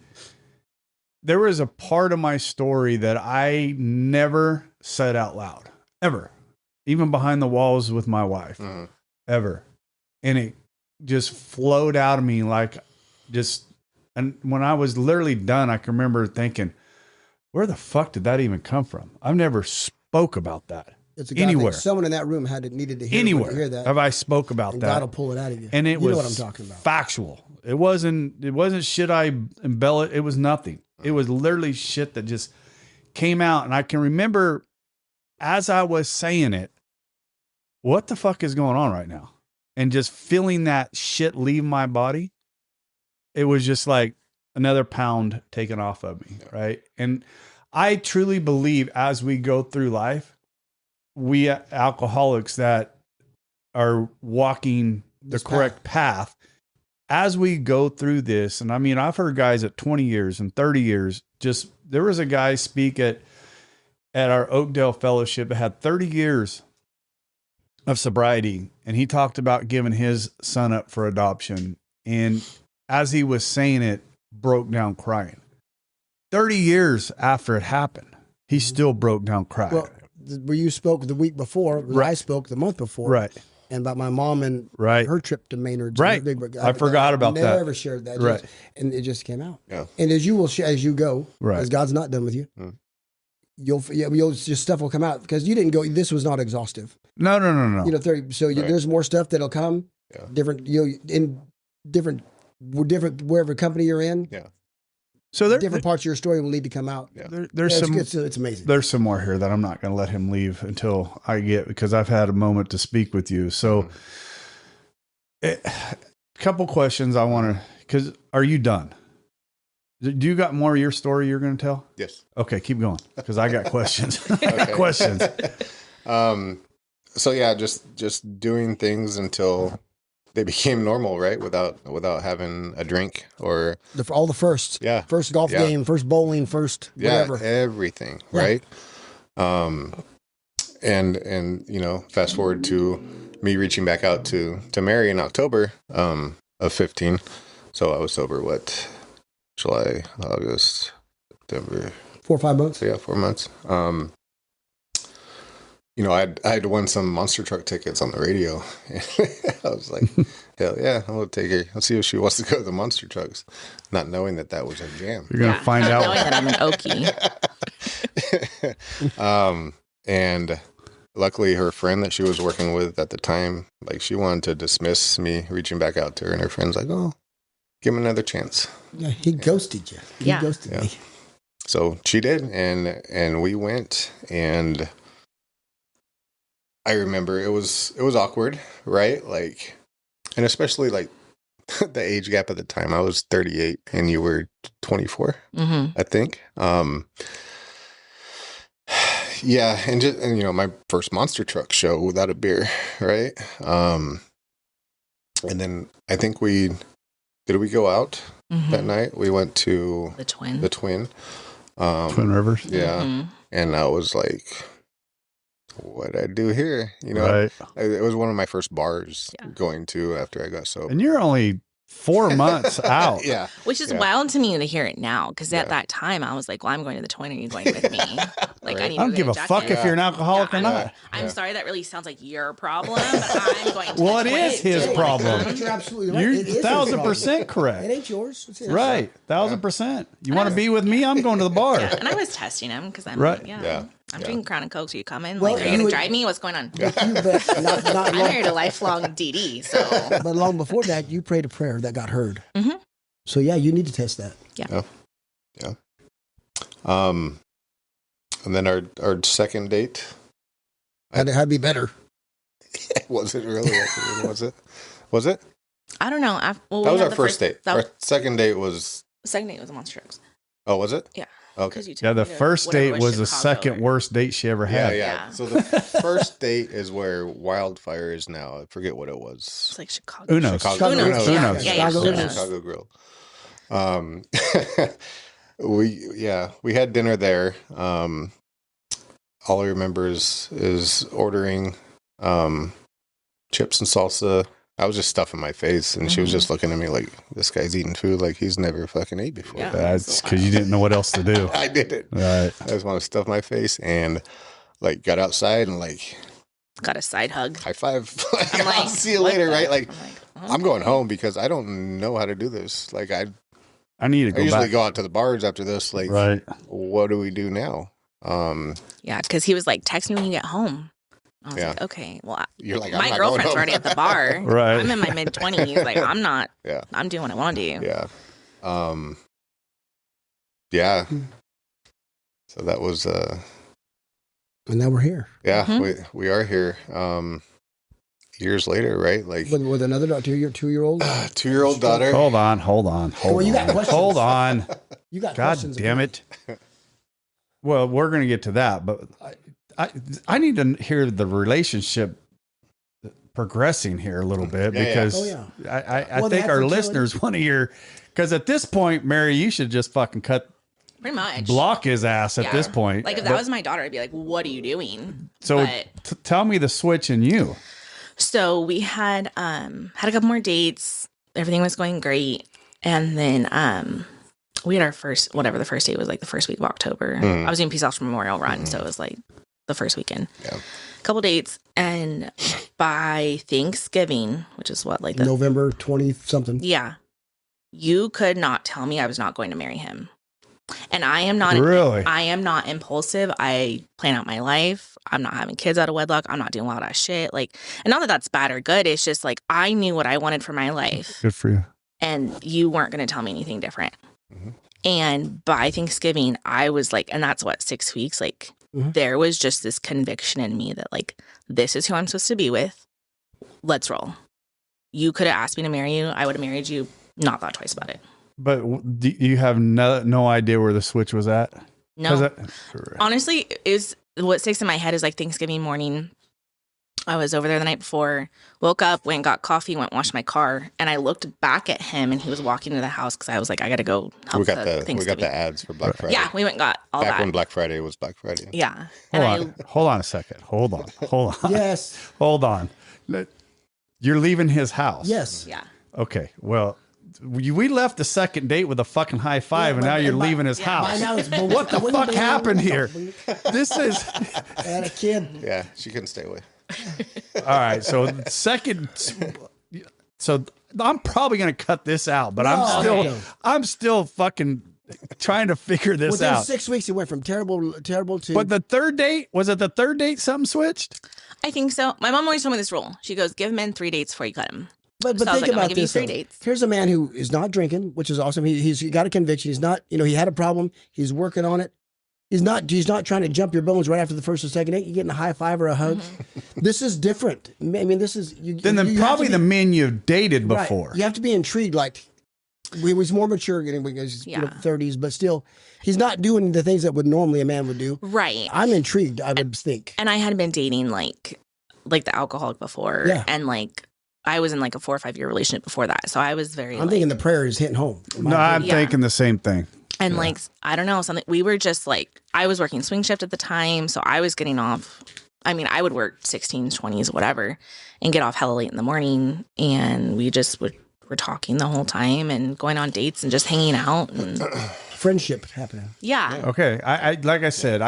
there was a part of my story that I never said out loud, ever, even behind the walls with my wife, ever. And it just flowed out of me and when I was literally done, I can remember thinking, where the fuck did that even come from? I've never spoke about that anywhere. Someone in that room needed to hear that. Have I spoke about and that? God will pull it out of you. And it was know what I'm talking about. Factual. It wasn't shit I embellished. It was nothing. It was literally shit that just came out. And I can remember as I was saying it, what the fuck is going on right now? And just feeling that shit leave my body. It was just like another pound taken off of me. Right. And I truly believe as we go through life, we alcoholics that are walking the correct path, as we go through this. And I mean, I've heard guys at 20 years and 30 years, there was a guy speak at our Oakdale fellowship that had 30 years of sobriety. And he talked about giving his son up for adoption. And as he was saying it, broke down crying. 30 years after it happened, he still broke down crying. Well, where you spoke the week before, right. I spoke the month before. Right. And about my mom and her trip to Maynard's. Right. I forgot about that. I never shared that. Right. And it just came out. Yeah. And as you will as you go, right. because God's not done with you, your stuff will come out, because you didn't go, this was not exhaustive. No. 30. So there's more stuff that'll come. Yeah. Different, in different, wherever company you're in. Yeah. So different parts of your story will need to come out. Yeah. It's amazing. There's some more here that I'm not going to let him leave until I get, because I've had a moment to speak with you. So a couple questions I want to, because are you done? Do you got more of your story you're going to tell? Yes. Okay, keep going because I got questions. I got questions. So yeah, just doing things until they became normal, right? Without having a drink or All the firsts. Yeah. First golf game, first bowling, first whatever. Everything, right? And you know, fast forward to me reaching back out to Mary in October of 15. So I was sober July, August, September. 4 or 5 months. So yeah, 4 months. You know, I had won some monster truck tickets on the radio. I was like, hell yeah, I'm gonna take her. Let's see if she wants to go to the monster trucks, not knowing that was a jam. You're going to find out. Knowing that I'm an Okie. And luckily, her friend that she was working with at the time, like she wanted to dismiss me reaching back out to her, and her friend's like, "Oh, give him another chance." Yeah, he ghosted you. He ghosted me. So she did, and we went, and I remember it was awkward, right? Like, and especially like the age gap at the time. I was 38 and you were 24, I think. Yeah, and you know, my first monster truck show without a beer, right? And then I think we go out that night? We went to The Twin. Twin Rivers. Yeah. And I was like, what I do here? You know, Right. It was one of my first bars going to after I got sober. And you're only 4 months out. Yeah. Which is wild to me to hear it now, because at that time I was like, well, I'm going to the Twin. Are you going with me? Like, Right. I need I don't to give go a get fuck jacket. if you're an alcoholic or I'm- not. I'm sorry, that really sounds like your problem, but I'm going to Well, the it Twin is his too. problem. But you're absolutely right. You're It is his problem. 1,000% correct. It ain't yours. It's his. Right. 1,000%. You want to be with me? I'm going to the bar. Yeah, and I was testing him because I'm Right. like, Yeah. I'm drinking Crown and Coke, so you coming? Well, Like, are you you going would- to drive me? What's going on? You bet. Not I'm long, married a lifelong DD, so but long before that, you prayed a prayer that got heard. So yeah, you need to test that. Yeah. And then our second date. Had to be better. Was it really? Was it? I don't know. That was our first date. Our second date was. Second date was a Monster Trucks. Oh, was it? Yeah. Okay. 'Cause you took Yeah, the me to first whatever date was the Chicago second or- worst date she ever Yeah, had. yeah. So the first date is where Wildfire is now. I forget what it was. It's like Chicago. Uno's. Chicago Uno's. Yeah, Uno's. yeah, Chicago Uno's. Chicago Grill. We had dinner there. All I remember is ordering chips and salsa. I was just stuffing my face, and she was just looking at me like, this guy's eating food like he's never fucking ate before. Yeah. That's because you didn't know what else to do. I did it. Right. I just want to stuff my face and like got outside and like Got a side hug. high five. Like, I'm like, I'll see you what later, the- right? Like, I'm like, I'm going home because I don't know how to do this. Like I I need to go usually back. go out to the bars after this. Like, Right. what do we do now? Yeah, because he was like, text me when you get home. I was Yeah. like, okay, well, You're like, I'm my not girlfriend's going home. already at the bar. Right. I'm in my mid 20s. Like, I'm not. Yeah. I'm doing what I want to do. Yeah. Yeah. So that was And now we're here Mhm. we are here years later, right? Like with another 2-year-old. 2-year-old daughter. Hold on. Well, you got questions. Hold on. You got God questions. damn it. Well, we're going to get to that, but I need to hear the relationship progressing here a little bit Yeah, yeah. because Oh, yeah. I Well, they think had our fertility. listeners want to hear, because at this point, Mary, you should just fucking Pretty much. block his ass at Yeah. this point. Like, if that was my daughter, I'd be like, what are you doing? So But- tell me the switch in you. So we had a couple more dates. Everything was going great. And then we had our first, whatever the first date was, like the first week of October. I was doing Peace Officer Memorial Run, so it was like the first weekend. Yeah. Couple dates, and by Thanksgiving, which is what, like the November 20 something. yeah, you could not tell me I was not going to marry him. And I am not Really? I am not impulsive. I plan out my life. I'm not having kids out of wedlock. I'm not doing wild ass shit. Like, and not that that's bad or good. It's just like I knew what I wanted for my life, Good for you. and you weren't going to tell me anything different. Mhm. And by Thanksgiving, I was like, and that's what, 6 weeks. Like, Mhm. there was just this conviction in me that like, this is who I'm supposed to be with. Let's roll. You could have asked me to marry you. I would have married you. Not thought twice about it. But do you have no idea where the switch was at? No. Honestly, is what sticks in my head is like Thanksgiving morning. I was over there the night before, woke up, went and got coffee, went and washed my car, and I looked back at him, and he was walking to the house because I was like, I got to go help we got the ads for Black Friday. Yeah, we went and got all back that. when Black Friday was Black Friday. Yeah. Hold on a second. Hold on. Yes. Hold on. You're leaving his house. Yes. Yeah. Okay. Well, we left the second date with a fucking high five, and now you're leaving his house. What the fuck happened here? This is. I had a kid. Yeah, she couldn't stay away. All right. So I'm probably gonna cut this out, but I'm still fucking trying to figure this out. Within 6 weeks, it went from terrible to. But the third date, was it the third date? Something switched. I think so. My mom always told me this rule. She goes, "Give men 3 dates before you cut him." But so think about give you this. 3 dates. Here's a man who is not drinking, which is awesome. He's got a conviction. He's not. He had a problem. He's working on it. He's not trying to jump your bones right after the first or second date. You're getting a high five or a hug. Mm-hmm. This is different. I mean, this is probably the men you've dated before. Right. You have to be intrigued. Like he was more mature, because he's 30s, but still, he's not doing the things that would normally a man would do. Right. I'm intrigued. I would think. And I had been dating like the alcoholic before, and like I was in like a 4 or 5 year relationship before that, so I was very. I'm thinking the prayer is hitting home. No, I'm thinking the same thing. And like, I don't know, something, we were just like, I was working swing shift at the time. So I was getting off. I mean, I would work 16s, 20s, whatever, and get off hella late in the morning. And we just were talking the whole time and going on dates and just hanging out. And friendship happening. Yeah. Okay. I like I said,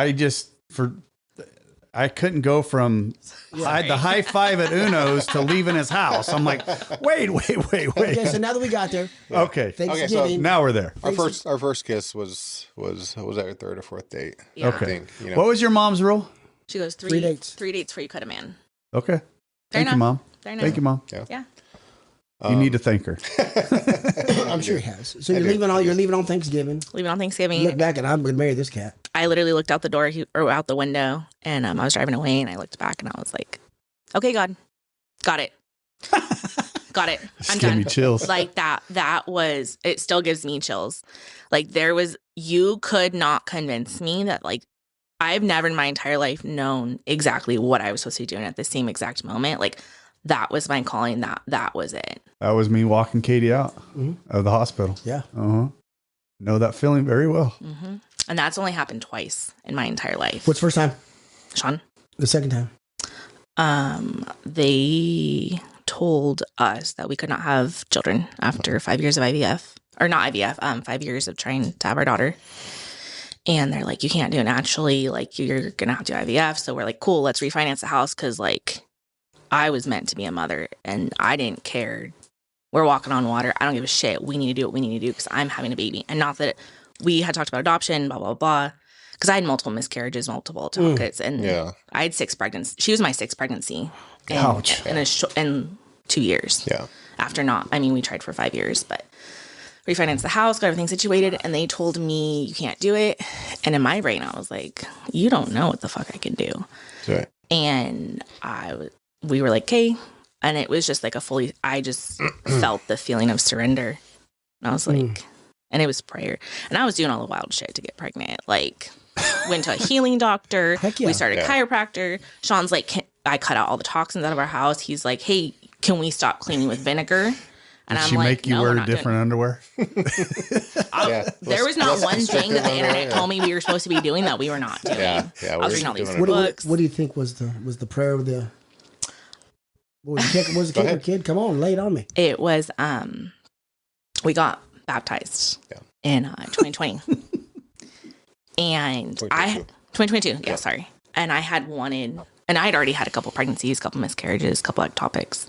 I couldn't go from the high five at Uno's to leaving his house. I'm like, wait. Okay, so now that we got there, okay. Thanksgiving. So now we're there. Our first kiss was our third or fourth date. Yeah. Okay. I think, What was your mom's rule? She goes 3 dates. 3 dates before you cut a man. Okay. Fair Thank you, Mom. Thank you, Mom. Yeah. You need to thank her. I'm sure he has. So you're leaving on Thanksgiving. Leaving on Thanksgiving. You look back and I'm going to marry this cat. I literally looked out the door or out the window, and I was driving away, and I looked back, and I was like, "Okay, God, got it, got it. I'm done." Me chills. Like that was. It still gives me chills. Like you could not convince me that like I've never in my entire life known exactly what I was supposed to be doing at the same exact moment. Like that was my calling. That was it. That was me walking Katie out of the hospital. Yeah. Know that feeling very well. Mm-hmm. And that's only happened twice in my entire life. What's the first time? Shawn? The second time. They told us that we could not have children after 5 years of IVF. Or not IVF, 5 years of trying to have our daughter. And they're like, you can't do it naturally. Like, you're going to have to do IVF. So we're like, cool, let's refinance the house. Because, like, I was meant to be a mother. And I didn't care. We're walking on water. I don't give a shit. We need to do what we need to do because I'm having a baby. And not that we had talked about adoption, blah, blah, blah. Because I had multiple miscarriages, multiple kids. And I had 6 pregnancies. She was my 6th pregnancy. Ouch. In 2 years. Yeah. After we tried for 5 years. But refinanced the house, got everything situated. And they told me, you can't do it. And in my brain, I was like, you don't know what the fuck I can do. Right. And we were like, okay. And it was just like I just felt the feeling of surrender. And I was like, and it was prayer. And I was doing all the wild shit to get pregnant. Like, went to a healing doctor. Heck yeah. We started chiropractor. Shawn's like, I cut out all the toxins out of our house. He's like, hey, can we stop cleaning with vinegar? And Did she make you wear different underwear? There was not one thing that the internet told me we were supposed to be doing that we were not doing. Yeah. I was reading all these books. What do you think was the prayer of the... What was the kick or kid? Come on, lay it on me. It was, we got baptized in 2020. And 2022, sorry. And I had already had a couple pregnancies, a couple miscarriages, a couple ectopics.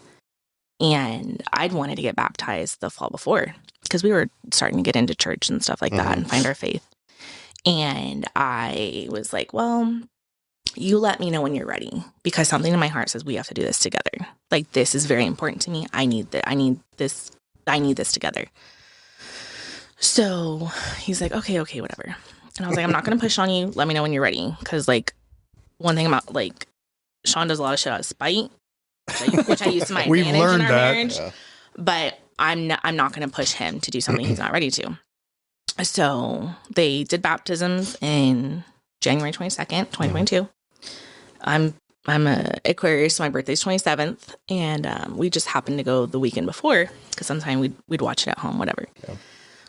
And I'd wanted to get baptized the fall before because we were starting to get into church and stuff like that and find our faith. And I was like, well, you let me know when you're ready because something in my heart says we have to do this together. Like, this is very important to me. I need this together. So he's like, okay, whatever. And I was like, I'm not going to push on you. Let me know when you're ready. Because, like, one thing about, like, Shawn does a lot of shit out of spite, which I use to my advantage in our marriage. Yeah. But I'm not going to push him to do something he's not ready to. So they did baptisms in January 22nd, 2022. I'm a Aquarius, so my birthday's 27th, and we just happened to go the weekend before because sometimes we'd watch it at home, whatever. Yeah.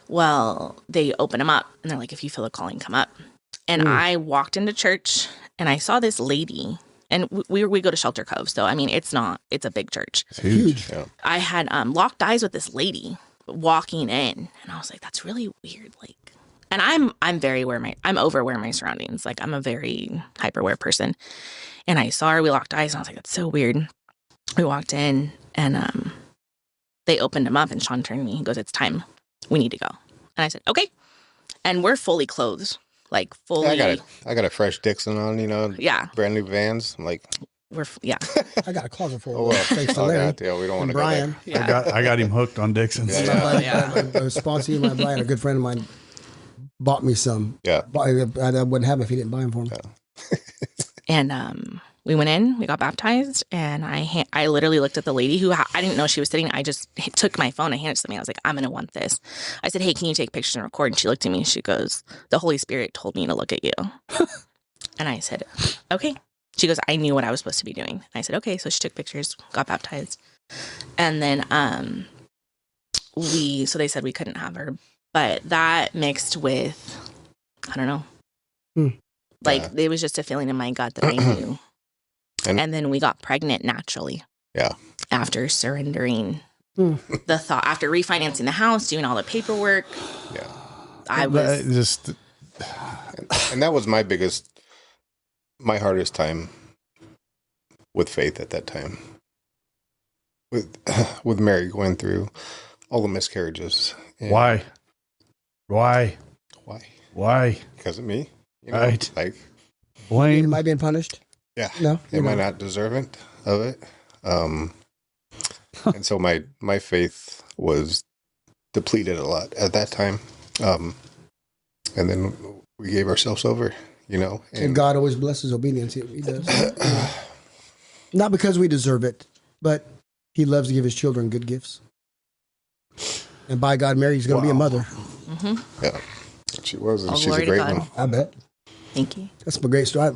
Well, they open them up, and they're like, if you feel a calling, come up. And I walked into church, and I saw this lady, and we go to Shelter Cove, so I mean, it's a big church. It's huge. Yeah. I had locked eyes with this lady walking in, and I was like, that's really weird, like. And I'm very I'm aware my surroundings. Like, I'm a very hyper aware person. And I saw her, we locked eyes, and I was like, that's so weird. We walked in, and they opened him up, and Shawn turned to me. He goes, it's time. We need to go. And I said, okay. And we're fully clothed, like fully. Yeah, I got a fresh Dixon on, Yeah. Brand new Vans. I'm like, yeah. I got a closet full. oh, well. Thanks to Larry. Yeah, we don't want and to Brian. go there. Yeah. I got him hooked on Dixon's. A sponsor, my Brian, a good friend of mine, bought me some. Yeah. I wouldn't have them if he didn't buy them for me. Yeah. And we went in, we got baptized, and I literally looked at the lady who I didn't know she was sitting. I just took my phone and handed it to me. I was like, I'm going to want this. I said, hey, can you take pictures and record? And she looked at me and she goes, the Holy Spirit told me to look at you. And I said, okay. She goes, I knew what I was supposed to be doing. And I said, okay. So she took pictures, got baptized. And then so they said we couldn't have her. But that mixed with, I don't know. Like, it was just a feeling in my gut that I knew. And then we got pregnant naturally. Yeah. After surrendering the thought, after refinancing the house, doing all the paperwork. Yeah. I was just. And that was my hardest time with faith at that time. With Mary going through all the miscarriages. Why? Because of me. Right. Like, blame. Am I being punished? Yeah. No. Am I not deserving of it? And so my faith was depleted a lot at that time. And then we gave ourselves over, And God always blesses obedience. He does. Not because we deserve it, but he loves to give his children good gifts. And by God, Mary's going to be a mother. Mm-hmm. Yeah. She was, and All she's a glory to great God. one. I bet. Thank you. That's a great story.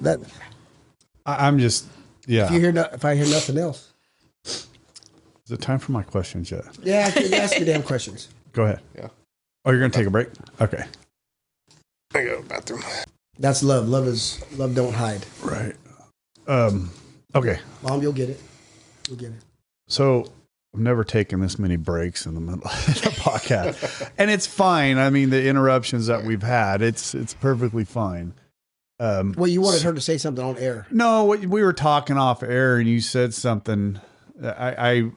I'm just, yeah. If I hear nothing else. Is it time for my questions yet? Yeah, ask your damn questions. Go ahead. Yeah. Oh, you're going to take a break? Okay. I go to the bathroom. That's love. Love don't hide. Right. Okay. Mom, you'll get it. You'll get it. So I've never taken this many breaks in the middle of the podcast. And it's fine. I mean, the interruptions that we've had, it's perfectly fine. Well, you wanted her to say something on air. No, we were talking off air and you said something. I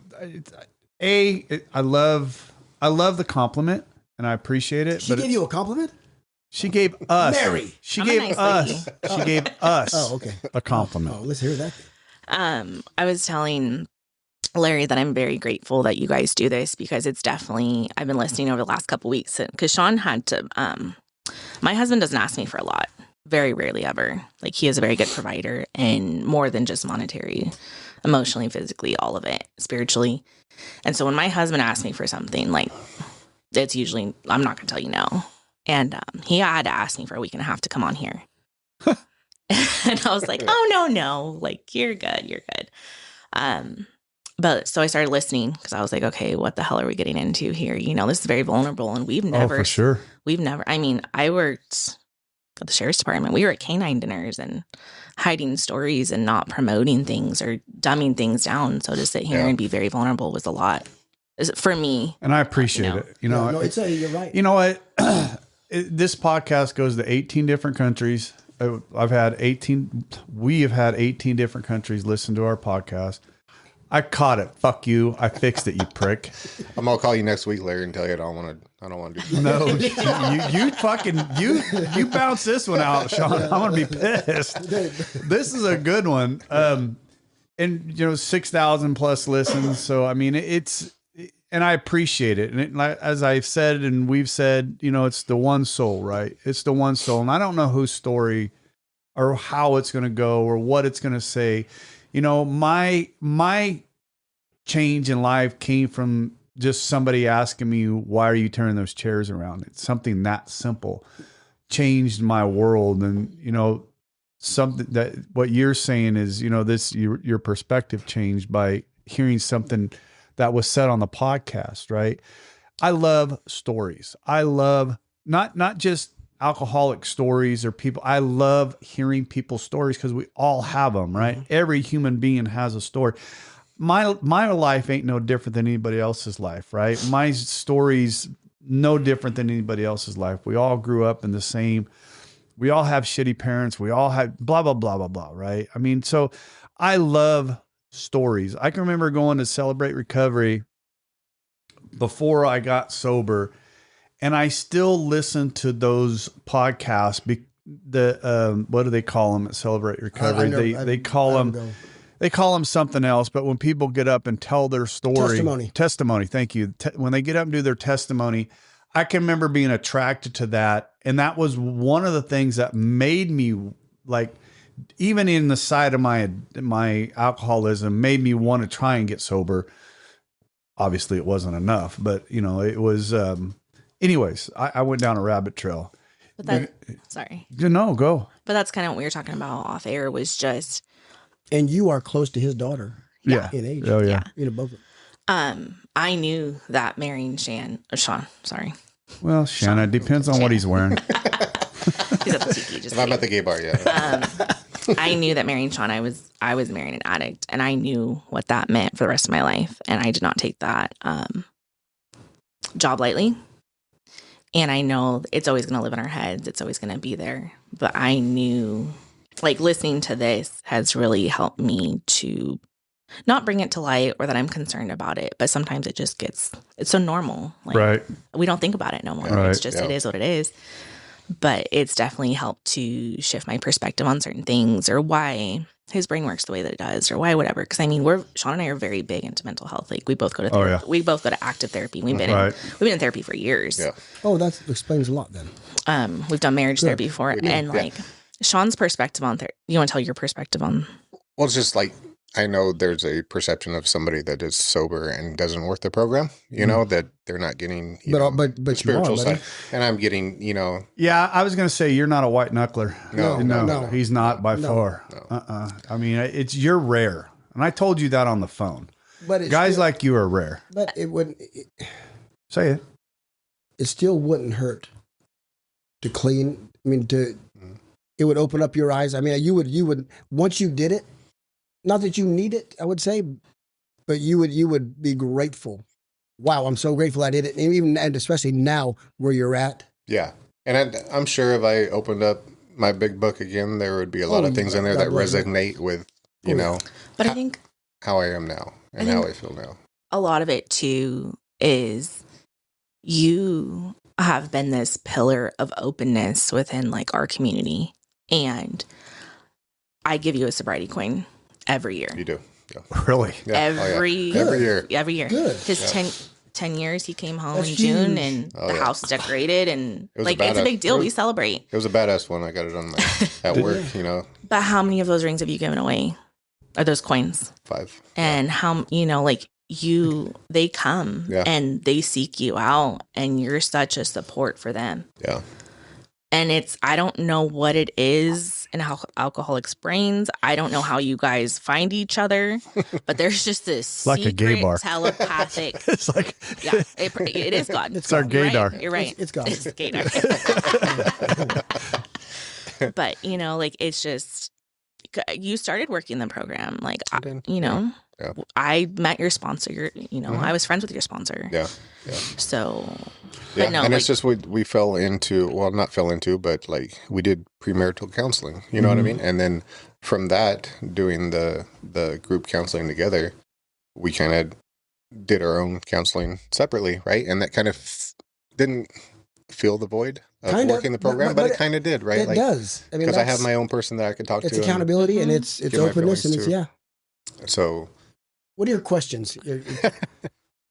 love the compliment and I appreciate it. She gave you a compliment? She gave us. Mary. She gave us. She gave us. Oh, okay. A compliment. Oh, let's hear that. I was telling Larry that I'm very grateful that you guys do this because it's definitely, I've been listening over the last couple of weeks because Shawn had to, my husband doesn't ask me for a lot, very rarely ever. Like, he is a very good provider and more than just monetary, emotionally, physically, all of it, spiritually. And so when my husband asks me for something, like, it's usually, I'm not going to tell you no. And he had to ask me for a week and a half to come on here. And I was like, oh, no, like, you're good. But so I started listening because I was like, okay, what the hell are we getting into here? This is very vulnerable and we've never, for sure. I mean, I worked at the sheriff's department. We were at canine dinners and hiding stories and not promoting things or dumbing things down. So to sit here and be very vulnerable was a lot for me. And I appreciate it. You're right. You know what? This podcast goes to 18 different countries. We have had 18 different countries listen to our podcast. I caught it. Fuck you. I fixed it, you prick. I'm gonna call you next week, Larry, and tell you I don't want to do that. No, you bounce this one out, Shawn. I'm gonna be pissed. This is a good one. And 6,000 plus listens. So I mean, and I appreciate it. And as I've said and we've said, it's the one soul, right? It's the one soul, and I don't know whose story or how it's gonna go or what it's gonna say. My change in life came from just somebody asking me, why are you turning those chairs around? It's something that simple changed my world. And, you know, something that what you're saying is, you know, this, your perspective changed by hearing something that was said on the podcast, right? I love stories. I love not just alcoholic stories or people. I love hearing people's stories because we all have them, right? Every human being has a story. My life ain't no different than anybody else's life, right? My story's no different than anybody else's life. We all grew up in the same, we all have shitty parents. We all have blah, blah, blah, blah, blah, right? I mean, so I love stories. I can remember going to Celebrate Recovery before I got sober, and I still listen to those podcasts. What do they call them at Celebrate Recovery? They call them something else. But when people get up and tell their story, testimony. Thank you. When they get up and do their testimony, I can remember being attracted to that, and that was one of the things that made me, like, even in the side of my alcoholism, made me want to try and get sober. Obviously, it wasn't enough, but you know, it was. Anyways, I went down a rabbit trail. But sorry. No, go. But that's kind of what we were talking about off air, was just. And you are close to his daughter. Yeah. In age. Oh yeah. You know, both. I knew that marrying Shawn. Sorry. Well, Shanna, it depends on what he's wearing. He's at the tiki. Just I'm at the gay bar, yeah. I knew that marrying Shawn, I was marrying an addict, and I knew what that meant for the rest of my life, and I did not take that job lightly. And I know it's always going to live in our heads. It's always going to be there. But I knew, like, listening to this has really helped me to not bring it to light or that I'm concerned about it. But sometimes it just it's so normal. Like, right. We don't think about it no more. Right. It's just, it is what it is. But it's definitely helped to shift my perspective on certain things, or why his brain works the way that it does, or why whatever. Because I mean, Shawn and I are very big into mental health. Like, we both go to therapy. Oh, yeah. We both go to active therapy. We've been in therapy for years. Yeah. Oh, that explains a lot then. We've done marriage therapy before, and like Shawn's perspective on therapy. You want to tell your perspective on? Well, it's just like, I know there's a perception of somebody that is sober and doesn't work the program, you know, that they're not getting the spiritual side. And I'm getting, you know. Yeah, I was going to say, you're not a white knuckler. No. He's not by far. No. I mean, you're rare. And I told you that on the phone. But guys like you are rare. But it wouldn't. Say it. It still wouldn't hurt to clean. I mean, it would open up your eyes. I mean, you would, once you did it, not that you need it, I would say, but you would be grateful. Wow, I'm so grateful I did it, and especially now where you're at. Yeah, and I'm sure if I opened up my big book again, there would be a lot of things in there that resonate with, you know. But I think how I am now and how I feel now. A lot of it too is you have been this pillar of openness within, like, our community, and I give you a sobriety coin every year. You do. Yeah. Really? Yeah. Every year. Good. His 10 years, he came home in June, and the house decorated, and like, it's a big deal. We celebrate. It was a badass one. I got it on at work, you know. But how many of those rings have you given away? Are those coins? 5. And how, you know, like, they come and they seek you out, and you're such a support for them. Yeah. And I don't know what it is in alcoholics' brains. I don't know how you guys find each other, but there's just this like a gay bar. Telepathic. It's like, it is God. It's our gaydar. You're right. It's God. It's gaydar. But, you know, like, it's just, you started working the program. Like, you know, I met your sponsor. I was friends with your sponsor. Yeah. So, yeah, no, and it's just we fell into, well, not fell into, but like, we did premarital counseling. You know what I mean? And then from that, doing the group counseling together, we kind of did our own counseling separately, right? And that kind of didn't fill the void of working the program, but it kind of did, right? It does. I mean, because I have my own person that I can talk to. It's accountability, and it's openness, and it's So, what are your questions?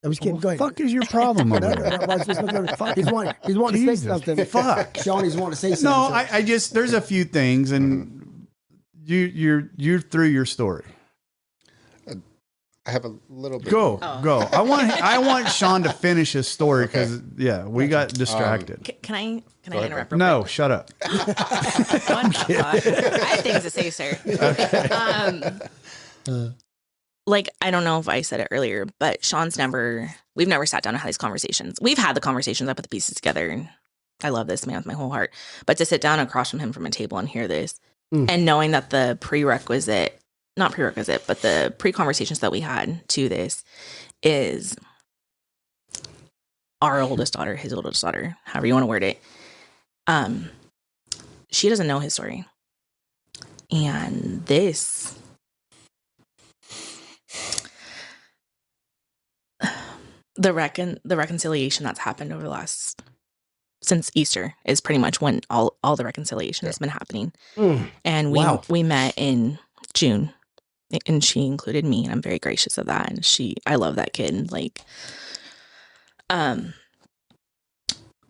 I was kidding. Go ahead. Fuck is your problem over there? He's wanting to say something. Fuck. Shawn, he's wanting to say something. No, I just, there's a few things, and you're through your story. I have a little bit. Go. Oh. I want Shawn to finish his story because we got distracted. Can I ahead. interrupt? Real No, quick? shut up. I have things to say, sir. Like, I don't know if I said it earlier, but we've never sat down and had these conversations. We've had the conversations, I put the pieces together, and I love this man with my whole heart. But to sit down across from him from a table and hear this, and knowing that the not prerequisite, but the pre-conversations that we had to this is our oldest daughter, his oldest daughter, however you want to word it. She doesn't know his story. And this, the reconciliation that's happened over the last, since Easter is pretty much when all the reconciliation has been happening. And we met in June, and she included me, and I'm very gracious of that. And I love that kid. And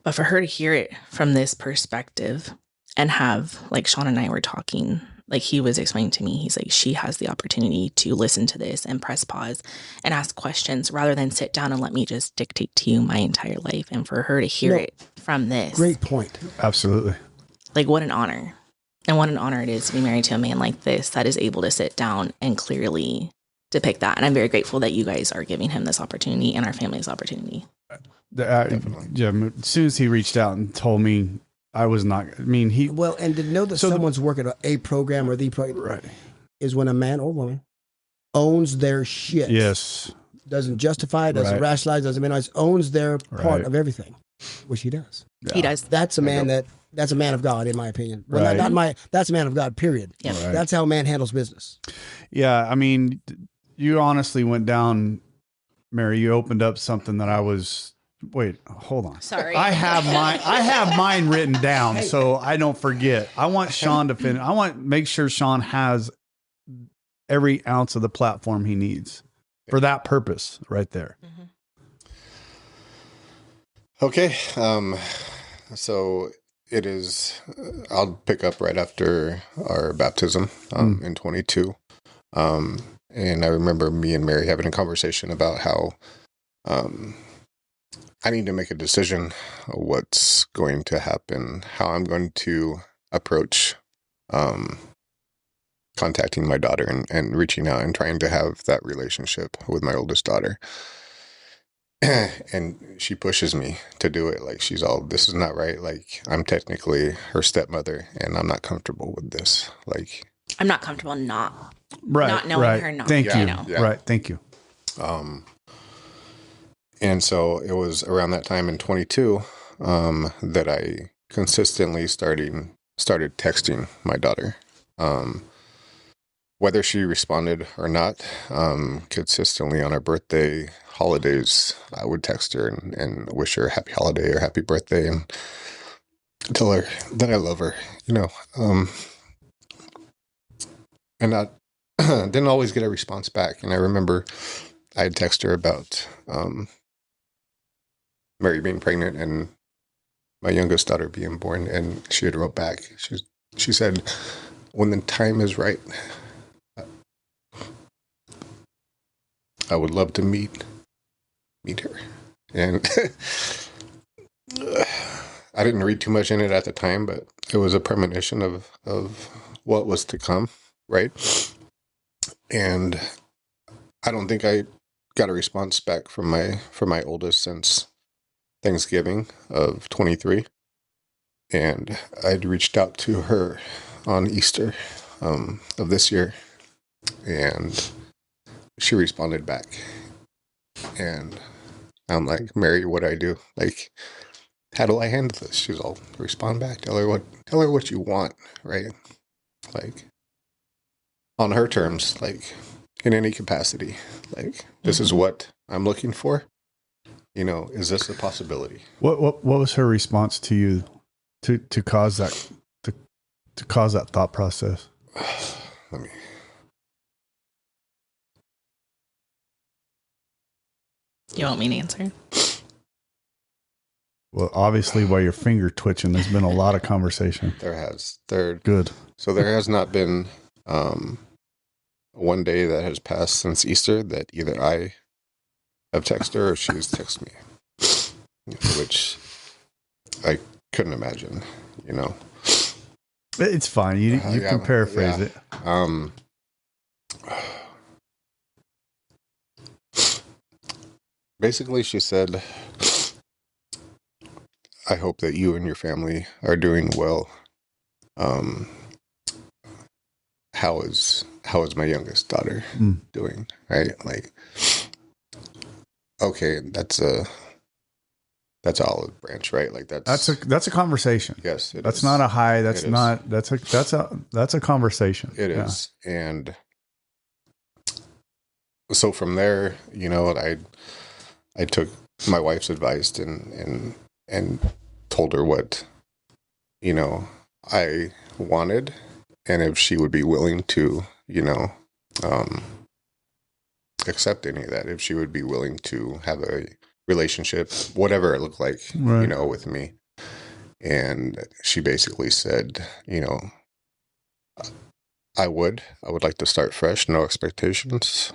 but for her to hear it from this perspective and have, like Shawn and I were talking, like he was explaining to me, he's like, she has the opportunity to listen to this and press pause and ask questions rather than sit down and let me just dictate to you my entire life. And for her to hear it from this. Great point. Absolutely. Like, what an honor. And what an honor it is to be married to a man like this that is able to sit down and clearly depict that. And I'm very grateful that you guys are giving him this opportunity and our family this opportunity. As soon as he reached out and told me, I was not. I mean, and to know that someone's working a program or the program is when a man or woman owns their shit. Yes. Doesn't justify, doesn't rationalize, doesn't minimize, owns their part of everything, which he does. Yeah. He does. That's a man that's a man of God, in my opinion. Well, that's a man of God, period. Yep. Right. That's how a man handles business. Yeah. I mean, you honestly went down, Mary, you opened up something that I was. Wait, hold on. Sorry. I have mine written down so I don't forget. I want Shawn to finish. I want to make sure Shawn has every ounce of the platform he needs for that purpose right there. Okay. So it is, I'll pick up right after our baptism in 22. And I remember me and Mary having a conversation about how I need to make a decision what's going to happen, how I'm going to approach contacting my daughter and reaching out and trying to have that relationship with my oldest daughter. And she pushes me to do it. Like, she's all, this is not right. Like, I'm technically her stepmother and I'm not comfortable with this. Like, I'm not comfortable not knowing her. Thank you. Yeah. Right. Thank you. And so it was around that time in 22 that I consistently started texting my daughter. Whether she responded or not, consistently on her birthday, holidays, I would text her and wish her a happy holiday or happy birthday and tell her that I love her, and I didn't always get a response back. And I remember I'd text her about Mary being pregnant and my youngest daughter being born, and she had wrote back. She said, when the time is right, I would love to meet her. And I didn't read too much in it at the time, but it was a premonition of what was to come, right? And I don't think I got a response back from my oldest since Thanksgiving of 23. And I'd reached out to her on Easter of this year, and she responded back. And I'm like, Mary, what do I do? Like, how do I handle this? She's all, respond back. Tell her what you want, right? Like, on her terms, like, in any capacity. Like, this is what I'm looking for. Is this a possibility? What was her response to you to cause that to cause that thought process? You want me to answer? Well, obviously, while your finger twitching, there's been a lot of conversation. Good. So there has not been one day that has passed since Easter that either I have texted her or she's texted me, which I couldn't imagine, you know. It's fine. You can paraphrase it. Basically, she said, I hope that you and your family are doing well. How is my youngest daughter doing? Right? Like, okay, that's a olive branch, right? Like that's a conversation. Yes, that's not a high. That's a conversation. It is. And so from there, you know, I took my wife's advice and told her what, you know, I wanted, and if she would be willing to, you know, accept any of that, if she would be willing to have a relationship, whatever it looked like, you know, with me. And she basically said, you know, I would like to start fresh, no expectations.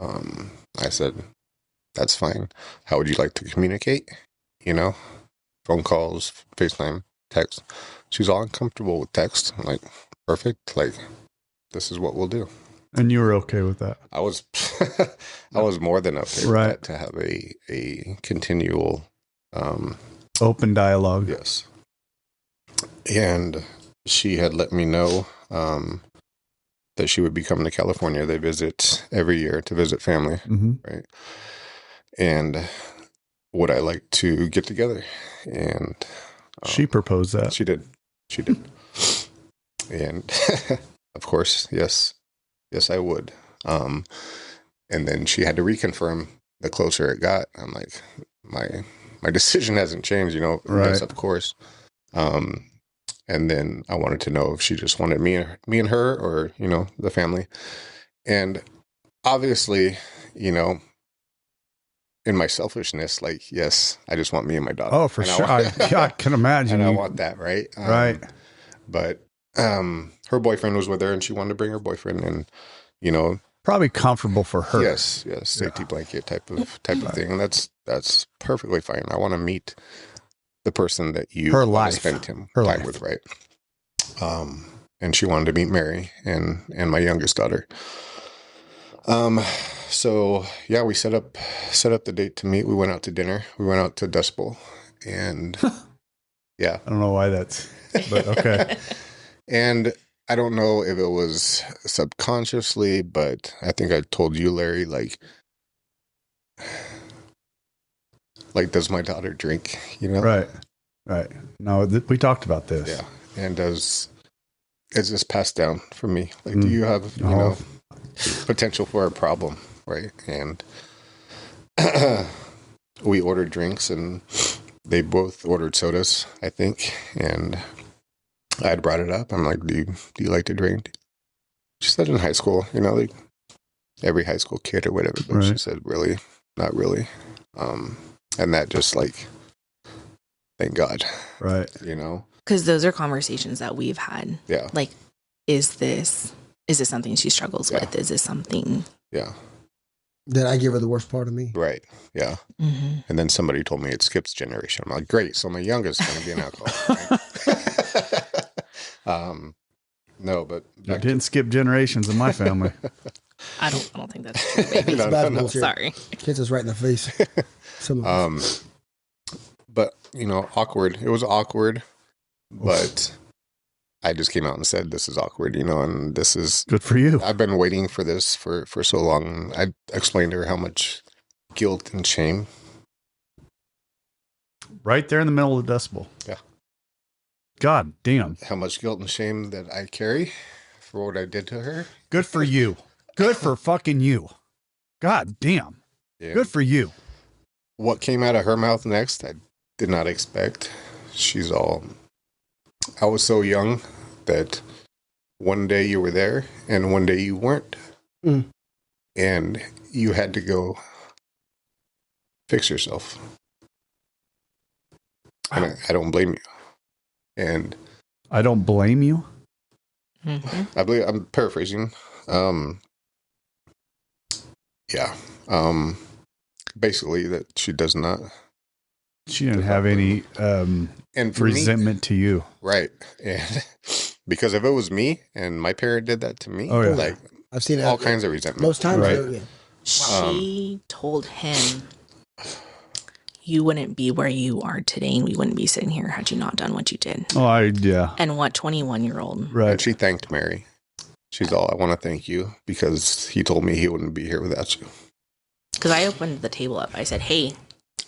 I said, that's fine. How would you like to communicate? You know, phone calls, FaceTime, text. She's all uncomfortable with text. I'm like, perfect. Like, this is what we'll do. And you were okay with that? I was, I was more than okay with that, to have a continual, open dialogue. Yes. And she had let me know, that she would be coming to California. They visit every year to visit family. Right. And would I like to get together? And she proposed that. She did. And of course, yes, I would. And then she had to reconfirm the closer it got. I'm like, my decision hasn't changed, you know. Right. Yes, of course. And then I wanted to know if she just wanted me and her, or, you know, the family. And obviously, you know, in my selfishness, like, yes, I just want me and my daughter. Oh, for sure. I can imagine. And I want that, right? Right. But her boyfriend was with her, and she wanted to bring her boyfriend, and, you know, probably comfortable for her. Yes, safety blanket type of thing, and that's perfectly fine. I want to meet the person that you want to spend time with, right? And she wanted to meet Mary and my youngest daughter. So yeah, we set up the date to meet. We went out to dinner. We went out to Dust Bowl, and yeah, I don't know why but okay. And I don't know if it was subconsciously, but I think I told you, Larry, like, does my daughter drink? You know, right. No, we talked about this. Yeah, and is this passed down for me? Like, do you have you know, potential for a problem, right? And we ordered drinks, and they both ordered sodas, I think, and I had brought it up. I'm like, do you like to drink? She said, in high school, you know, like every high school kid or whatever. But she said, really, not really. And that just, like, thank God. Right. You know? Because those are conversations that we've had. Yeah. Like, is this something she struggles with? Is this something? Yeah. Did I give her the worst part of me? Right. Yeah. Mm-hmm. And then somebody told me it skips generation. I'm like, great. So my youngest is going to be an alcoholic. Right? No, but It didn't skip generations in my family. I don't think that's true, baby. It's bad bullshit. Sorry. Kids us right in the face. But, you know, awkward. It was awkward, but I just came out and said, this is awkward, you know, and this is good for you. I've been waiting for this for so long. I explained to her how much guilt and shame. Right there in the middle of the Dust Bowl. Yeah. God damn. How much guilt and shame that I carry for what I did to her. Good for you. Good for fucking you. God damn. Yeah. Good for you. What came out of her mouth next, I did not expect. I was so young that one day you were there and one day you weren't. And you had to go fix yourself. And I don't blame you. And I don't blame you. Mm-hmm. I believe I'm paraphrasing. Yeah. Basically that she does not. She didn't have any And for resentment to you. Right. And because if it was me and my parent did that to me, Oh, yeah. like I've seen all kinds of resentment. most times. Right. Yeah. She told him, you wouldn't be where you are today, and we wouldn't be sitting here had you not done what you did. Oh, yeah. And what 21-year-old? Right. And she thanked Mary. She's all, I want to thank you because he told me he wouldn't be here without you. Because I opened the table up. I said, hey,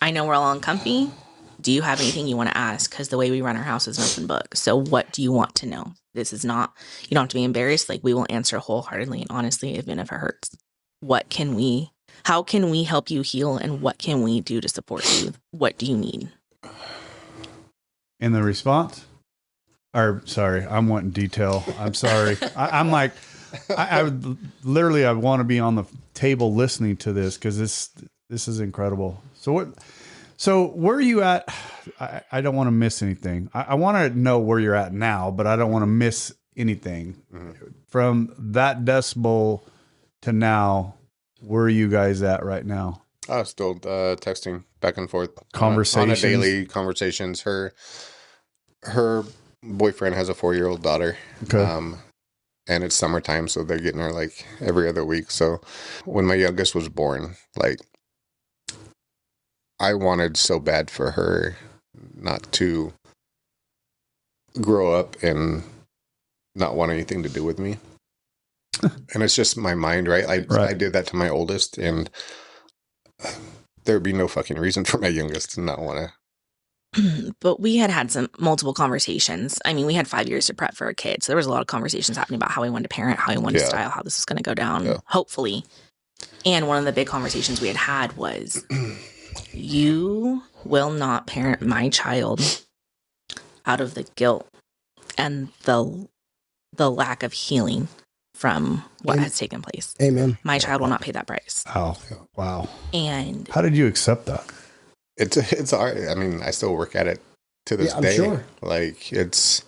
I know we're all uncomfy. Do you have anything you want to ask? Because the way we run our house is an open book. So what do you want to know? This is not, you don't have to be embarrassed. Like, we will answer wholeheartedly and honestly, even if it hurts. How can we help you heal? And what can we do to support you? What do you need? In the response? Or, sorry, I'm wanting detail. I'm sorry. I'm like, I would literally, I want to be on the table listening to this because this is incredible. So where are you at? I don't want to miss anything. I want to know where you're at now, but I don't want to miss anything. From that decibel to now. Where are you guys at right now? Still texting back and forth. Conversations. On a daily conversations. Her boyfriend has a 4-year-old daughter. Okay. And it's summertime, so they're getting her like every other week. So when my youngest was born, like I wanted so bad for her not to grow up and not want anything to do with me. And it's just my mind, right? I did that to my oldest, and there'd be no fucking reason for my youngest to not want to. But we had some multiple conversations. I mean, we had 5 years to prep for a kid. So there was a lot of conversations happening about how we wanted to parent, how we wanted to style, how this was going to go down, hopefully. And one of the big conversations we had was, you will not parent my child out of the guilt and the lack of healing from what has taken place. Amen. My child will not pay that price. Oh, wow. And how did you accept that? It's hard. I mean, I still work at it to this day. Sure. Like it's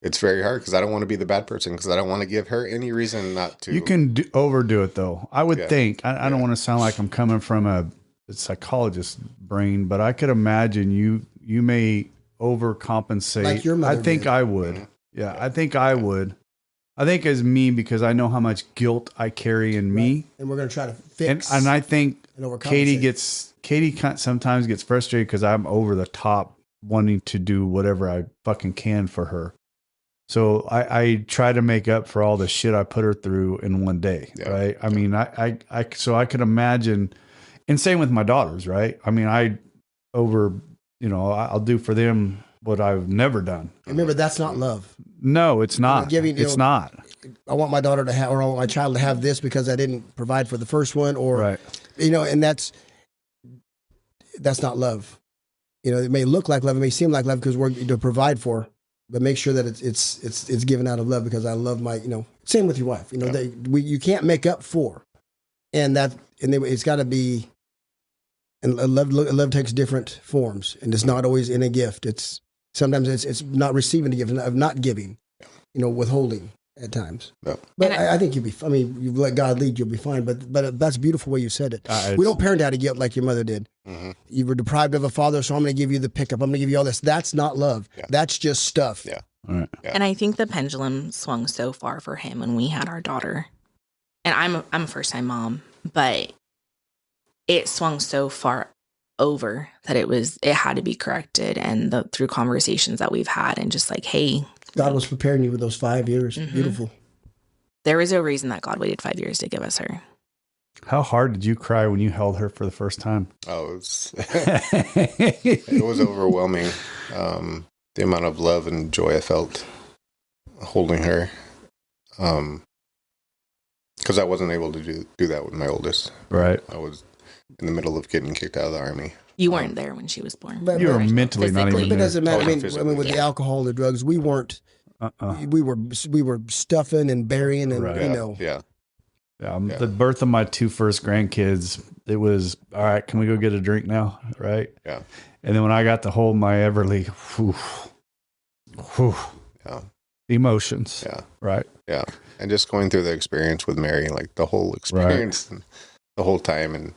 very hard because I don't want to be the bad person because I don't want to give her any reason not to. You can overdo it though. I would think, I don't want to sound like I'm coming from a psychologist brain, but I could imagine you may overcompensate. Like your mother I think did. I would. Mm-hmm. Yeah, I think I would. I think as me, because I know how much guilt I carry in me. And we're going to try to fix. And I think and Katie sometimes gets frustrated because I'm over the top wanting to do whatever I fucking can for her. So I try to make up for all the shit I put her through in one day. Yeah. Right. I mean, so I could imagine, and same with my daughters. Right. I mean, I'll do for them what I've never done. Remember, that's not love. No, it's not. It's not. I want my daughter to have, or I want my child to have this because I didn't provide for the first one, or, right. And that's not love. It may look like love, it may seem like love because we're to provide for, but make sure that it's given out of love because I love my, same with your wife. You can't make up for, it's got to be, and love takes different forms, and it's not always in a gift. Sometimes it's not receiving a gift, of not giving, withholding at times. Yeah. But I think you let God lead, you'll be fine. But that's a beautiful way you said it. We don't parent out of guilt like your mother did. Mm-hmm. You were deprived of a father, so I'm going to give you the pickup. I'm going to give you all this. That's not love. Yeah. That's just stuff. Yeah. All right. And I think the pendulum swung so far for him when we had our daughter. And I'm a first-time mom, but it swung so far over that it had to be corrected, and through conversations that we've had, and just like, hey, God was preparing you with those 5 years. Mm-hmm. Beautiful. There is a reason that God waited 5 years to give us her. How hard did you cry when you held her for the first time? Oh, it was overwhelming. The amount of love and joy I felt holding her. Because I wasn't able to do that with my oldest. Right. I was in the middle of getting kicked out of the Army. You weren't there when she was born. But you were mentally physically. not even there. It doesn't matter. I mean, with the alcohol, the drugs, we weren't. We were stuffing and burying, and right. Yeah. The birth of my 2 first grandkids, it was all right. Can we go get a drink now? Right. Yeah. And then when I got to hold my Everly, yeah, emotions. Yeah. Right. Yeah. And just going through the experience with Mary, like the whole experience. Right. the whole time, and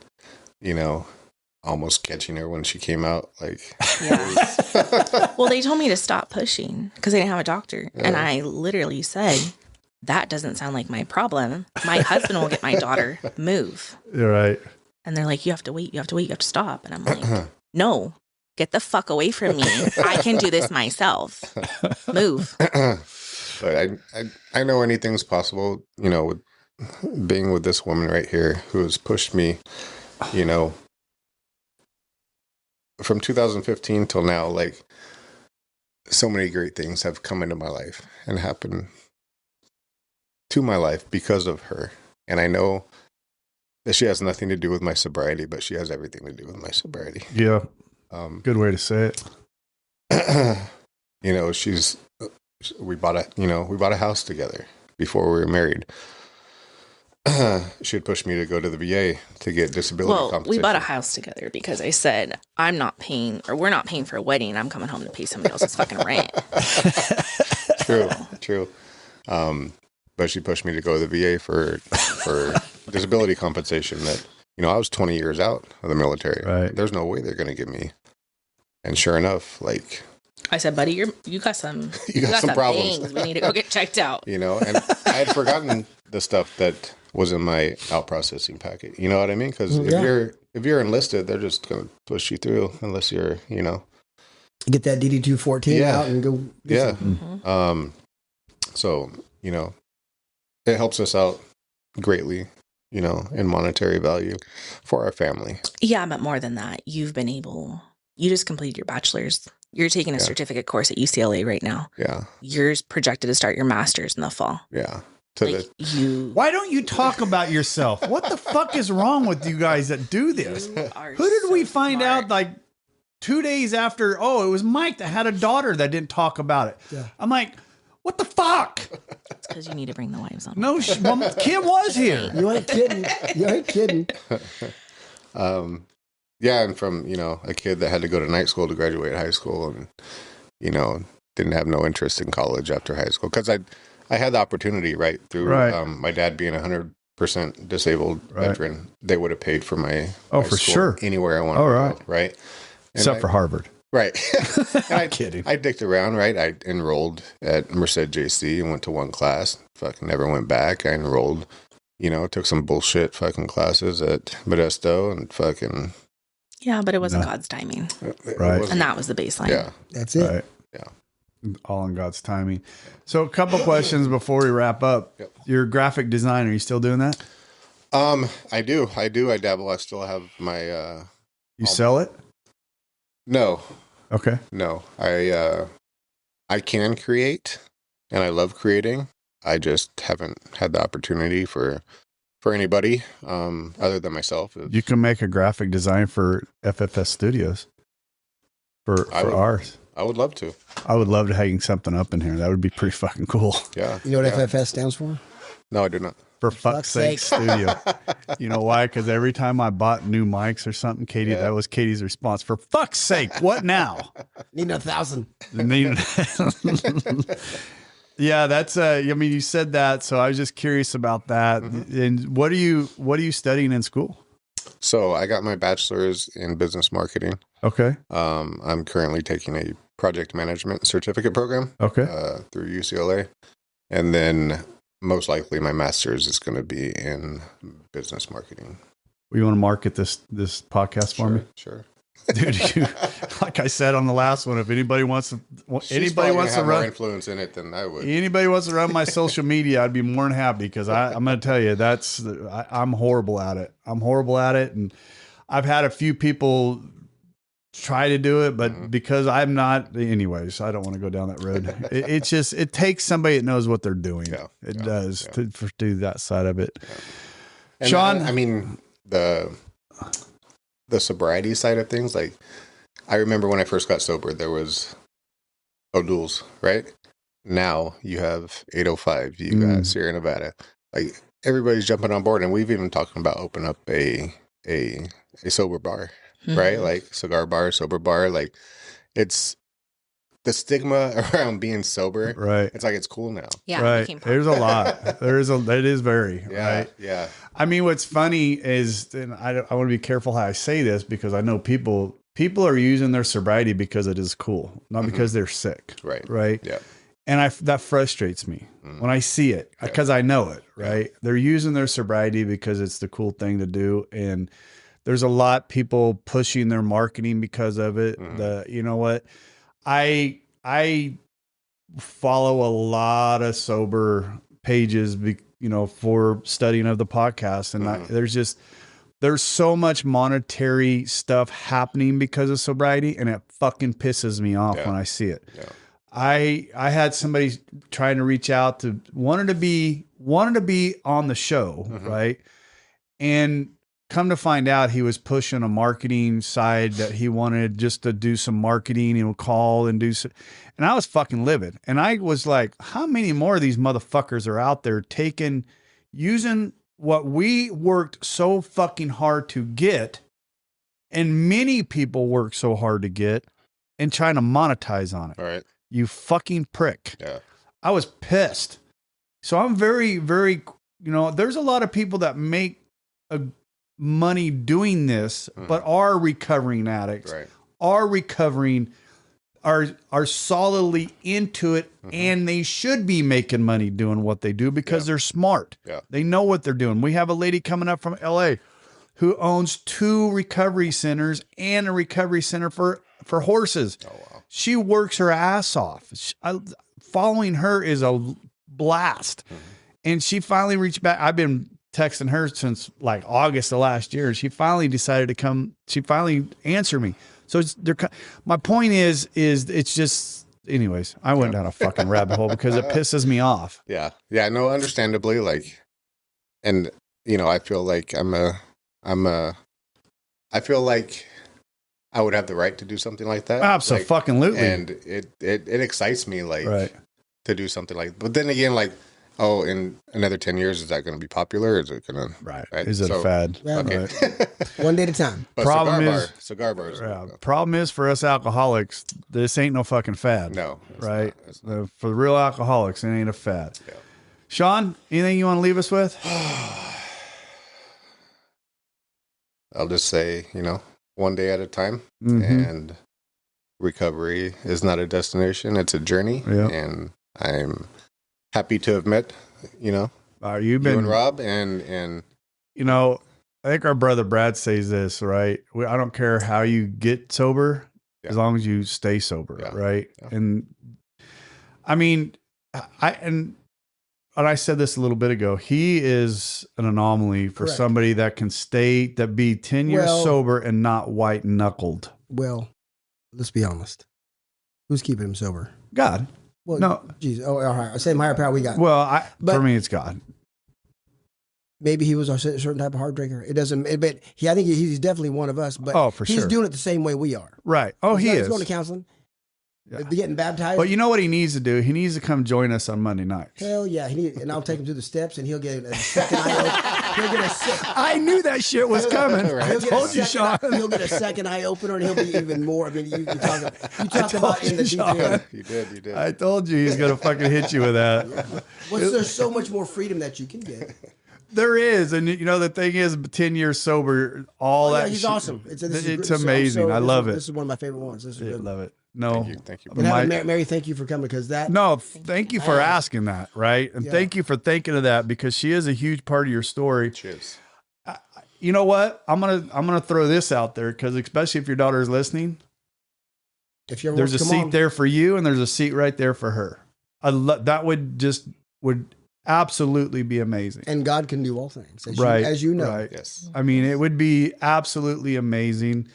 almost catching her when she came out. Like, yeah. Well, they told me to stop pushing because they didn't have a doctor, and I literally said, "That doesn't sound like my problem. My husband will get my daughter. Move." You're right. And they're like, "You have to wait. You have to wait. You have to stop." And I'm like, "No, get the fuck away from me. I can do this myself. Move." But I know anything's possible. With being with this woman right here who has pushed me, from 2015 till now, like, so many great things have come into my life and happened to my life because of her. And I know that she has nothing to do with my sobriety, but she has everything to do with my sobriety. Yeah. Good way to say it. We bought a house together before we were married. She had pushed me to go to the VA to get disability compensation. We bought a house together because I said, we're not paying for a wedding. I'm coming home to pay somebody else's fucking rent. True. But she pushed me to go to the VA for disability compensation that, I was 20 years out of the military. Right. There's no way they're going to give me. And sure enough, like, I said, buddy, you got some problems. Things we need to go get checked out. And I had forgotten the stuff that was in my out processing packet. You know what I mean? Because if you're enlisted, they're just going to push you through unless you're, get that DD 214 out and go. Yeah. Mm-hmm. So it helps us out greatly, in monetary value for our family. Yeah, but more than that, you just completed your bachelor's. You're taking a certificate course at UCLA right now. Yeah. You're projected to start your master's in the fall. Yeah. Why don't you talk about yourself? What the fuck is wrong with you guys that do this? Who did we find out like 2 days after? Oh, it was Mike that had a daughter that didn't talk about it. Yeah. I'm like, what the fuck? It's because you need to bring the wives on. No, Kim was here. You ain't kidding. Yeah, and from, a kid that had to go to night school to graduate high school and, didn't have no interest in college after high school. Because I had the opportunity, right, through my dad being 100% disabled veteran. They would have paid for my for school sure. Anywhere I wanted to go, right? Except for Harvard. Right. I'm kidding. I dicked around, right? I enrolled at Merced JC and went to one class. Fucking never went back. I enrolled, took some bullshit fucking classes at Modesto and fucking... Yeah, but it wasn't God's timing. Right. And that was the baseline. Yeah. That's it. Right. Yeah. All in God's timing. So a couple questions before we wrap up. Yep. You're a graphic designer. Are you still doing that? I do. I dabble. I still have my... You sell it? No. Okay. No. I can create, and I love creating. I just haven't had the opportunity for anybody other than myself. You can make a graphic design for FFS Studios for ours. I would love to. I would love to hang something up in here. That would be pretty fucking cool. Yeah. You know what FFS stands for? No, I do not. For fuck's sake, studio. You know why? Because every time I bought new mics or something, Katie, that was Katie's response. For fuck's sake, what now? Need 1,000. Yeah, that's you said that, so I was just curious about that. Mm-hmm. And what are you studying in school? So I got my bachelor's in business marketing. Okay. I'm currently taking a project management certificate program. Okay. Through UCLA. And then most likely my master's is going to be in business marketing. You want to market this podcast for me? Sure. Dude, like I said on the last one, if anybody wants to have more influence in it than I would. Anybody wants to run my social media, I'd be more than happy because I'm going to tell you I'm horrible at it. And I've had a few people try to do it, but because I'm not, anyways, I don't want to go down that road. It takes somebody that knows what they're doing. Yeah, it does to do that side of it. Yeah. Shawn, I mean the sobriety side of things, like I remember when I first got sober, there was O'Doul's, right? Now you have 805, you got Sierra Nevada. Like everybody's jumping on board, and we've even talking about open up a sober bar, right? Like cigar bar, sober bar. Like it's the stigma around being sober, Right. it's like it's cool now. Yeah. Right. Became There's a lot. It is very, Yeah, right? yeah. I mean, what's funny is, and I want to be careful how I say this because I know people are using their sobriety because it is cool, not because they're sick. Right. Right. Yeah. And that frustrates me when I see it because I know it, right? They're using their sobriety because it's the cool thing to do. And there's a lot people pushing their marketing because of it. You know what? I follow a lot of sober pages, for studying of the podcast. And there's so much monetary stuff happening because of sobriety, and it fucking pisses me off when I see it. Yeah. I had somebody trying to reach out to wanted to be on the show, right? And come to find out, he was pushing a marketing side that he wanted just to do some marketing and call and do some, and I was fucking livid. And I was like, how many more of these motherfuckers are out there using what we worked so fucking hard to get, and many people work so hard to get, and trying to monetize on it. All right. You fucking prick. Yeah. I was pissed. So I'm very, very, there's a lot of people that make money doing this, but are recovering addicts, Right. are solidly into it, and they should be making money doing what they do because they're smart. Yeah. They know what they're doing. We have a lady coming up from LA who owns 2 recovery centers and a recovery center for horses. Oh, wow. She works her ass off. Following her is a blast. And she finally reached back. I've been texting her since like August of last year. She finally decided to come. She finally answered me. So my point is it's just, anyways, I went down a fucking rabbit hole because it pisses me off. Yeah. Yeah. No, understandably, like, and I feel like I feel like I would have the right to do something like that. Absolutely. And it excites me, like, to do something like, but then again, like, oh, in another 10 years, is that going to be popular? Or is it going to, right? Is it a fad? Well, Okay. One day at a time. But cigar bars. Problem is for us alcoholics, this ain't no fucking fad. No. Right? It's not. For the real alcoholics, it ain't a fad. Yeah. Shawn, anything you want to leave us with? I'll just say, one day at a time, and recovery is not a destination; it's a journey. Yeah. And I'm happy to have met, you You've and Rob, and I think our brother Brad says this, right? I don't care how you get sober, as long as you stay sober, right? Yeah. And I mean, I said this a little bit ago. He is an anomaly for somebody that can be 10 years sober and not white knuckled. Well, let's be honest. Who's keeping him sober? God. Well, no. Geez. Oh, all right. Same higher power we got. Well, for me, it's God. Maybe he was a certain type of hard drinker. It doesn't. But I think he's definitely one of us. But for he's sure. doing it the same way we are. Right. Oh, he is. He's going to counseling. Yeah. Getting baptized. But you know what he needs to do? He needs to come join us on Monday night. Hell yeah. And I'll take him to the steps and he'll get a second eye opener. He'll get I knew that shit was coming. I told you, Shawn. He'll get a second eye opener and he'll be even more. I mean, you talk about in the deep end. You did. I told you he's going to fucking hit you with that. Well, there's so much more freedom that you can get. There is. And the thing is, 10 years sober, he's awesome. It's amazing. I love it. This is one of my favorite ones. This is good. Love it. No, thank you. And Mary, thank you for coming because that. No, thank you for asking that, right? And thank you for thinking of that because she is a huge part of your story. Cheers. You know what? I'm gonna throw this out there because especially if your daughter is listening, there's a seat there for you and there's a seat right there for her. That would absolutely be amazing. And God can do all things, as you know. Right. Yes. I mean, it would be absolutely amazing.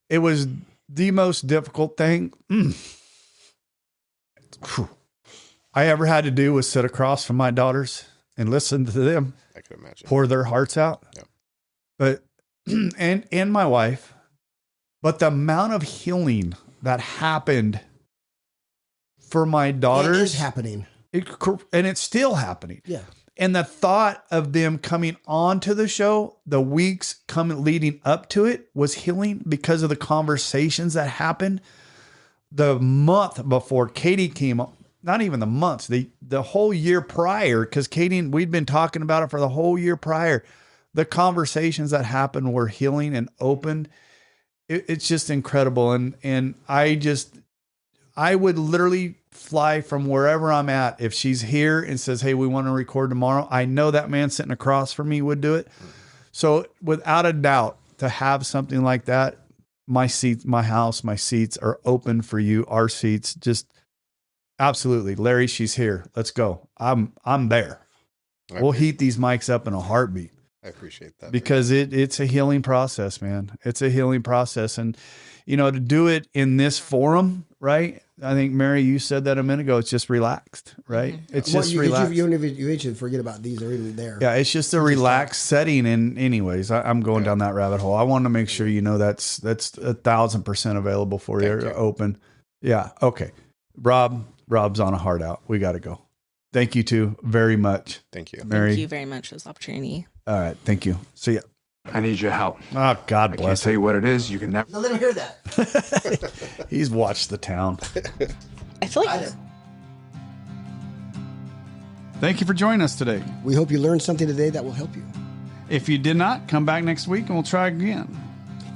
It was the most difficult thing I ever had to do was sit across from my daughters and listen to them. I can imagine. Pour their hearts out. Yep. But and my wife. But the amount of healing that happened for my daughters. It is happening. And it's still happening. Yeah. And the thought of them coming onto the show, the weeks leading up to it was healing because of the conversations that happened. the month before Katie came up, not even the months, the whole year prior, because Katie, we'd been talking about it for the whole year prior. The conversations that happened were healing and open. It's just incredible. And I would literally fly from wherever I'm at. If she's here and says, hey, we want to record tomorrow, I know that man sitting across from me would do it. So without a doubt, to have something like that, my seat, my house, my seats are open for you. Our seats, just absolutely. Larry, she's here. Let's go. I'm there. We'll heat these mics up in a heartbeat. I appreciate that. Because it's a healing process, man. It's a healing process. And, you know, to do it in this forum, right? I think, Mary, you said that a minute ago. It's just relaxed, right? It's just relaxed. You should forget about these. They're even there. Yeah, it's just a relaxed setting. And anyways, I'm going down that rabbit hole. I want to make sure you know that's 1,000% available for you, open. Yeah, okay. Rob's on a heart out. We got to go. Thank you two very much. Thank you. Mary. Thank you very much for this opportunity. All right, thank you. See ya. I need your help. Oh, God I can't bless tell him. you what it is. You can never. Now let him hear that. He's watched The Town. I feel like Thank you for joining us today. We hope you learned something today that will help you. If you did not, come back next week and we'll try again.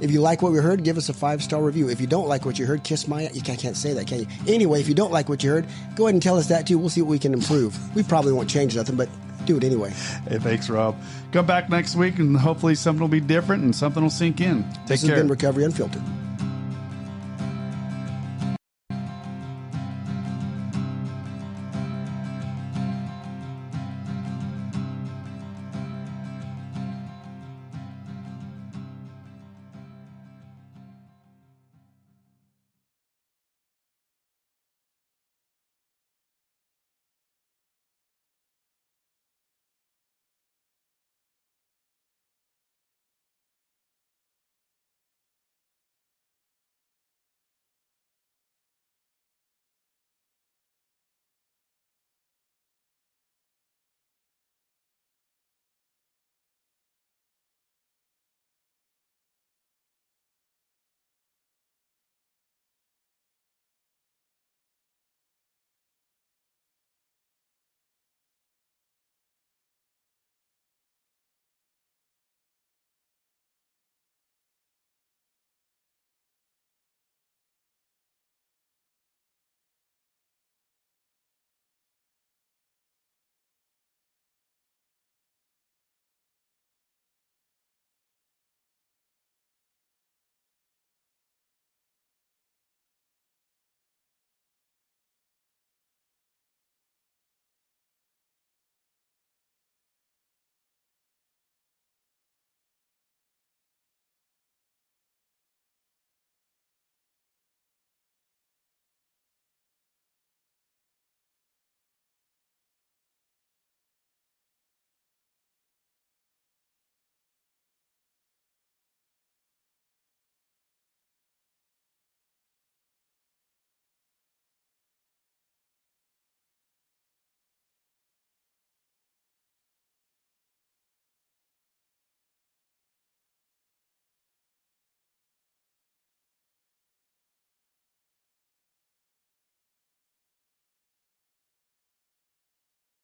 If you like what we heard, give us a 5-star review. If you don't like what you heard, kiss my... You can't say that, can you? Anyway, if you don't like what you heard, go ahead and tell us that too. We'll see what we can improve. We probably won't change nothing, but do it anyway. Hey, thanks, Rob. Come back next week and hopefully something will be different and something will sink in. Take care. This has been Recovery Unfiltered.